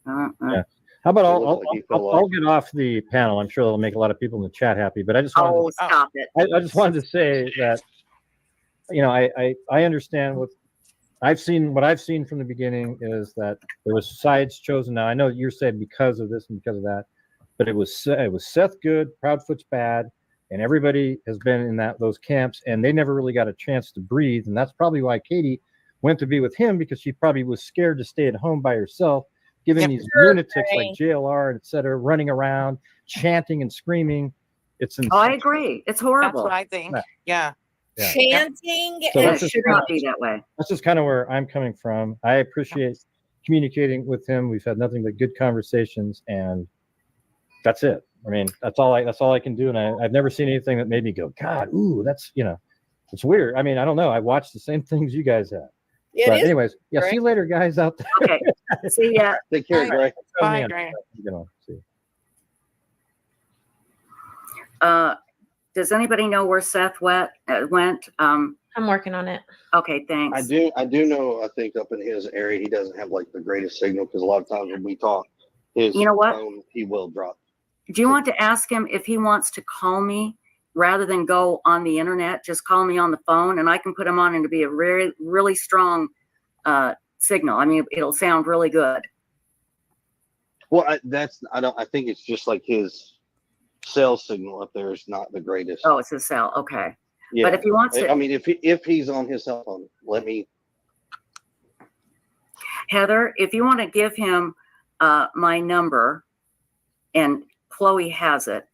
Yeah. How about It looks like he fell I'll off. get off the panel. I'm sure that'll make a lot of people in the chat happy. But I just wanted Oh, stop it. I just wanted to say that, you know, I understand what I've seen from the beginning is that there was sides chosen. Now I know you're saying because of this and because of that, but it was Seth good, Proudfoot's bad, and everybody has been in those camps, and they never really got a chance to breathe, and that's probably why Katie went to be with him, because she probably was scared to stay at home by herself, given these lunatics like JLR and et cetera running around chanting and screaming. It's insane. Oh, I agree. It's horrible. That's what I think. Yeah. Yeah. Chanting So And that's it just should not be that way. That's just kind of where I'm coming from. I appreciate communicating with him. We've had nothing but good conversations, and that's it. I mean, that's all I can do. And I've never seen anything that made me go, God, ooh, that's, you know, it's weird. I mean, I don't know. I watched the same things you guys have. It But is anyways, yeah, great. see you later, guys out there. Okay. See ya. Take care, Bye. Gray. Bye, Man, Gray. you know, see. Does anybody know where Seth went? I'm working on it. Okay, thanks. I do know. I think up in his area, he doesn't have like the greatest signal, because a lot of times when we talk, his You know what? phone, he will drop. Do you want to ask him if he wants to call me rather than go on the internet? Just call me on the phone, and I can put him on, and to be a really, really strong signal. I mean, it'll sound really good. Well, I think it's just like his cell signal up there is not the greatest. Oh, it's his cell. Okay. Yeah. But if he wants to, I mean, if he's on his cell phone, let me. Heather, if you want to give him my number, and Chloe has it,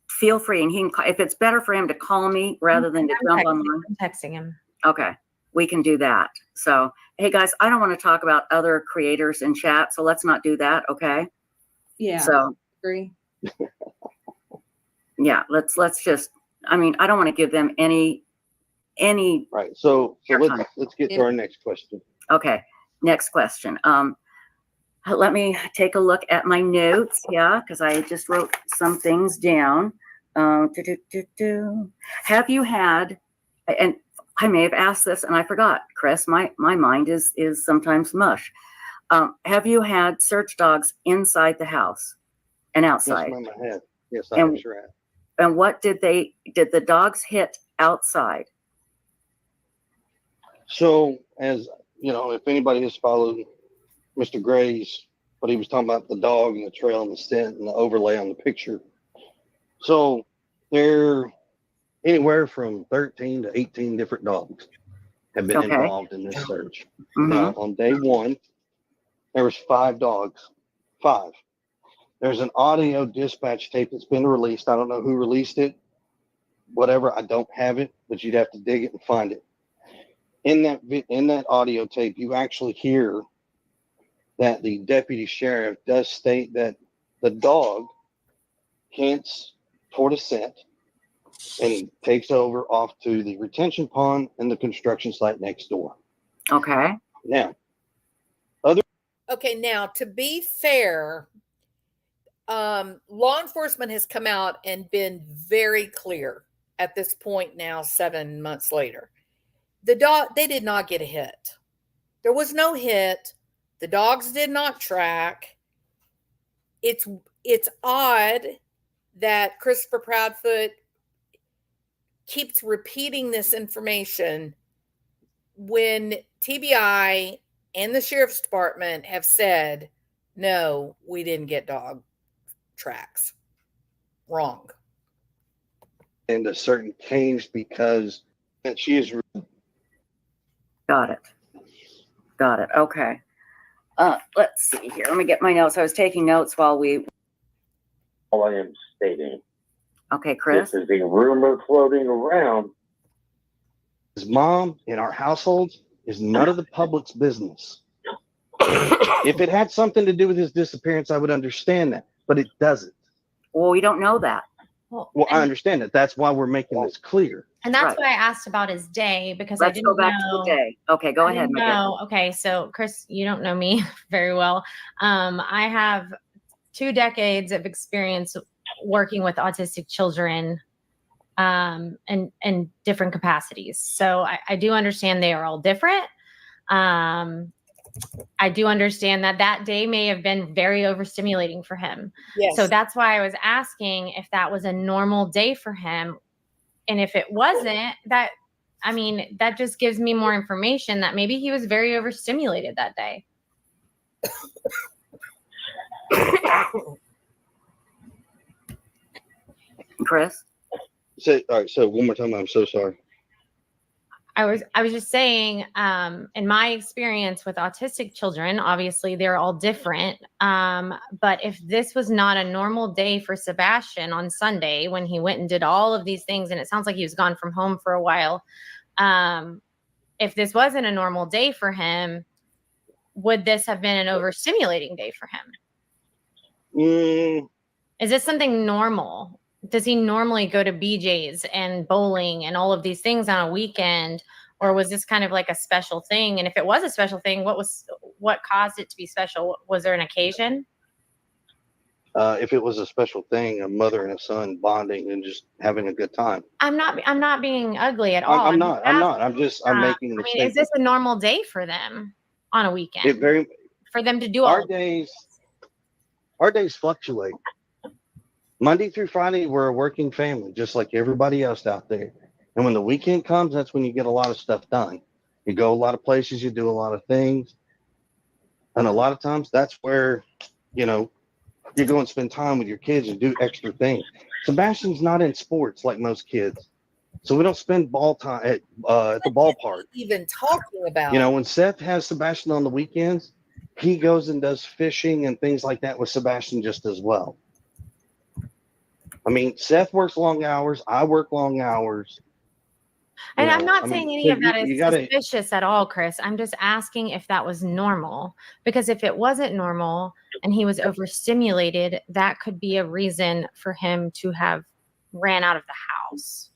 feel free. And he can, if it's better for him to call me rather than to jump online. I'm texting him. Okay, we can do that. So, hey guys, I don't want to talk about other creators in chat, so let's not do that. Okay. Yeah. So, Agree. yeah, let's just. I mean, I don't want to give them any. Right. So Airtime. let's get to our next question. Okay, next question. Let me take a look at my notes. Yeah, because I just wrote some things down. Have you had? And I may have asked this and I forgot, Chris. My mind is sometimes mush. Have you had search dogs inside the house and outside? Yes, ma'am, I have. Yes, I And- sure have. And what did the dogs hit outside? So, as you know, if anybody has followed Mr. Gray's but he was talking about the dog and the trail and the scent and the overlay on the picture. So there, anywhere from 13 to 18 different dogs have been Okay. involved in this search. Mhm. Now, on day one, there was 5 dogs. 5. There's an audio dispatch tape that's been released. I don't know who released it. Whatever, I don't have it, but you'd have to dig it and find it. In that audio tape, you actually hear that the deputy sheriff does state that the dog hints toward a scent and takes over off to the retention pond and the construction site next door. Okay. Now, Okay, now to be fair, law enforcement has come out and been very clear at this point now, 7 months later. The dog, they did not get a hit. There was no hit. The dogs did not track. It's odd that Christopher Proudfoot keeps repeating this information when TBI and the sheriff's department have said, no, we didn't get dog tracks. Wrong. and a certain cage because she is. Got it. Got it. Okay. Let's see here. Let me get my notes. I was taking notes while we. All I am stating. Okay, Chris. This is a rumor floating around. His mom in our household is none of the public's business. If it had something to do with his disappearance, I would understand that, but it doesn't. Well, we don't know that. Well, I understand that. That's why we're making this clear. And that's Right. why I asked about his day, because Let's I didn't go back know. to the day. Okay, go I ahead. didn't Miguel. know. Okay, so Chris, you don't know me very well. I have 2 decades of experience working with autistic children in different capacities. So I do understand they are all different. I do understand that day may have been very overstimulating for him. Yes. So that's why I was asking if that was a normal day for him. And if it wasn't, that just gives me more information that maybe he was very overstimulated that day. Chris. So, all right. So one more time. I'm so sorry. I was just saying, in my experience with autistic children, obviously they're all different. But if this was not a normal day for Sebastian on Sunday when he went and did all of these things, and it sounds like he was gone from home for a while, if this wasn't a normal day for him, would this have been an overstimulating day for him? Is this something normal? Does he normally go to BJ's and bowling and all of these things on a weekend? Or was this kind of like a special thing? And if it was a special thing, what caused it to be special? Was there an occasion? If it was a special thing, a mother and a son bonding and just having a good time. I'm not being ugly at all. I'm not. I'm making an I mean, is this a normal day for them on a weekend? For them to do all our days fluctuate. Monday through Friday, we're a working family, just like everybody else out there. And when the weekend comes, that's when you get a lot of stuff done. You go a lot of places, you do a lot of things. And a lot of times that's where, you go and spend time with your kids and do extra things. Sebastian's not in sports like most kids. So we don't spend ball time at the ballpark. Even talking about. When Seth has Sebastian on the weekends, he goes and does fishing and things like that with Sebastian just as well. I mean, Seth works long hours. I work long hours. And I'm not saying any of that is suspicious at all, Chris. I'm just asking if that was normal. Because if it wasn't normal and he was overstimulated, that could be a reason for him to have ran out of the house.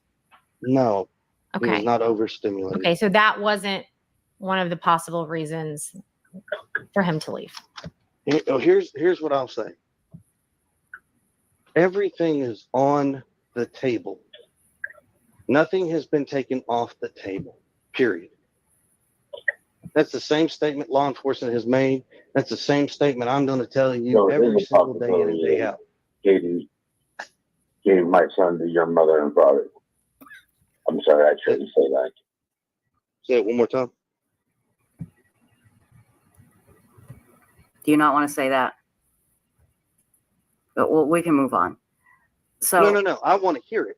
No. Okay. He was not overstimulated. Okay, so that wasn't one of the possible reasons for him to leave. Here's what I'll say. Everything is on the table. Nothing has been taken off the table, period. That's the same statement law enforcement has made. That's the same statement I'm going to tell you every single day in and day out. Katie gave my son to your mother and father. I'm sorry, I shouldn't say that. Say it one more time. Do you not want to say that? But we can move on. So No. I want to hear it.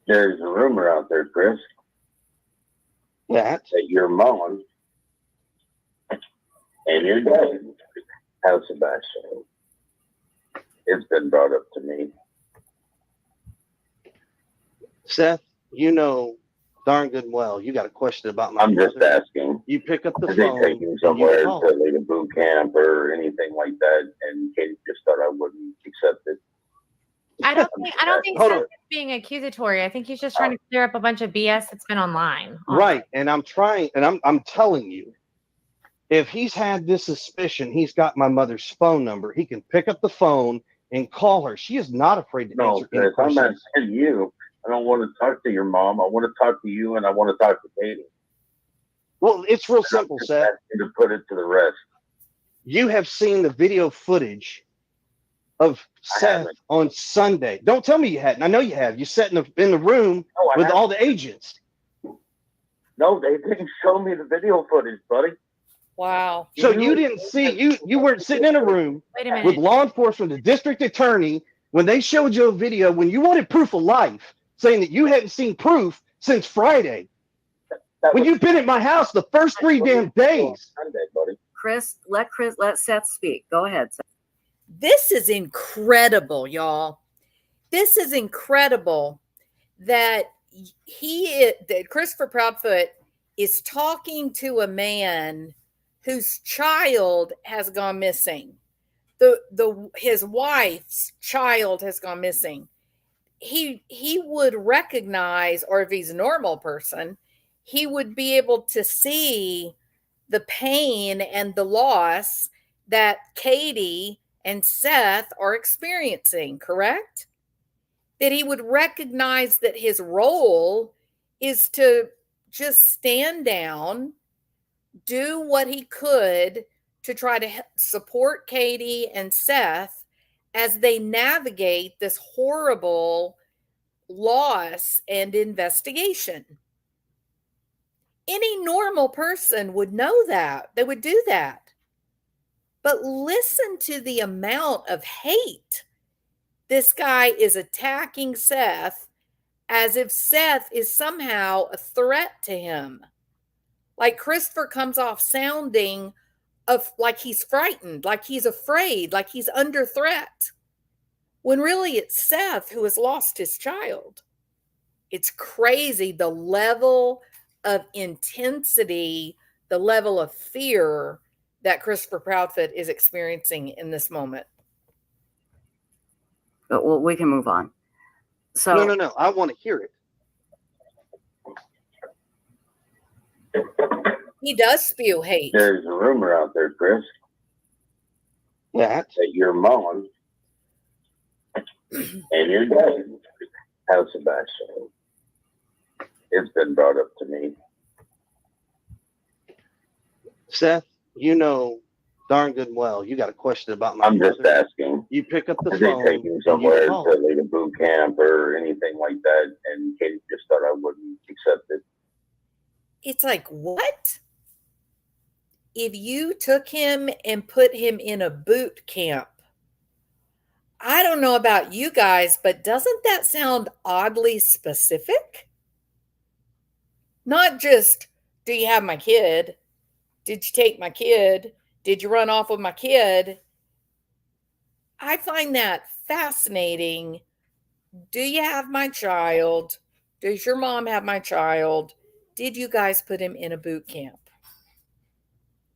There's a rumor out there, Chris, That that your mom and your dad have Sebastian. It's been brought up to me. Seth, you know darn good and well you got a question about my I'm just brother. asking. You pick up the Did they phone. take him and somewhere you to call. like a boot camp or anything like that? And Katie just thought I wouldn't accept it. I don't think Hold Seth on. is being accusatory. I think he's just trying to clear up a bunch of BS that's been online. Right, and I'm trying, and I'm telling you, if he's had this suspicion, he's got my mother's phone number. He can pick up the phone and call her. She is not afraid to No, answer any Chris, I'm not questions. saying you. I don't want to talk to your mom. I want to talk to you, and I want to talk to Katie. Well, it's real simple, Just Seth. asking to put it to the rest. You have seen the video footage of Seth haven't. on Sunday. Don't tell me you hadn't. I know you have. You sat in the room No, I with haven't. all the agents. No, they didn't show me the video footage, buddy. Wow. So you didn't see you weren't sitting in a room Wait a minute. with law enforcement, the district attorney, when they showed you a video when you wanted proof of life, saying that you hadn't seen proof since Friday. That When was you've been at my house the first 3 damn days. Sunday, buddy. let Seth speak. Go ahead, Seth. This is incredible, y'all. This is incredible that that Christopher Proudfoot is talking to a man whose child has gone missing. His wife's child has gone missing. He would recognize, or if he's a normal person, he would be able to see the pain and the loss that Katie and Seth are experiencing, correct? That he would recognize that his role is to just stand down, do what he could to try to support Katie and Seth as they navigate this horrible loss and investigation. Any normal person would know that. They would do that. But listen to the amount of hate. This guy is attacking Seth as if Seth is somehow a threat to him. Like Christopher comes off sounding like he's frightened, like he's afraid, like he's under threat. When really it's Seth who has lost his child. It's crazy the level of intensity, the level of fear that Christopher Proudfoot is experiencing in this moment. But we can move on. So No. I want to hear it. He does spew hate. There's a rumor out there, Chris, That that your mom and your dad have Sebastian. It's been brought up to me. Seth, you know darn good and well you got a question about my I'm just brother. asking. You pick up the Did they phone. take him and somewhere you to call. like a boot camp or anything like that? And Katie just thought I wouldn't accept it. It's like, what? If you took him and put him in a boot camp, I don't know about you guys, but doesn't that sound oddly specific? Not just, do you have my kid? Did you take my kid? Did you run off with my kid? I find that fascinating. Do you have my child? Does your mom have my child? Did you guys put him in a boot camp?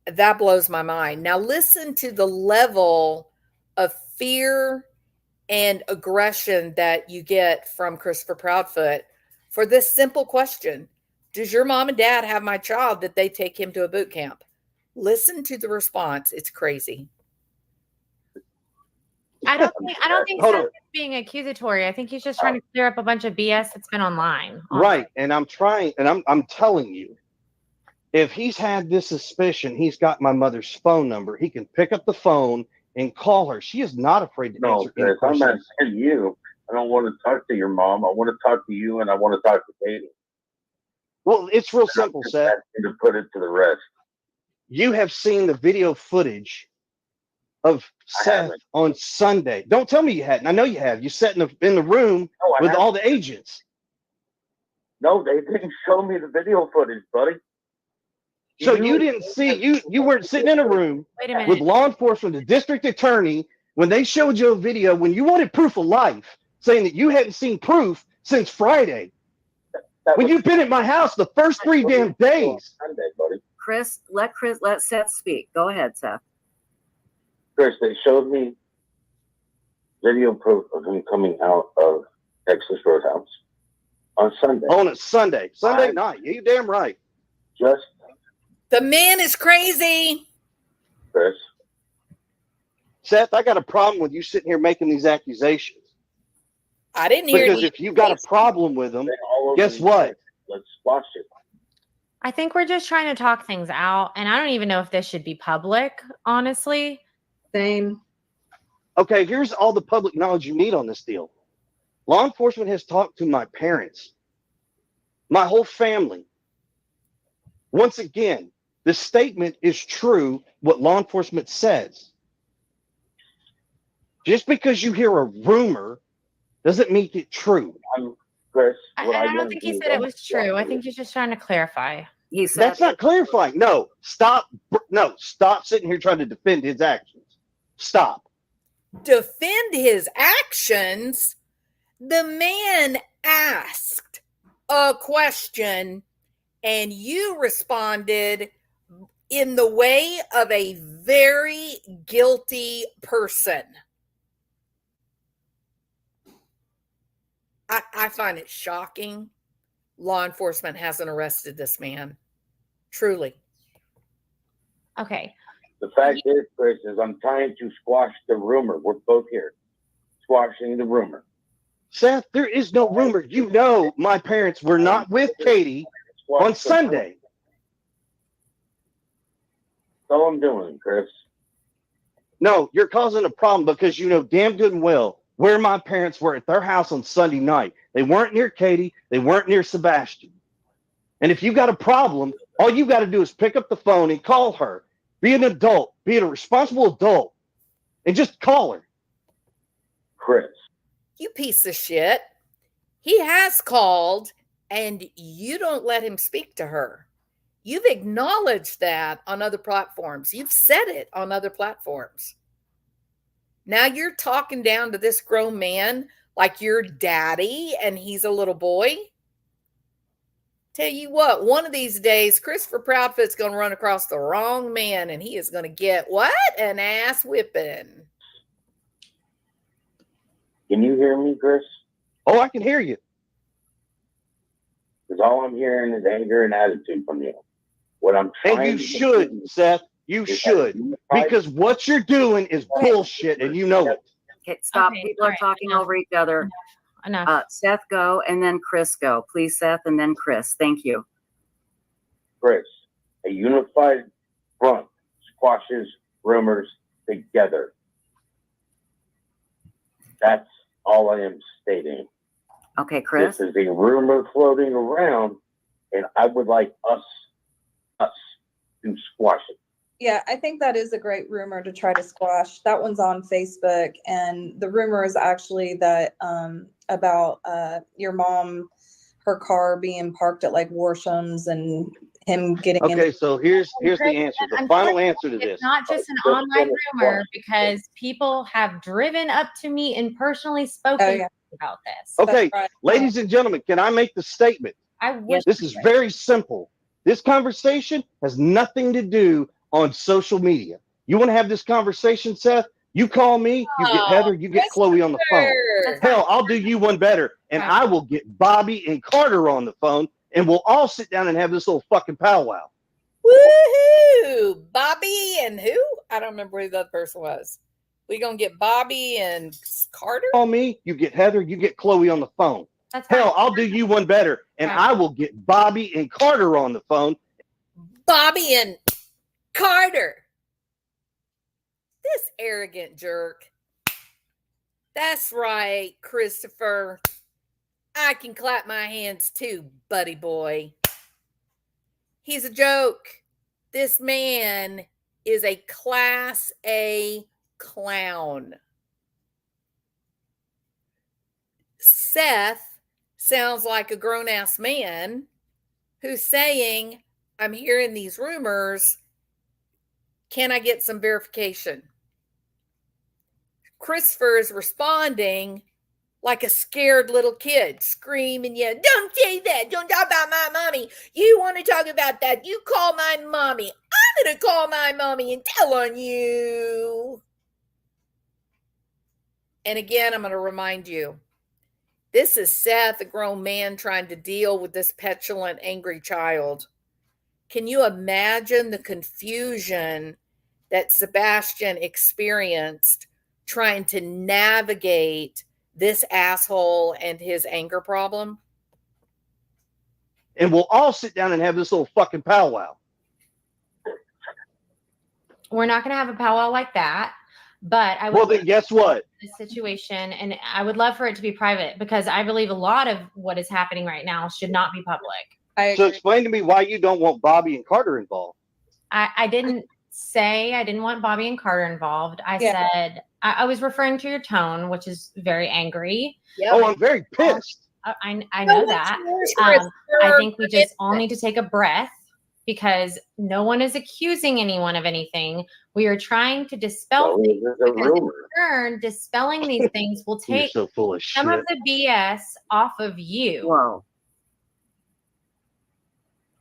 That blows my mind. Now listen to the level of fear and aggression that you get from Christopher Proudfoot for this simple question. Does your mom and dad have my child? Did they take him to a boot camp? Listen to the response. It's crazy. I don't think Hold Seth on. is being accusatory. I think he's just trying to clear up a bunch of BS that's been online. Right, and I'm trying, and I'm telling you, if he's had this suspicion, he's got my mother's phone number. He can pick up the phone and call her. She is not afraid to No, answer any Chris, I'm not questions. saying you. I don't want to talk to your mom. I want to talk to you, and I want to talk to Katie. Well, it's real I'm simple, just Seth. asking to put it to the rest. you have seen the video footage of Seth haven't. on Sunday. Don't tell me you hadn't. I know you have. You sat in the room No, I with haven't. all the agents. No, they didn't show me the video footage, buddy. So you didn't see, you weren't sitting in a room Wait a with minute. law enforcement, the district attorney, when they showed you a video, when you wanted proof of life, saying that you hadn't seen proof since Friday. That When was you've been at my house the first 3 damn days. Sunday, buddy. Chris, let Seth speak. Go ahead, Seth. Chris, they showed me video proof of him coming out of Texas Roadhouse on Sunday. On a Sunday night. You damn right. Just The man is crazy. Chris. Seth, I got a problem with you sitting here making these accusations. I didn't hear Because any. if you got a problem with them, They all over guess me. what? Let's watch it. I think we're just trying to talk things out. And I don't even know if this should be public, honestly. Same. Okay, here's all the public knowledge you need on this deal. Law enforcement has talked to my parents, my whole family. Once again, the statement is true, what law enforcement says. Just because you hear a rumor doesn't make it true. Chris, I, what I I don't think he said it was true. I think he's just trying to clarify. He said That's not clarifying. No, stop sitting here trying to defend his actions. Stop. Defend his actions. The man asked a question and you responded in the way of a very guilty person. I find it shocking. Law enforcement hasn't arrested this man. Truly. Okay. The fact is, Chris, is I'm trying to squash the rumor. We're both here. Squashing the rumor. Seth, there is no rumor. You know my parents were not with Katie on Sunday. That's all I'm doing, Chris. No, you're causing a problem because you know damn good and well where my parents were at their house on Sunday night. They weren't near Katie. They weren't near Sebastian. And if you got a problem, all you got to do is pick up the phone and call her. Be an adult. Be a responsible adult. And just call her. Chris. You piece of shit. He has called and you don't let him speak to her. You've acknowledged that on other platforms. You've said it on other platforms. Now you're talking down to this grown man like you're daddy and he's a little boy. Tell you what, one of these days, Christopher Proudfoot's going to run across the wrong man and he is going to get what? An ass whipping. Can you hear me, Chris? Oh, I can hear you. Because all I'm hearing is anger and attitude from you. What I'm trying And you to should, do Seth. You is should. that Because what you're doing is bullshit and you know it. Okay, stop. Okay, People all are right, talking enough. over each other. Enough. Seth, go, and then Chris, go. Please, Seth, and then Chris. Thank you. Chris, a unified front squashes rumors together. That's all I am stating. Okay, Chris. This is a rumor floating around, and I would like us to squash it. Yeah, I think that is a great rumor to try to squash. That one's on Facebook, and the rumor is actually that about your mom, her car being parked at like Worsham's and him getting in. Okay, so here's the answer. The final answer to this. It's not just an online rumor because people have driven up to me and personally spoken about this. Okay, right. ladies and gentlemen, can I make the statement? I wish This is very simple. This conversation has nothing to do on social media. You want to have this conversation, Seth? You call me, you get Heather, you get Chloe on the phone. Christopher. Hell, I'll do you one better, and I will get Bobby and Carter on the phone, and we'll all sit down and have this little fucking powwow. Woohoo! Bobby and who? I don't remember who the other person was. We gonna get Bobby and Carter? Call me, you get Heather, you get Chloe on the phone. that's fine. Hell, I'll do you one better, and Right. I will get Bobby and Carter on the phone. Bobby and Carter. This arrogant jerk. That's right, Christopher. I can clap my hands too, buddy boy. He's a joke. This man is a class A clown. Seth sounds like a grown-ass man who's saying, I'm hearing these rumors. Can I get some verification? Christopher is responding like a scared little kid, screaming, yeah, don't say that. Don't talk about my mommy. You want to talk about that? You call my mommy. I'm going to call my mommy and tell on you. And again, I'm going to remind you, this is Seth, a grown man, trying to deal with this petulant, angry child. Can you imagine the confusion that Sebastian experienced trying to navigate this asshole and his anger problem? And we'll all sit down and have this little fucking powwow. We're not going to have a powwow like that, but I would. Well, then guess what? The situation, and I would love for it to be private, because I believe a lot of what is happening right now should not be public. So explain to me why you don't want Bobby and Carter involved. I didn't say I didn't want Bobby and Carter involved. I said I was referring to your tone, which is very angry. Yep. Oh, I'm very pissed. I know that. I think we just all need to take a breath, because no one is accusing anyone of anything. We are trying to dispel things, because in turn, dispelling these things will You're take so full of some shit. of the BS off of you. Whoa.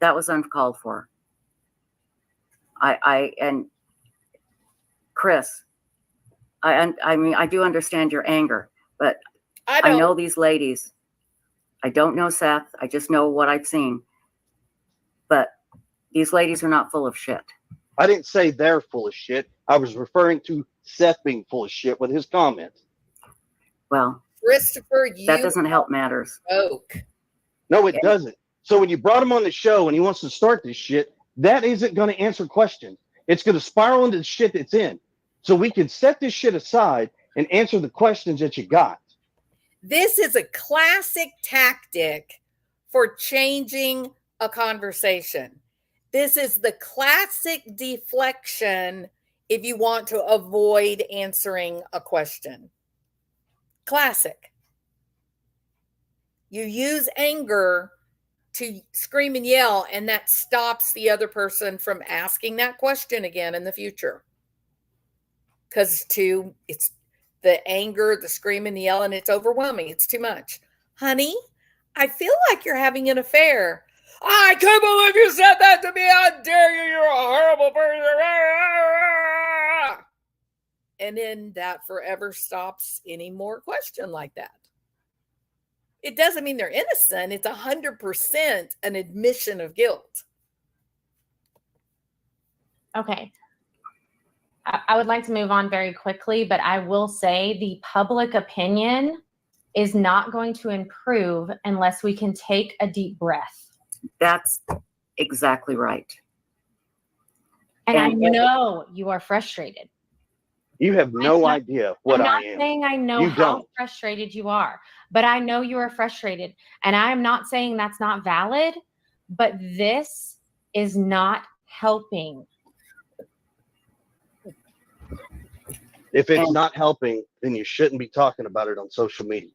That was uncalled for. And Chris, I mean, I do understand your anger, but I know these ladies. I don't know Seth. I just know what I've seen. But these ladies are not full of shit. I didn't say they're full of shit. I was referring to Seth being full of shit with his comments. Well, Christopher, that doesn't help matters. No, it doesn't. So when you brought him on the show and he wants to start this shit, that isn't going to answer questions. It's going to spiral into the shit that's in. So we can set this shit aside and answer the questions that you got. This is a classic tactic for changing a conversation. This is the classic deflection if you want to avoid answering a question. Classic. You use anger to scream and yell, and that stops the other person from asking that question again in the future. Because it's the anger, the screaming, the yelling, it's overwhelming. It's too much. Honey, I feel like you're having an affair. I can't believe you said that to me. How dare you? You're a horrible person. And then that forever stops any more question like that. It doesn't mean they're innocent. It's 100% an admission of guilt. Okay. I would like to move on very quickly, but I will say the public opinion is not going to improve unless we can take a deep breath. That's exactly right. And I know you are frustrated. You have no idea what I'm I not am. saying I know You how don't. frustrated you are, but I know you are frustrated. And I am not saying that's not valid, but this is not helping. If it's not helping, then you shouldn't be talking about it on social media.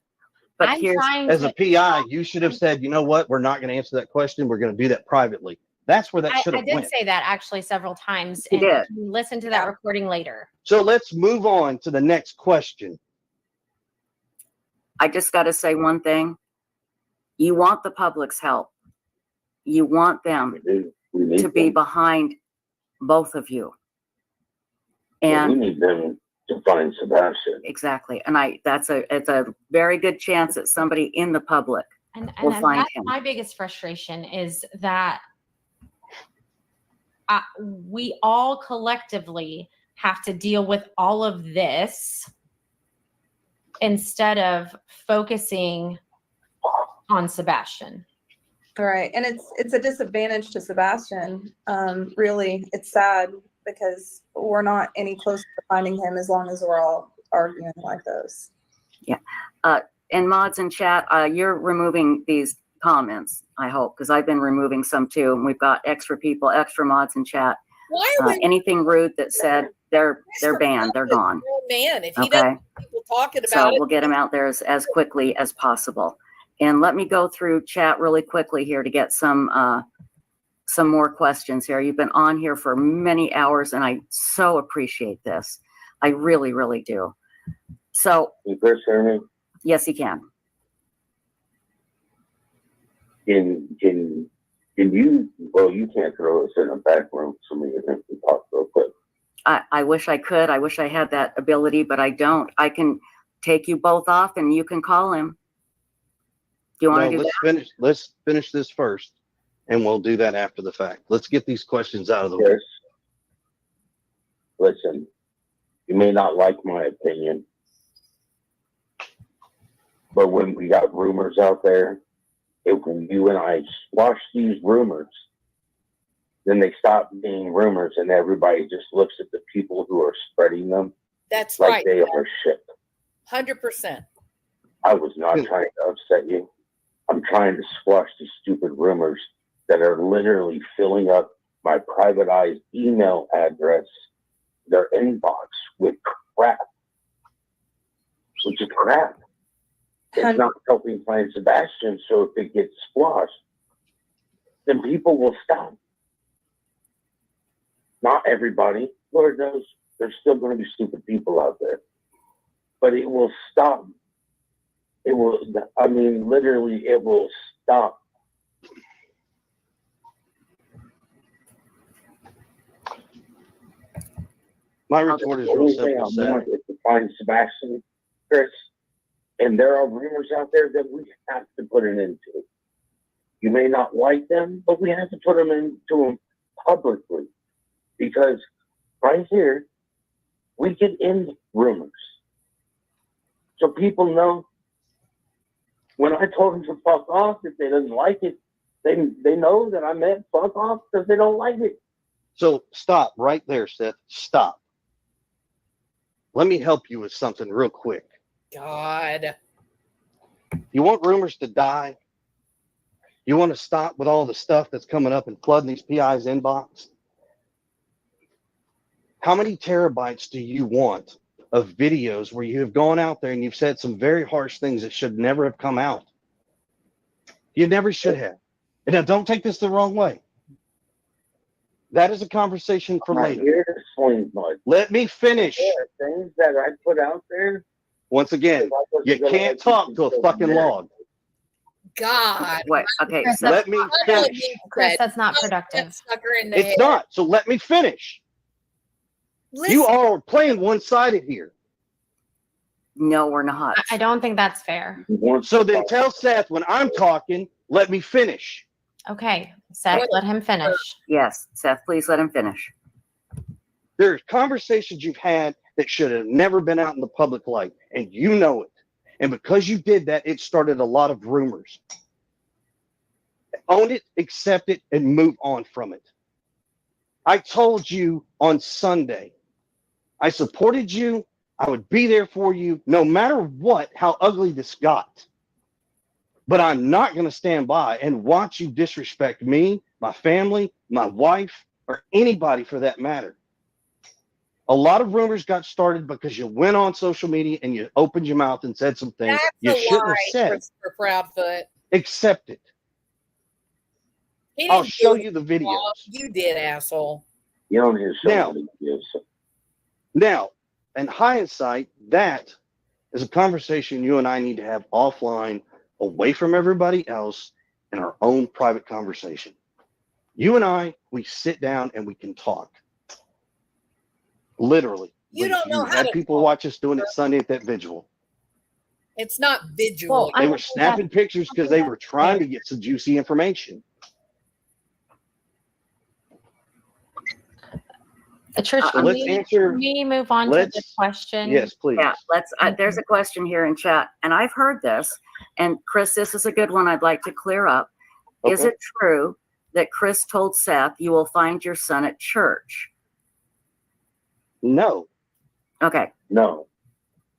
But As a PI, you should have said, you know what? We're not going to answer that question. We're going to do that privately. That's where that should I have did went. say that actually several times. You And did. you can listen to that recording later. So let's move on to the next question. I just got to say one thing. You want the public's help. You want them to be behind both of you. And we need them to find Sebastian. Exactly. And it's a very good chance that somebody in the public And will find that's him. my biggest frustration is that we all collectively have to deal with all of this instead of focusing on Sebastian. Right. And it's a disadvantage to Sebastian. Really, it's sad because we're not any closer to finding him as long as we're all arguing like this. Yeah. And mods in chat, you're removing these comments, I hope, because I've been removing some too. And we've got extra people, extra mods in chat. Why are we Anything rude that said, they're Mr. banned, they're gone. Man, if he Okay. doesn't want people talking So about it, we'll get them out there as quickly as possible. And let me go through chat really quickly here to get some more questions here. You've been on here for many hours and I so appreciate this. I really, really do. So, Can Chris hear me? yes, you can. Can you, well, you can't throw us in a back room so we can talk real quick. I wish I could. I wish I had that ability, but I don't. I can take you both off and you can call him. Do you want to do that? Let's finish this first, and we'll do that after the fact. Let's get these questions out of the way. Chris, listen, you may not like my opinion, but when we got rumors out there, when you and I squash these rumors, then they stop being rumors and everybody just looks at the people who are spreading them that's like right. they are shit. 100%. I was not trying to upset you. I'm trying to squash these stupid rumors that are literally filling up my privatized email address, their inbox with crap. Which is crap. It's not helping Plain Sebastian, so if it gets squashed, then people will stop. Not everybody. Lord knows there's still going to be stupid people out there. But it will stop. It will, I mean, literally, it will stop. My retort is real simple. Seth. Is to find Sebastian, Chris, and there are rumors out there that we have to put an end to. You may not like them, but we have to put them into them publicly. Because right here, we can end rumors. So people know when I told them to fuck off, if they didn't like it, they know that I meant fuck off because they don't like it. So stop right there, Seth. Stop. Let me help you with something real quick. God. You want rumors to die? You want to stop with all the stuff that's coming up and flooding these PI's inbox? How many terabytes do you want of videos where you have gone out there and you've said some very harsh things that should never have come out? You never should have. And now don't take this the wrong way. That is a conversation for later. Here to swing mud. Let me finish. There are things that I put out there. Once again, you can't talk to a fucking log. God. Wait, okay. Chris, So Let me finish. Chris, that's not productive. Sucker in the It's head. not. So let me finish. Listen, You all are playing one-sided here. no, we're not. I don't think that's fair. So then tell Seth when I'm talking, let me finish. Okay, Seth, let him finish. Yes, Seth, please let him finish. There's conversations you've had that should have never been out in the public light, and you know it. And because you did that, it started a lot of rumors. Own it, accept it, and move on from it. I told you on Sunday, I supported you. I would be there for you no matter what, how ugly this got. But I'm not going to stand by and watch you disrespect me, my family, my wife, or anybody for that matter. A lot of rumors got started because you went on social media and you opened your mouth and said some things that's you a shouldn't have lie, said. Christopher Proudfoot. Accept it. He I'll didn't show do you the it. videos. You did, asshole. You don't need to show Now- me the videos. Now, in hindsight, that is a conversation you and I need to have offline, away from everybody else, in our own private conversation. You and I, we sit down and we can talk. Literally. You don't know how had to people talk. watch us doing it Sunday at that vigil. It's not visual. Well, I They don't were think snapping pictures because they were trying to get some juicy information. Trish, So let's answer. can we move on to the let's- question? Yes, please. Yeah, let's, there's a question here in chat, and I've heard this, and Chris, this is a good one I'd like to clear up. Is Okay. it true that Chris told Seth, you will find your son at church? No. Okay, No.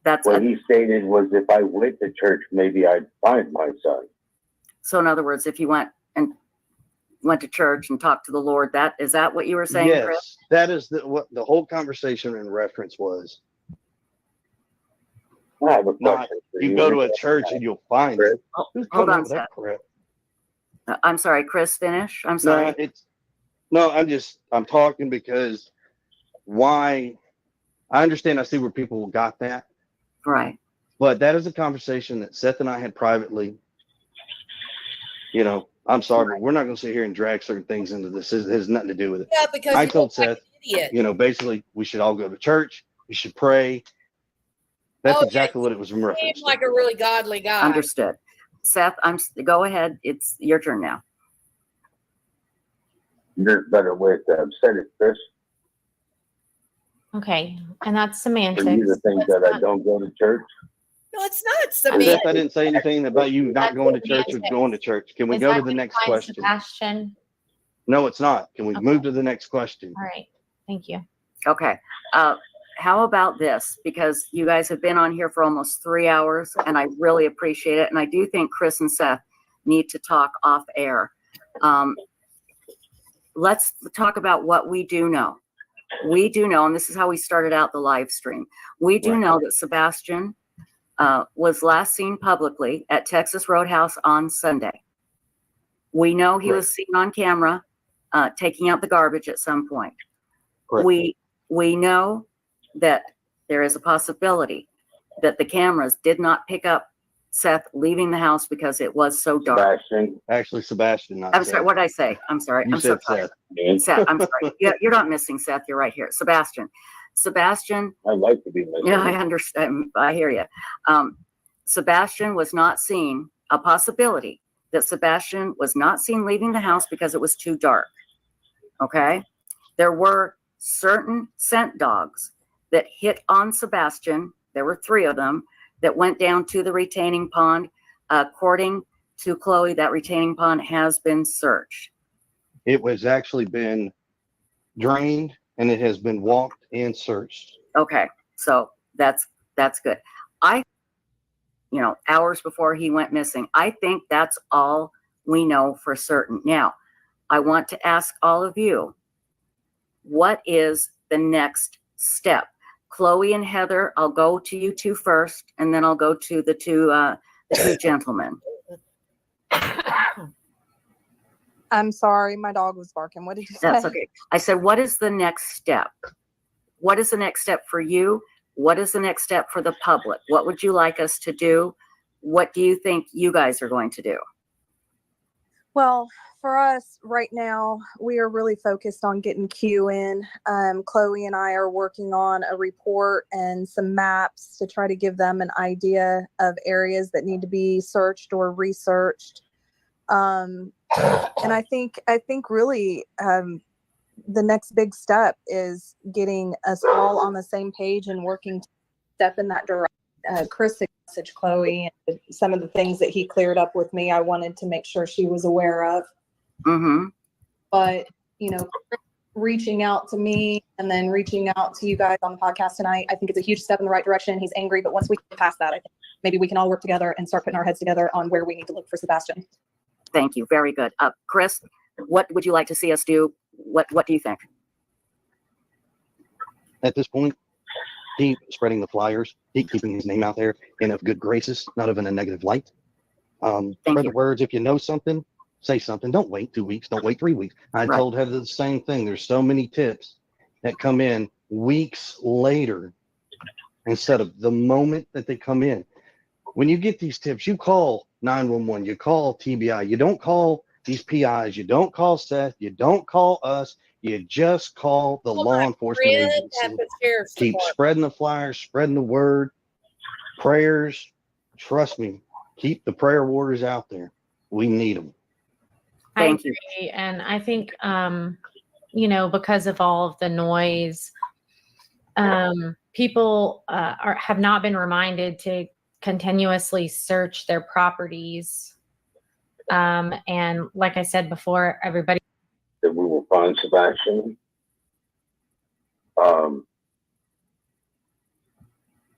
that's, What he stated was if I went to church, maybe I'd find my son. so in other words, if you went and went to church and talked to the Lord. Is that what you were saying, Yes, Chris? that is what the whole conversation in reference was. I have a Not question for you go to a church and you'll find it. Oh, Who's hold coming on, up with that Seth. crap? I'm sorry, Chris, finish. I'm sorry. I'm talking because why I understand, I see where people got that, Right. but that is a conversation that Seth and I had privately. You know, I'm sorry, but we're not going to sit here and drag certain things into this. It has nothing to do with it. Yeah, because I you told look like Seth, an idiot. you know, basically we should all go to church. We should pray. That's exactly what it was in You reference seem to. like a really godly guy. Understood. Seth, go ahead. It's your turn now. There's a better way to say it, Chris. Okay, and that's For semantics. you to think Let's that I not- don't go to church. No, it's not Seth, semantics. I didn't say anything about you not That's going to church or semantics. going to church. Can we Is go that to the what next defines question? Sebastian? No, it's not. Can we Okay. move to the next question? All right, thank you. Okay. How about this? Because you guys have been on here for almost 3 hours, and I really appreciate it. And I do think Chris and Seth need to talk off air. Let's talk about what we do know. We do know, and this is how we started out the live stream. We do know that Sebastian was last seen publicly at Texas Roadhouse on Sunday. We know he was seen on camera taking out the garbage at some point. Correct. We know that there is a possibility that the cameras did not pick up Seth leaving the house because it was so dark. Sebastian, not I'm Seth. sorry, what did I say? I'm sorry. You I'm so said tired. Seth. Seth, I'm sorry. Yeah, you're not missing Seth. You're right here. Sebastian. I'd like to be missing. Yeah, I understand. I hear you. Sebastian was not seen, a possibility that Sebastian was not seen leaving the house because it was too dark. Okay? There were certain scent dogs that hit on Sebastian. There were 3 of them that went down to the retaining pond. According to Chloe, that retaining pond has been searched. It was actually been drained and it has been walked and searched. Okay, so that's good. Hours before he went missing, I think that's all we know for certain. Now, I want to ask all of you, what is the next step? Chloe and Heather, I'll go to you 2 first, and then I'll go to the two gentlemen. I'm sorry, my dog was barking. What did you say? That's okay. I said, what is the next step? What is the next step for you? What is the next step for the public? What would you like us to do? What do you think you guys are going to do? Well, for us right now, we are really focused on getting Q in. Chloe and I are working on a report and some maps to try to give them an idea of areas that need to be searched or researched. And I think really the next big step is getting us all on the same page and working to step in that direction. Chris messaged Chloe and some of the things that he cleared up with me, I wanted to make sure she was aware of. Mm-hmm. But, reaching out to me and then reaching out to you guys on the podcast tonight, I think it's a huge step in the right direction. He's angry, but once we get past that, I think maybe we can all work together and start putting our heads together on where we need to look for Sebastian. Thank you. Very good. Chris, what would you like to see us do? What do you think? At this point, keep spreading the flyers, keep keeping his name out there in of good graces, not of in a negative light. Spread the words. If you know something, say something. Don't wait 2 weeks. Don't wait 3 weeks. I told Heather the same thing. There's so many tips that come in weeks later instead of the moment that they come in. When you get these tips, you call 911, you call TBI, you don't call these PIs, you don't call Seth, you don't call us, you just call the law enforcement agency. Keep spreading the flyers, spreading the word, prayers. Trust me, keep the prayer warriors out there. We need them. I agree. And I think, because of all of the noise, people have not been reminded to continuously search their properties. And like I said before, everybody. That we will find Sebastian. I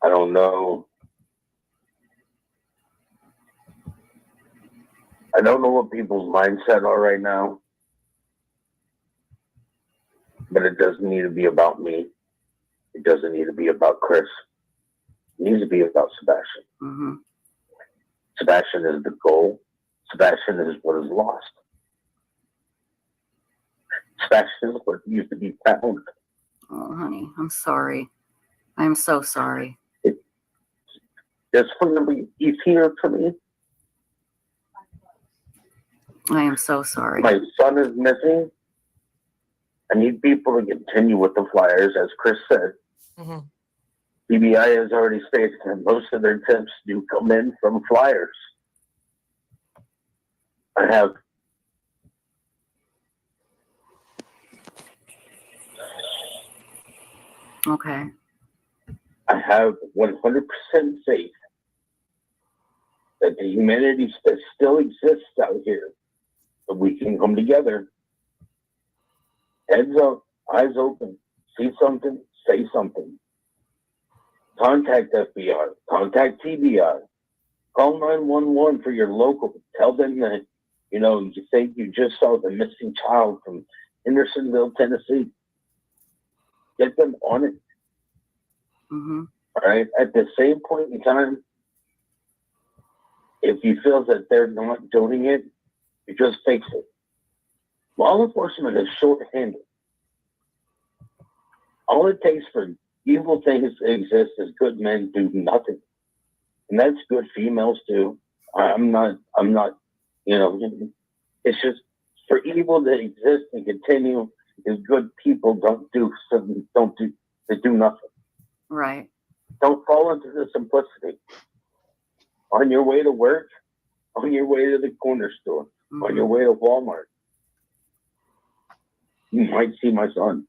don't know. I don't know what people's mindset are right now. but it doesn't need to be about me. It doesn't need to be about Chris. It needs to be about Sebastian. Mm-hmm. Sebastian is the goal. Sebastian is what is lost. Sebastian is what used to be found. Oh, honey, I'm sorry. I'm so sorry. It's going to be easier for me. I am so sorry. My son is missing. I need people to continue with the flyers, as Chris said. Mm-hmm. BBI has already stated that most of their tips do come in from flyers. I have Okay. I have 100% faith that the humanity that still exists out here, that we can come together, heads up, eyes open, see something, say something. Contact FBI, contact TBI, call 911 for your local. Tell them that, you think you just saw the missing child from Hendersonville, Tennessee. Get them on it. Mm-hmm. All right. At the same point in time, if you feel that they're not doing it, you just fix it. Law enforcement is short-handed. All it takes for evil things to exist is good men do nothing. And that's good females too. I'm not, it's just for evil to exist and continue is good people they do nothing. Right. Don't fall into the simplicity. On your way to work, on your way to the corner store, Mm-hmm. on your way to Walmart, you might see my son.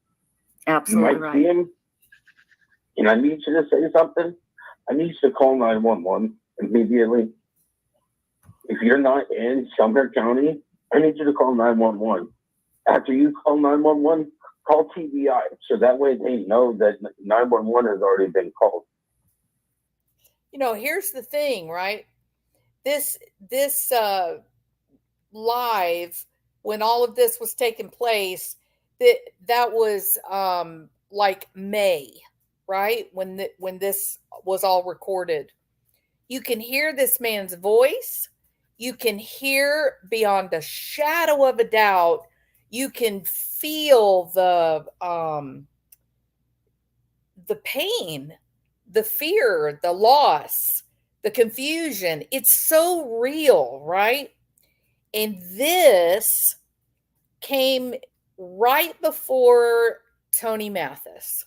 Absolutely You might right. see him, and I need you to say something. I need you to call 911 immediately. If you're not in Sumner County, I need you to call 911. After you call 911, call TBI, so that way they know that 911 has already been called. Here's the thing, right? This live, when all of this was taking place, that was like May, right? When this was all recorded. You can hear this man's voice. You can hear beyond a shadow of a doubt. You can feel the pain, the fear, the loss, the confusion. It's so real, right? And this came right before Tony Mathis.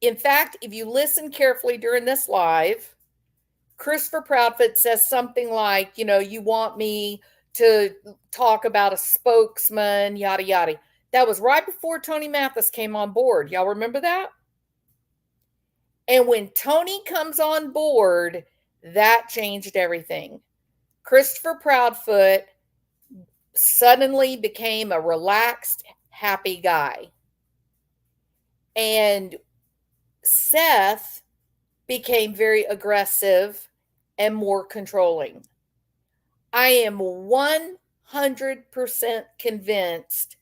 In fact, if you listen carefully during this live, Christopher Proudfoot says something like, you want me to talk about a spokesman, yada, yada. That was right before Tony Mathis came on board. Y'all remember that? And when Tony comes on board, that changed everything. Christopher Proudfoot suddenly became a relaxed, happy guy. And Seth became very aggressive and more controlling. I am 100% convinced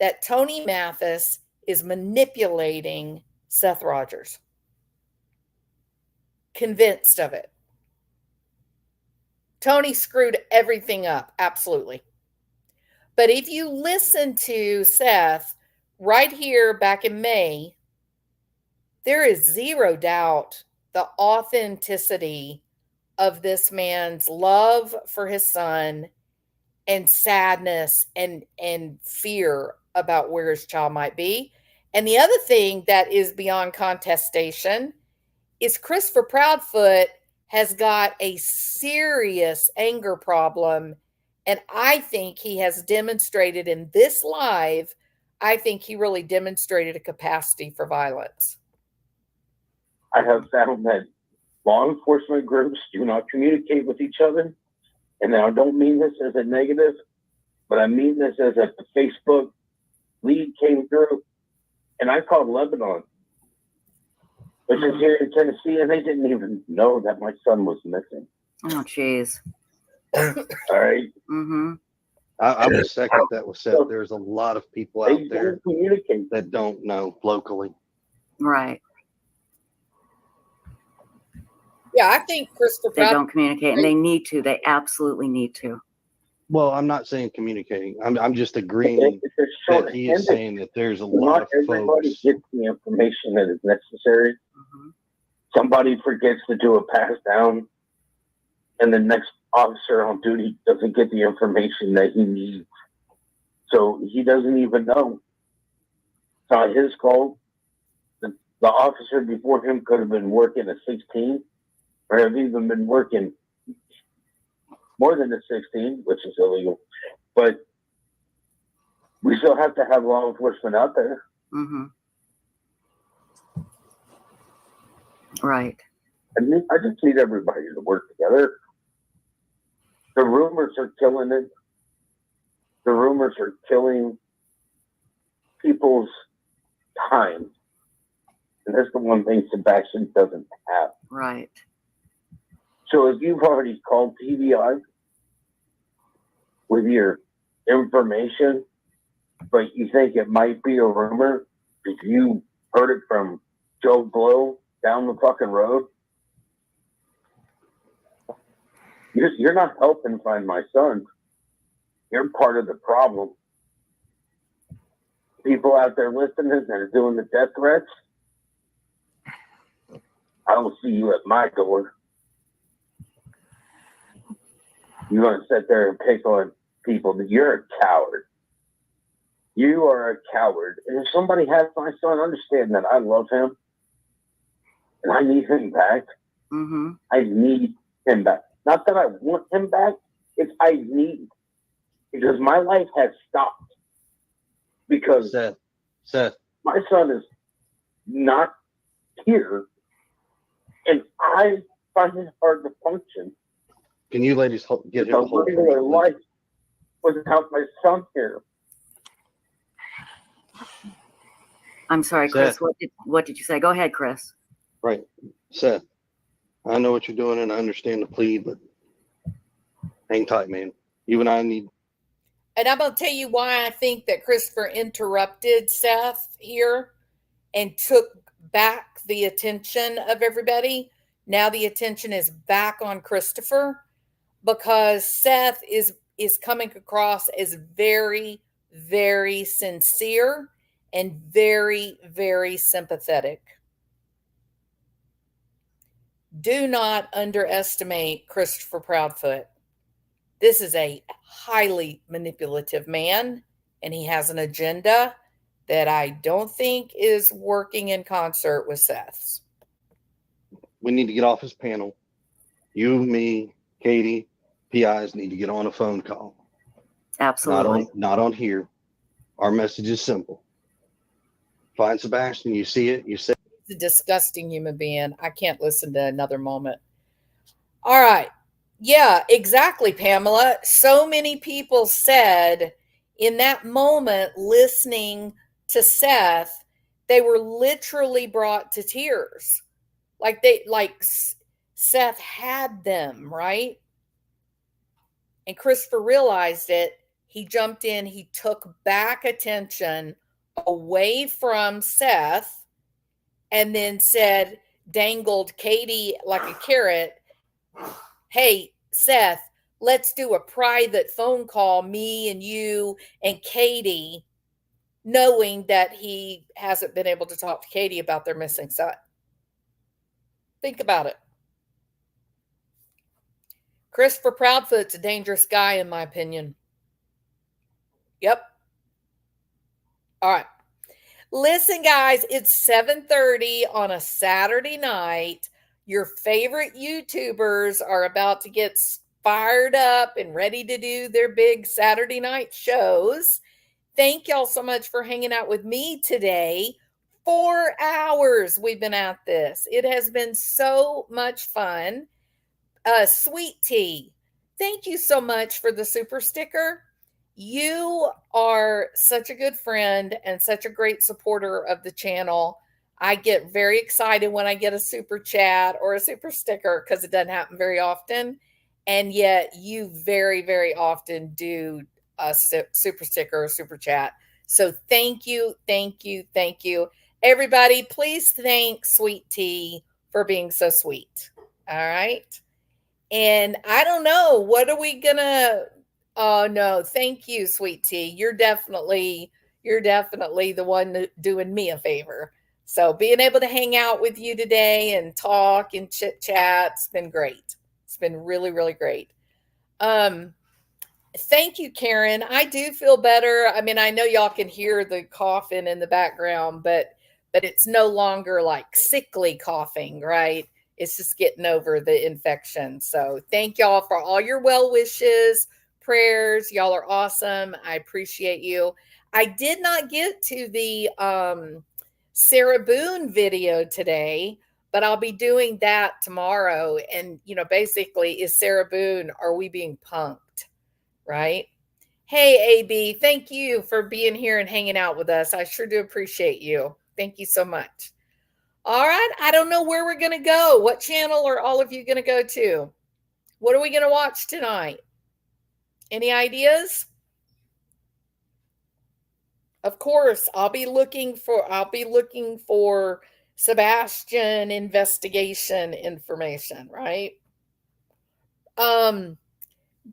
that Tony Mathis is manipulating Seth Rogers. Convinced of it. Tony screwed everything up, absolutely. But if you listen to Seth right here back in May, there is zero doubt the authenticity of this man's love for his son and sadness and fear about where his child might be. And the other thing that is beyond contestation is Christopher Proudfoot has got a serious anger problem. And I think he has demonstrated in this live, I think he really demonstrated a capacity for violence. I have found that law enforcement groups do not communicate with each other. And I don't mean this as a negative, but I mean this as a Facebook lead came through. And I called Lebanon, which is here in Tennessee, and they didn't even know that my son was missing. Oh, jeez. All right. Mm-hmm. I would second that with Seth. There's a lot of people out They there don't communicate. that don't know locally. Right. Yeah, I think Christopher They Proud don't communicate and they need to. They absolutely need to. Well, I'm not saying communicating. I'm just agreeing It's a that he is short-handed. saying that there's a lot Not of everybody folks. gets the information that is necessary. Mhm. Somebody forgets to do a pass down, and the next officer on duty doesn't get the information that he needs. So he doesn't even know. It's not his fault. The officer before him could have been working a 16, or have even been working more than a 16, which is illegal. But we still have to have law enforcement out there. Mm-hmm. Right. I just need everybody to work together. The rumors are killing it. The rumors are killing people's time. And that's the one thing Sebastian doesn't have. Right. So if you've already called TBI with your information, but you think it might be a rumor, if you heard it from Joe Blow down the fucking road, you're not helping find my son. You're part of the problem. People out there listening that are doing the death threats, I don't see you at my door. You're going to sit there and pick on people. You're a coward. You are a coward. And if somebody has my son, understand that I love him and I need him back. Mm-hmm. I need him back. Not that I want him back, it's I need. Because my life has stopped. Because Seth, my son is not here. And I find it hard to function. can you ladies get him a a hold? regular life without my son here. I'm sorry, Chris. Seth. What did you say? Go ahead, Chris. Right. Seth, I know what you're doing and I understand the plea, but hang tight, man. You and I need. And I'm going to tell you why I think that Christopher interrupted Seth here and took back the attention of everybody. Now the attention is back on Christopher because Seth is coming across as very, very sincere and very, very sympathetic. Do not underestimate Christopher Proudfoot. This is a highly manipulative man, and he has an agenda that I don't think is working in concert with Seth's. We need to get off his panel. You, me, Katie, PIs need to get on a phone call. Absolutely. Not on here. Our message is simple. Find Sebastian. You see it. You say He's a disgusting human being. I can't listen to another moment. All right. Yeah, exactly, Pamela. So many people said in that moment, listening to Seth, they were literally brought to tears. Like Seth had them, right? And Christopher realized it. He jumped in. He took back attention away from Seth and then said, dangled Katie like a carrot. Hey, Seth, let's do a private phone call, me and you and Katie, knowing that he hasn't been able to talk to Katie about their missing son. Think about it. Christopher Proudfoot's a dangerous guy, in my opinion. Yep. All right. Listen, guys, it's 7:30 on a Saturday night. Your favorite YouTubers are about to get fired up and ready to do their big Saturday night shows. Thank y'all so much for hanging out with me today. 4 hours we've been at this. It has been so much fun. Sweet Tea, thank you so much for the super sticker. You are such a good friend and such a great supporter of the channel. I get very excited when I get a super chat or a super sticker because it doesn't happen very often. And yet you very, very often do super sticker or super chat. So thank you, thank you, thank you. Everybody, please thank Sweet Tea for being so sweet. All right. And I don't know, what are we gonna, oh no, thank you, Sweet Tea. You're definitely the one doing me a favor. So being able to hang out with you today and talk and chit chat, it's been great. It's been really, really great. Thank you, Karen. I do feel better. I mean, I know y'all can hear the coughing in the background, but it's no longer like sickly coughing, right? It's just getting over the infection. So thank y'all for all your well wishes, prayers. Y'all are awesome. I appreciate you. I did not get to the Sarah Boone video today, but I'll be doing that tomorrow. And, basically, is Sarah Boone, are we being punked? Right? Hey, AB, thank you for being here and hanging out with us. I sure do appreciate you. Thank you so much. All right. I don't know where we're going to go. What channel are all of you going to go to? What are we going to watch tonight? Any ideas? Of course, I'll be looking for Sebastian investigation information, right?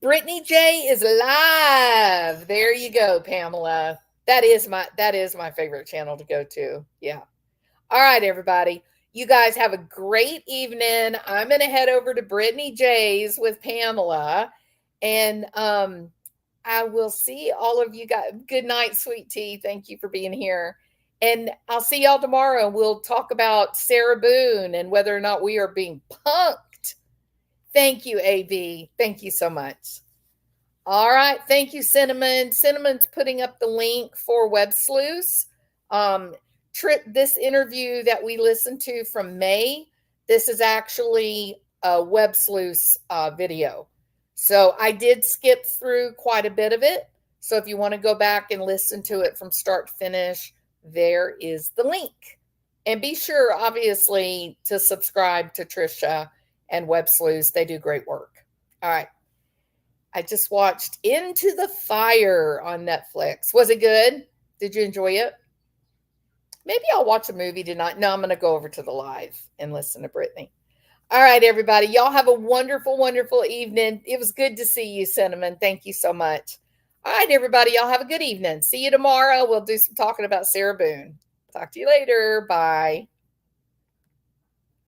Brittany J is live. There you go, Pamela. That is my favorite channel to go to. Yeah. All right, everybody. You guys have a great evening. I'm going to head over to Brittany J's with Pamela, and I will see all of you guys. Good night, Sweet Tea. Thank you for being here. And I'll see y'all tomorrow. We'll talk about Sarah Boone and whether or not we are being punked. Thank you, AB. Thank you so much. All right. Thank you, Cinnamon. Cinnamon's putting up the link for Web Sleuths. This interview that we listened to from May, this is actually a Web Sleuths video. So I did skip through quite a bit of it. So if you want to go back and listen to it from start to finish, there is the link. And be sure, obviously, to subscribe to Trisha and Web Sleuths. They do great work. All right. I just watched Into the Fire on Netflix. Was it good? Did you enjoy it? Maybe I'll watch a movie tonight. No, I'm going to go over to the live and listen to Brittany. All right, everybody. Y'all have a wonderful, wonderful evening. It was good to see you, Cinnamon. Thank you so much. All right, everybody. Y'all have a good evening. See you tomorrow. We'll do some talking about Sarah Boone. Talk to you later. Bye.